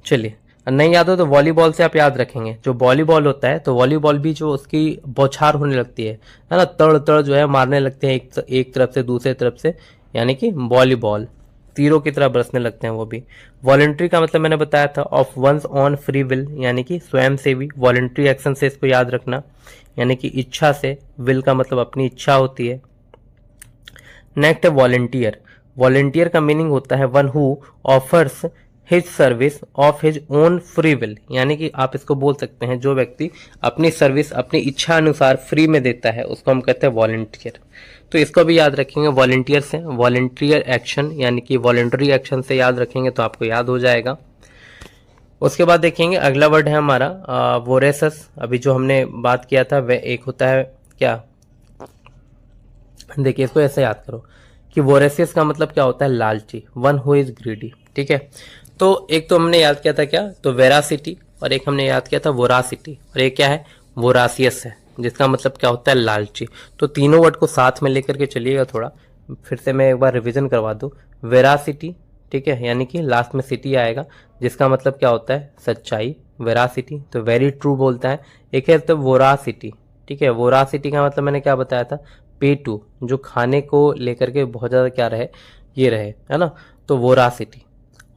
चलिए, नहीं याद हो तो वॉलीबॉल से आप याद रखेंगे, जो वॉलीबॉल होता है तो वॉलीबॉल भी जो उसकी बौछार होने लगती है ना, तड़ तड़ जो है मारने लगते हैं एक तरफ से दूसरे तरफ से, यानी कि वॉलीबॉल तीरों की तरह बरसने लगते हैं वो भी। वॉलेंट्री का मतलब मैंने बताया था of one's own free will, यानी कि स्वयं सेवी। वॉलेंट्री एक्शन से इसको याद रखना, यानी कि इच्छा से, विल का मतलब अपनी इच्छा होती है। नेक्स्ट है वॉलेंटियर। वॉलेंटियर का मीनिंग होता है one who offers his service of his own free will, यानी कि आप इसको बोल सकते हैं जो व्यक्ति अपनी सर्विस अपनी इच्छा अनुसार फ्री में देता है उसको हम कहते हैं वॉलेंटियर। तो इसको भी याद रखेंगे वॉलेंटियर से, वॉलेंटियर एक्शन यानी कि वॉलेंटरी एक्शन से याद रखेंगे तो आपको याद हो जाएगा। उसके बाद देखेंगे अगला वर्ड है हमारा वोरेसस। अभी जो हमने बात किया था वह एक होता है क्या, देखिए इसको ऐसे याद करो कि वोरेसियस का मतलब क्या होता है, लालची, वन हु इज ग्रीडी। ठीक है, तो एक तो हमने याद किया था क्या, तो वेरासिटी, और एक हमने याद किया था वोरासिटी, और एक क्या है, वोरासियस है, जिसका मतलब क्या होता है, लालची। तो तीनों वर्ड को साथ में लेकर के चलिएगा, थोड़ा फिर से मैं एक बार रिवीजन करवा दूं। वेरासिटी, ठीक है, यानी कि लास्ट में सिटी आएगा, जिसका मतलब क्या होता है, सच्चाई, वेरासिटी, तो वेरी ट्रू बोलता है। एक है तो वोरासिटी, ठीक है, वोरासिटी का मतलब मैंने क्या बताया था, पे टू, जो खाने को लेकर के बहुत ज्यादा क्या रहे, ये रहे, है ना, तो वोरासिटी।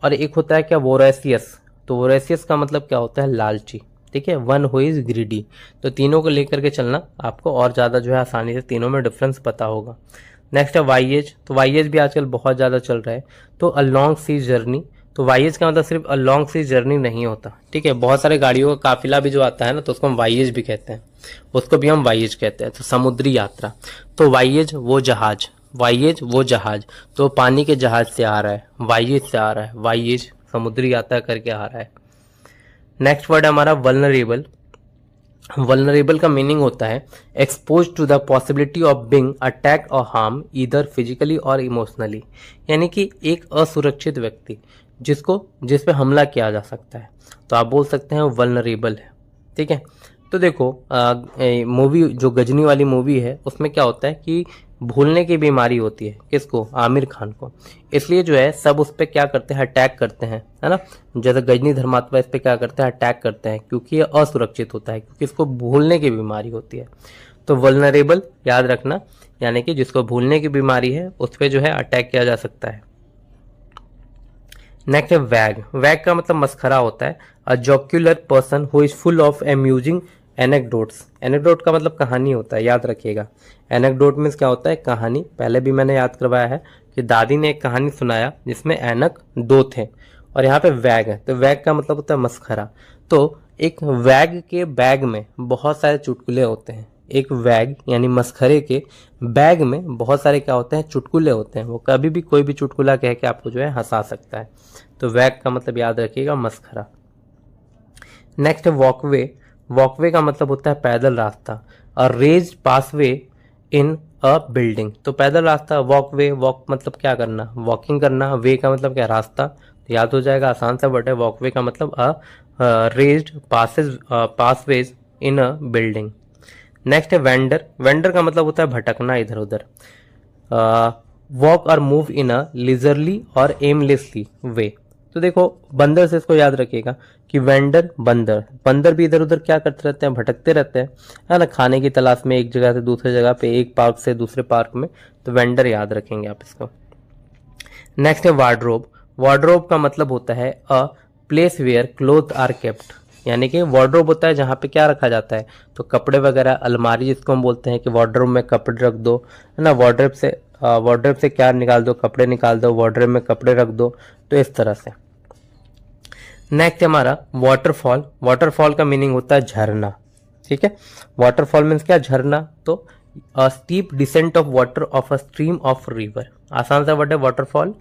और एक होता है क्या, वोरेसियस, तो वोरेसियस का मतलब क्या होता है, लालची। ठीक है, वन हु इज ग्रीडी। तो तीनों को लेकर के चलना आपको और ज्यादा जो है आसानी से तीनों में डिफरेंस पता होगा। नेक्स्ट है वाइएज। तो वाइएज भी आजकल बहुत ज्यादा चल रहा है, तो अ लॉन्ग सी जर्नी। तो वाइएज का मतलब सिर्फ अ लॉन्ग सी जर्नी नहीं होता, ठीक है, बहुत सारे गाड़ियों का काफिला भी जो आता है ना, तो उसको हम वाइएज भी कहते हैं, उसको भी हम वाइएज कहते हैं। तो समुद्री यात्रा, तो वाइएज वो जहाज, वाइएज वो जहाज, तो पानी के जहाज से आ रहा है, वाइएज से आ रहा है, वाइएज समुद्री यात्रा करके आ रहा है। नेक्स्ट वर्ड है हमारा वल्नरेबल। वल्नरेबल का मीनिंग होता है expose to the possibility of being attack और हार्म ईदर फिजिकली और इमोशनली, यानी कि एक असुरक्षित व्यक्ति जिस पे हमला किया जा सकता है, तो आप बोल सकते हैं वल्नरेबल है। ठीक है, तो देखो मूवी जो गजनी वाली मूवी है उसमें क्या होता है कि भूलने की बीमारी होती है, किसको, आमिर खान को, इसलिए जो है सब उस पर क्या करते हैं, अटैक करते हैं, है ना, जैसे गजनी धर्मात्मा इस पर क्या करते हैं, अटैक करते हैं, क्योंकि ये असुरक्षित होता है, क्योंकि इसको भूलने की बीमारी होती है। तो वल्नरेबल याद रखना, यानी कि जिसको भूलने की बीमारी है उस पर जो है अटैक किया जा सकता है। नेक्स्ट है वैग। वैग का मतलब मस्खरा होता है, a jocular person who is full of amusing anecdotes. Anecdote का मतलब कहानी होता है, याद रखिएगा। एनेक्डोट मीन्स क्या होता है, कहानी। पहले भी मैंने याद करवाया है कि दादी ने एक कहानी सुनाया जिसमें एनक दो थे, और यहाँ पे वैग है, तो वैग का मतलब होता है मस्खरा। तो एक वैग के बैग में बहुत सारे चुटकुले होते हैं, एक वैग यानी मस्खरे के बैग में बहुत सारे क्या होते हैं, चुटकुले होते हैं। वो कभी भी कोई भी चुटकुला कह के आपको जो है हंसा सकता है। तो वैग का मतलब याद रखिएगा मस्खरा। नेक्स्ट है वॉकवे। वॉकवे का मतलब होता है पैदल रास्ता। अ रेज्ड पासवे इन अ बिल्डिंग। तो पैदल रास्ता, वॉकवे, वॉक मतलब क्या करना, वॉकिंग करना, वे का मतलब क्या, रास्ता। तो याद हो जाएगा, आसान सा वर्ड है। वॉकवे का मतलब अ रेज्ड पासवेज इन अ बिल्डिंग। नेक्स्ट है वेंडर। वेंडर का मतलब होता है भटकना इधर उधर। वॉक और मूव इन अ लिजरली और एमलेसली वे। तो देखो बंदर से इसको याद रखिएगा कि वेंडर, बंदर, बंदर भी इधर उधर क्या करते रहते हैं, भटकते रहते हैं, है ना, खाने की तलाश में एक जगह से दूसरी जगह पे, एक पार्क से दूसरे पार्क में। तो वेंडर याद रखेंगे आप इसको। नेक्स्ट है वार्डरोब। वार्डरोब का मतलब होता है a place where cloth are kept. यानी कि वार्डरोब होता है जहाँ पे क्या रखा जाता है, तो कपड़े वगैरह, अलमारी जिसको हम बोलते हैं कि वार्डरोब में कपड़े रख दो, है ना, वार्डरोब से क्या निकाल दो, कपड़े निकाल दो, वार्डरोब में कपड़े रख दो। तो इस तरह से। नेक्स्ट हमारा वाटरफॉल। वाटरफॉल का मीनिंग होता है झरना। ठीक है, वाटरफॉल मीन्स क्या, झरना। तो अ steep descent of water of a stream of river. आसान सा वर्ड है वाटरफॉल।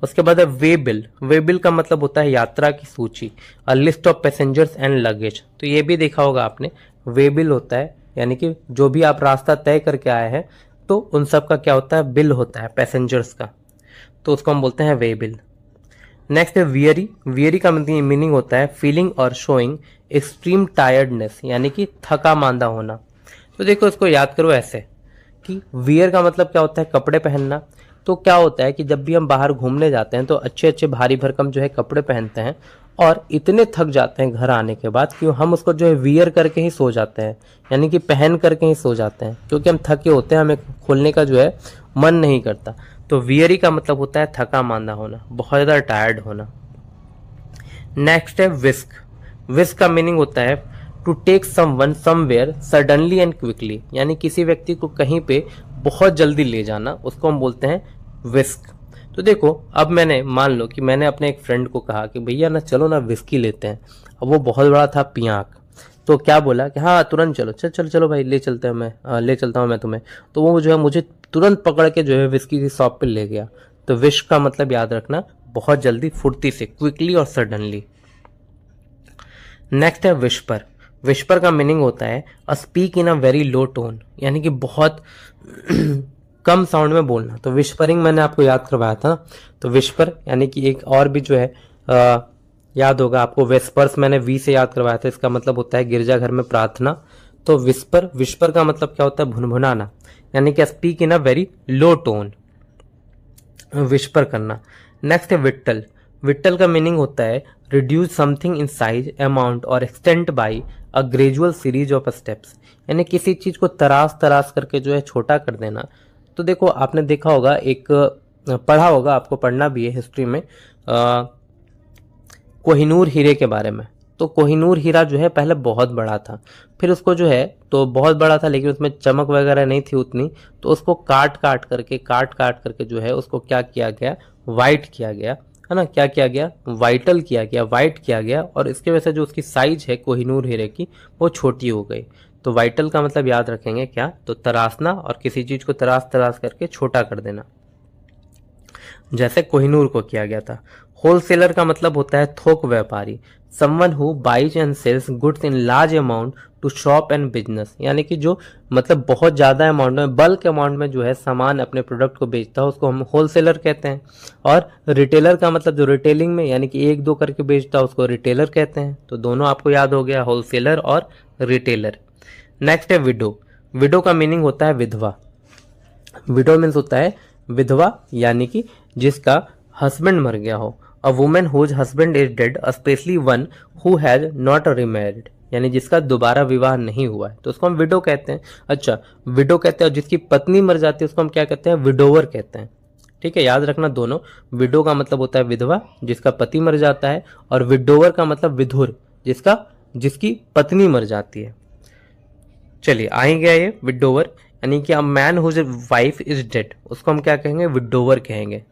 उसके बाद है वे बिल। वे बिल का मतलब होता है यात्रा की सूची। A list of passengers and luggage. तो ये भी देखा होगा आपने, वे बिल होता है यानी कि जो भी आप रास्ता तय करके आए हैं तो उन सब का क्या होता है, बिल होता है पैसेंजर्स का। तो उसको हम बोलते हैं वे बिल। नेक्स्ट है वियरी। वियरी का मीनिंग होता है फीलिंग और शोइंग एक्सट्रीम टायर्डनेस, यानी कि थका मांदा होना। तो देखो इसको याद करो ऐसे कि वियर का मतलब क्या होता है, कपड़े पहनना। तो क्या होता है कि जब भी हम बाहर घूमने जाते हैं तो अच्छे अच्छे भारी भरकम जो है कपड़े पहनते हैं और इतने थक जाते हैं घर आने के बाद कि हम उसको जो है वियर करके ही सो जाते हैं, यानी कि पहन करके ही सो जाते हैं, क्योंकि हम थके होते हैं, हमें खोलने का जो है मन नहीं करता। तो वियरी का मतलब होता है थका मांदा होना, बहुत ज़्यादा टायर्ड होना। नेक्स्ट है विस्क। विस्क का मीनिंग होता है to take someone somewhere suddenly and quickly, यानी किसी व्यक्ति को कहीं पे बहुत जल्दी ले जाना, उसको हम बोलते हैं विस्क। तो देखो अब मैंने मान लो कि मैंने अपने एक फ्रेंड को कहा कि भैया ना चलो ना विस्की लेते हैं। अब वो बहुत बड़ा था पियांक, तो क्या बोला कि हाँ तुरंत चलो, चल चल चलो भाई ले चलते हैं, ले चलता हूँ मैं तुम्हें। तो वो जो है मुझे तुरंत पकड़ के जो है विस्की की शॉप पे ले गया। तो विस्क का मतलब याद रखना बहुत जल्दी, फुर्ती से, क्विकली और सडनली। नेक्स्ट है विस्पर। विस्पर का मीनिंग होता है a speak in a very low tone, यानी कि बहुत कम साउंड में बोलना। तो विस्परिंग मैंने आपको याद करवाया था। तो विस्पर यानी कि एक और भी जो है याद होगा आपको, वेस्पर्स मैंने वी से याद करवाया था, इसका मतलब होता है गिरजाघर में प्रार्थना। तो विस्पर, विस्पर का मतलब क्या होता है, भुनभुनाना, यानी कि speak in a very low tone, whisper करना। नेक्स्ट है विट्टल। विट्टल का मीनिंग होता है reduce something in size, amount और extent by a gradual series of steps, यानी किसी चीज को तराश तराश करके जो है छोटा कर देना। तो देखो आपने देखा होगा, एक पढ़ा होगा, आपको पढ़ना भी है हिस्ट्री में, कोहिनूर हीरे के बारे में। तो कोहिनूर हीरा जो है पहले बहुत बड़ा था, फिर उसको जो है, तो बहुत बड़ा था लेकिन उसमें चमक वगैरह नहीं थी उतनी, तो उसको काट काट करके जो है उसको क्या किया गया, वाइट किया गया, है ना, क्या किया गया, वाइटल किया गया, वाइट किया गया, और इसके वजह से जो उसकी साइज है कोहिनूर हीरे की वो छोटी हो गई। तो वाइटल का मतलब याद रखेंगे क्या, तो तराशना, और किसी चीज को तराश तराश करके छोटा कर देना, जैसे कोहिनूर को किया गया था। होलसेलर का मतलब होता है थोक व्यापारी, someone who buys and sells goods in large amount to shop and business, यानी कि जो मतलब बहुत ज्यादा अमाउंट में, बल्क अमाउंट में जो है सामान, अपने प्रोडक्ट को बेचता है, उसको हम होलसेलर कहते हैं। और रिटेलर का मतलब जो रिटेलिंग में, यानी कि एक दो करके बेचता है, उसको रिटेलर कहते हैं। तो दोनों आपको याद हो गया, होलसेलर और रिटेलर। नेक्स्ट है विडो। विडो का मीनिंग होता है विधवा। विडो मीन्स होता है विधवा, यानी कि जिसका हस्बैंड मर गया हो। A woman whose husband is dead, especially one who has not remarried, यानी जिसका दोबारा विवाह नहीं हुआ है, तो उसको हम विडो कहते हैं। अच्छा, विडो कहते हैं, और जिसकी पत्नी मर जाती है उसको हम क्या कहते हैं, विडोवर कहते हैं। ठीक है, याद रखना दोनों। विडो का मतलब होता है विधवा, जिसका पति मर जाता है, और विडोवर का मतलब विधुर, जिसकी पत्नी मर जाती है। चलिए आ ही गया ये विडोवर, यानी कि a man whose wife is dead, उसको हम क्या कहेंगे, विडोवर कहेंगे।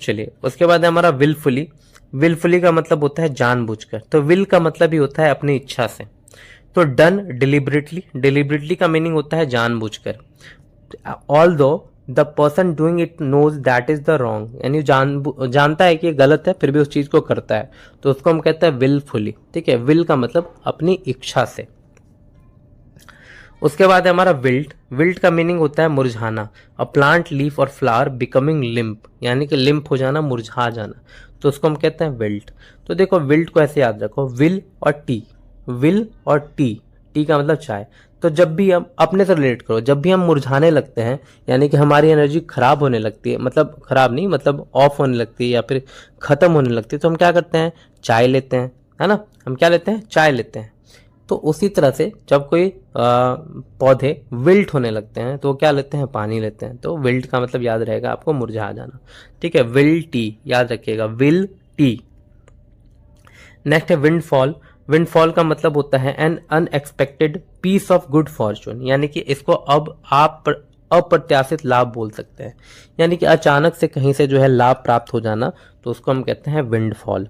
चलिए उसके बाद है हमारा विलफुली। विलफुली का मतलब होता है जानबूझकर। तो विल का मतलब ही होता है अपनी इच्छा से। तो डन डिलिबरेटली, डिलिबरेटली का मीनिंग होता है जानबूझकर। Although the person doing it knows that is the wrong, यानी जानता है कि ये गलत है फिर भी उस चीज को करता है, तो उसको हम कहते हैं विलफुली। ठीक है, विल का मतलब अपनी इच्छा से। उसके बाद है हमारा विल्ट। विल्ट का मीनिंग होता है मुरझाना। अ प्लांट लीफ और फ्लावर बिकमिंग लिम्प, यानी कि लिम्प हो जाना, मुरझा जाना, तो उसको हम कहते हैं विल्ट। तो देखो विल्ट को ऐसे याद रखो, विल और टी, विल और टी, टी का मतलब चाय। तो जब भी हम अपने से रिलेट करो, जब भी हम मुरझाने लगते हैं यानी कि हमारी एनर्जी खराब होने लगती है, मतलब खराब नहीं, मतलब ऑफ होने लगती है या फिर खत्म होने लगती है, तो हम क्या करते हैं, चाय लेते हैं, है ना। हम क्या लेते हैं, चाय लेते हैं। तो उसी तरह से जब कोई पौधे विल्ट होने लगते हैं तो वो क्या लेते हैं, पानी लेते हैं। तो विल्ट का मतलब याद रहेगा आपको, मुरझा जाना। ठीक है, विल टी याद रखिएगा, विल टी। नेक्स्ट है विंडफॉल। विंडफॉल का मतलब होता है an unexpected piece of good fortune, यानी कि इसको अब आप अप्रत्याशित लाभ बोल सकते हैं, यानी कि अचानक से कहीं से जो है लाभ प्राप्त हो जाना, तो उसको हम कहते हैं विंडफॉल।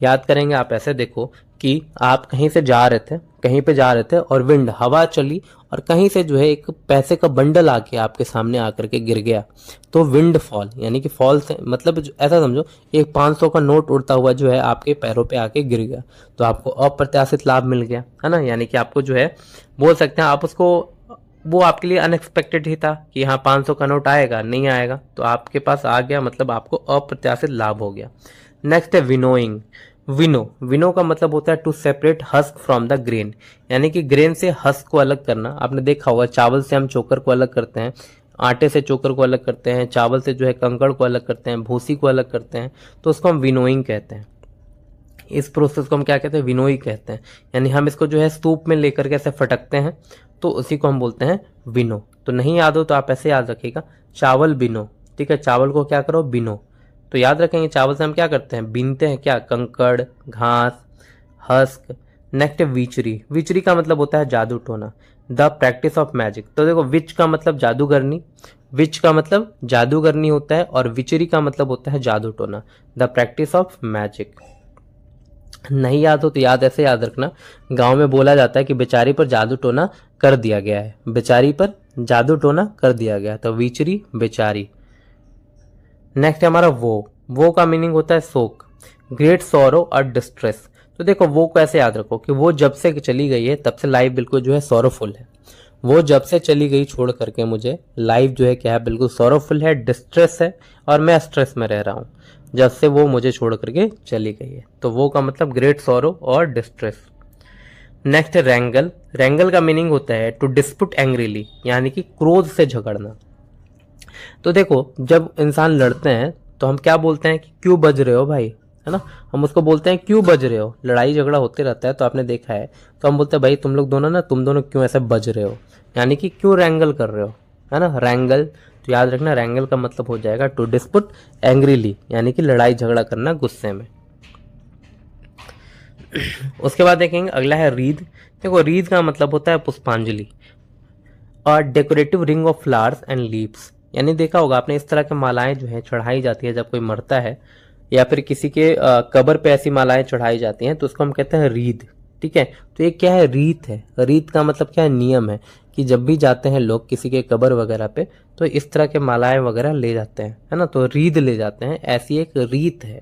याद करेंगे आप, ऐसे देखो कि आप कहीं से जा रहे थे, कहीं पे जा रहे थे और विंड हवा चली और कहीं से जो है एक पैसे का बंडल आके आपके सामने आकर के गिर गया, तो विंड फॉल, यानी कि फॉल से मतलब ऐसा समझो एक 500 का नोट उड़ता हुआ जो है आपके पैरों पे आके गिर गया, तो आपको अप्रत्याशित लाभ मिल गया, है ना। यानी कि आपको जो है बोल सकते हैं आप उसको, वो आपके लिए अनएक्सपेक्टेड ही था कि हाँ 500 का नोट आएगा, नहीं आएगा, तो आपके पास आ गया, मतलब आपको अप्रत्याशित लाभ हो गया। नेक्स्ट है विनोइंग। विनो, विनो का मतलब होता है to separate husk from the grain, यानी कि ग्रेन से हस्क को अलग करना। आपने देखा होगा चावल से हम चोकर को अलग करते हैं, आटे से चोकर को अलग करते हैं, चावल से जो है कंकड़ को अलग करते हैं, भूसी को अलग करते हैं, तो उसको हम विनोइंग कहते हैं। इस प्रोसेस को हम क्या कहते हैं, विनोई कहते हैं। यानी हम इसको जो है सूप में लेकर के ऐसे फटकते हैं, तो उसी को हम बोलते हैं विनो। तो नहीं याद हो तो आप ऐसे याद रखिएगा, चावल बिनो। ठीक है, चावल को क्या करो, बिनो। तो याद रखेंगे चावल से हम क्या करते हैं, बीनते हैं क्या, कंकड़, घास, हस्क। नेक्स्ट विचरी। विचरी का मतलब होता है जादू टोना, द प्रैक्टिस ऑफ मैजिक। तो देखो विच का मतलब जादूगरनी, विच का मतलब जादूगरनी होता है, और विचरी का मतलब होता है जादू टोना, द प्रैक्टिस ऑफ मैजिक। नहीं याद हो तो याद ऐसे याद रखना, गांव में बोला जाता है कि बेचारी पर जादू टोना कर दिया गया है, बेचारी पर जादू टोना कर दिया गया, तो विचरी बेचारी। नेक्स्ट है हमारा वो का मीनिंग होता है शोक, ग्रेट सॉरो और डिस्ट्रेस। तो देखो वो को ऐसे याद रखो कि वो जब से चली गई है तब से लाइफ बिल्कुल जो है सॉरोफुल है। वो जब से चली गई छोड़ करके मुझे, लाइफ जो है क्या है, बिल्कुल सॉरोफुल है, डिस्ट्रेस है, और मैं स्ट्रेस में रह रहा हूँ जब से वो मुझे छोड़ करके चली गई है। तो वो का मतलब ग्रेट सॉरो और डिस्ट्रेस। नेक्स्ट है रैंगल। रैंगल का मीनिंग होता है टू डिस्प्यूट एंग्रीली, यानी कि क्रोध से झगड़ना। तो देखो जब इंसान लड़ते हैं तो हम क्या बोलते हैं कि क्यों बज रहे हो भाई, है ना, हम उसको बोलते हैं क्यों बज रहे हो। लड़ाई झगड़ा होते रहता है तो आपने देखा है, तो हम बोलते हैं भाई तुम लोग दोनों ना, तुम दोनों क्यों ऐसे बज रहे हो, यानी कि क्यों रैंगल कर रहे हो, है ना, रैंगल। तो याद रखना रैंगल का मतलब हो जाएगा टू डिस्प्यूट एंग्रीली, यानी कि लड़ाई झगड़ा करना गुस्से में। उसके बाद देखेंगे अगला है रीद। देखो रीद का मतलब होता है पुष्पांजलि, और decorative ring of flowers and leaves, यानी देखा होगा आपने इस तरह की मालाएं जो है चढ़ाई जाती है जब कोई मरता है, या फिर किसी के कब्र पे ऐसी मालाएं चढ़ाई जाती हैं, तो उसको हम कहते हैं रीद। ठीक है, तो ये क्या है, रीत है। रीत का मतलब क्या है, नियम है कि जब भी जाते हैं लोग किसी के कब्र वगैरह पे, तो इस तरह के मालाएं वगैरह ले जाते हैं, है ना, तो रीद ले जाते हैं, ऐसी एक रीत है,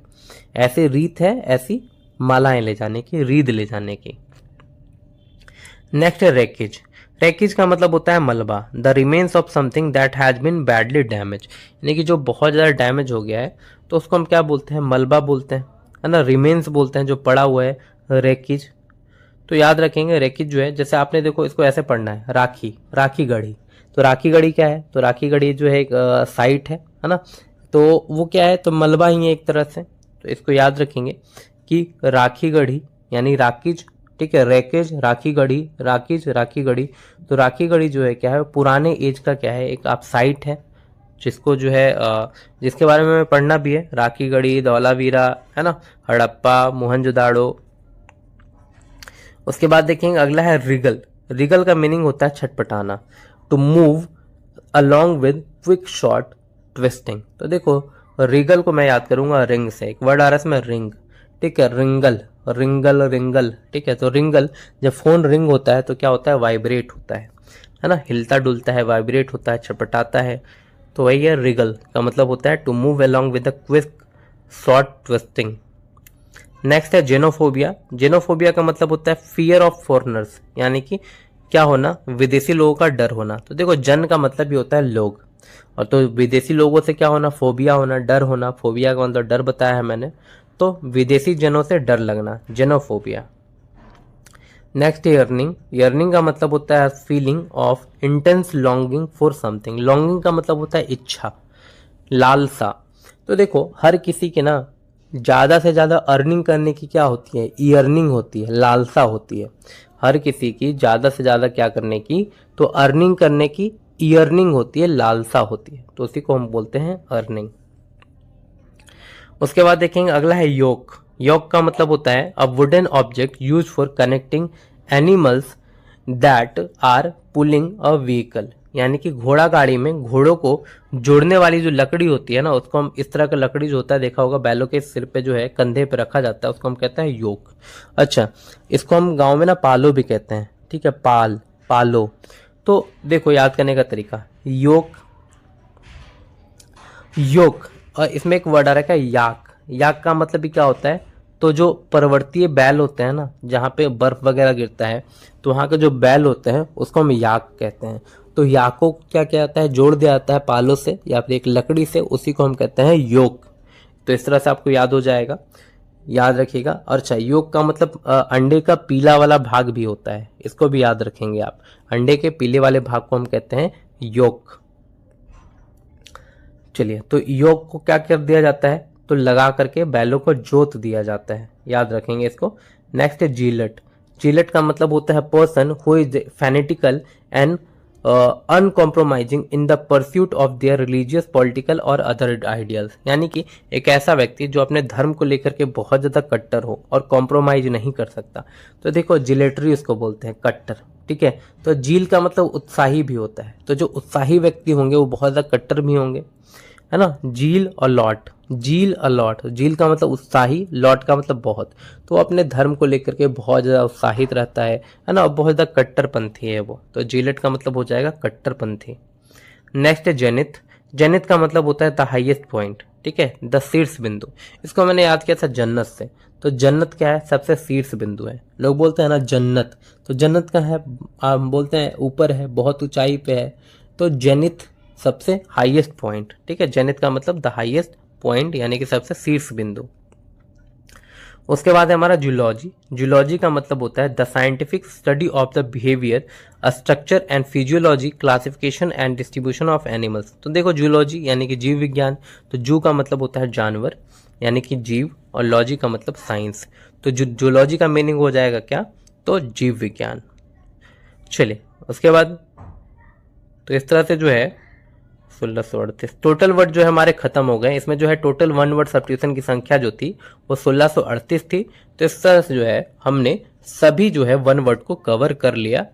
ऐसी रीत है, ऐसी मालाएं ले जाने की, रीद ले जाने की। नेक्स्ट है रेकेज। रेकेज का मतलब होता है मलबा, the remains of something that has been badly damage, यानी कि जो बहुत ज़्यादा डैमेज हो गया है तो उसको हम क्या बोलते हैं, मलबा बोलते हैं, है ना, रिमेन्स बोलते हैं जो पड़ा हुआ है, रेकेज। तो याद रखेंगे रेकेज जो है, जैसे आपने देखो इसको ऐसे पढ़ना है, राखी, राखी गढ़ी। तो राखी गढ़ी क्या है, तो राखी गढ़ी जो है एक साइट है ना, तो वो क्या है, तो मलबा ही है एक तरह से। तो इसको याद रखेंगे कि राखी गढ़ी यानी राकीज, ठीक है, रैकेज, राखी गढ़ी, राकीज, राखी गढ़ी। तो राखी गढ़ी जो है क्या है, पुराने एज का क्या है, एक आप साइट है जिसको जो है जिसके बारे में पढ़ना भी है, राखी गढ़ी, धौलावीरा, है ना, हड़प्पा, मोहनजोदाड़ो। उसके बाद देखेंगे अगला है रिगल। रिगल का मीनिंग होता है छटपटाना, to move along with quick short twisting. तो देखो रिगल को मैं याद करूंगा रिंग से, एक वर्ड आ रहा है इसमें रिंग, ठीक है, रिंगल, रिंगल रिंगल, ठीक है। तो रिंगल, जब फोन रिंग होता है तो क्या होता है, वाइब्रेट होता है ना, हिलता डुलता है, वाइब्रेट होता है, छटपटाता है। तो वही है रिगल का मतलब होता है to move along with a quick short twisting. Next है जेनोफोबिया। जेनोफोबिया का मतलब होता है फियर ऑफ फॉरेनर्स, यानी कि क्या होना, विदेशी लोगों का डर होना। तो देखो जन का मतलब भी होता है लोग, और तो विदेशी लोगों से क्या होना, फोबिया होना, डर होना। फोबिया का मतलब डर बताया है मैंने, तो विदेशी जनों से डर लगना, जेनोफोबिया। Next yearning. यर्निंग का मतलब होता है feeling of intense longing for something. Longing का मतलब होता है इच्छा, लालसा। तो देखो हर किसी के ना ज्यादा से ज्यादा अर्निंग करने की क्या होती है, ईयर्निंग होती है, लालसा होती है। हर किसी की ज्यादा से ज्यादा क्या करने की, तो अर्निंग करने की ईयर्निंग होती है, लालसा होती है, तो उसी को हम बोलते हैं अर्निंग। उसके बाद देखेंगे अगला है योक। योक का मतलब होता है a wooden object use for connecting animals that are pulling a vehicle, यानी कि घोड़ा गाड़ी में घोड़ों को जोड़ने वाली जो लकड़ी होती है ना, उसको हम इस तरह का लकड़ी जो होता है, देखा होगा बैलों के सिर पे जो है, कंधे पे रखा जाता है, उसको हम कहते हैं योक। अच्छा, इसको हम गांव में ना पालो भी कहते हैं, ठीक है, पाल, पालो। तो देखो याद करने का तरीका, योक, योक, और इसमें एक वर्ड आ रहा है याक। याक का मतलब भी क्या होता है, तो जो पर्वतीय बैल होते हैं ना, जहाँ पे बर्फ वगैरह गिरता है, तो वहाँ के जो बैल होते हैं उसको हम याक कहते हैं। तो याक को क्या किया जाता है, जोड़ दिया जाता है पालों से या फिर एक लकड़ी से, उसी को हम कहते हैं योक। तो इस तरह से आपको याद हो जाएगा, याद रखिएगा। और अच्छा, योक का मतलब अंडे का पीला वाला भाग भी होता है, इसको भी याद रखेंगे आप। अंडे के पीले वाले भाग को हम कहते हैं योक। चलिए, तो योग को क्या कर दिया जाता है, तो लगा करके बैलों को जोत दिया जाता है, याद रखेंगे इसको। नेक्स्ट है जीलट। जीलट का मतलब होता है person who is fanatical and uncompromising in the pursuit of their religious, political और अदर आइडियल्स, यानी कि एक ऐसा व्यक्ति जो अपने धर्म को लेकर के बहुत ज्यादा कट्टर हो और कॉम्प्रोमाइज नहीं कर सकता। तो देखो जिलेटरी उसको बोलते हैं, कट्टर, ठीक है। तो जील का मतलब उत्साही भी होता है, तो जो उत्साही व्यक्ति होंगे वो बहुत ज्यादा कट्टर भी होंगे, है ना। जील और लॉट, जील और लॉट, जील का मतलब उत्साही, लॉट का मतलब बहुत। तो अपने धर्म को लेकर के बहुत ज्यादा उत्साहित रहता है ना, और बहुत ज्यादा कट्टरपंथी है वो। तो जीलट का मतलब हो जाएगा कट्टरपंथी। नेक्स्ट है जेनिथ। जेनिथ का मतलब होता है द हाईएस्ट पॉइंट, ठीक है, द शीर्ष बिंदु। इसको मैंने याद किया था जन्नत से। तो जन्नत क्या है, सबसे शीर्ष बिंदु है। लोग बोलते हैं ना जन्नत, तो जन्नत का है, हम बोलते हैं ऊपर है, बहुत ऊंचाई पे है। तो जेनिथ सबसे हाईएस्ट पॉइंट, ठीक है। जेनिथ का मतलब द हाईएस्ट पॉइंट, यानी कि सबसे शीर्ष बिंदु। उसके बाद है हमारा जूलॉजी। जूलॉजी का मतलब होता है the scientific study of the behaviour, structure and physiology, classification and distribution of animals. तो देखो जूलॉजी यानी कि जीव विज्ञान, तो जू का मतलब होता है जानवर, यानी कि जीव, और लॉजी का मतलब साइंस। तो जूलॉजी का मीनिंग हो जाएगा क्या, तो जीव विज्ञान। चलिए उसके बाद, तो इस तरह से जो है 1638 टोटल वर्ड जो है हमारे खत्म हो गए। इसमें जो है टोटल वन वर्ड सब्स्टिट्यूशन की संख्या जो थी वो 1638 थी। तो इस तरह से जो है हमने सभी जो है वन वर्ड को कवर कर लिया।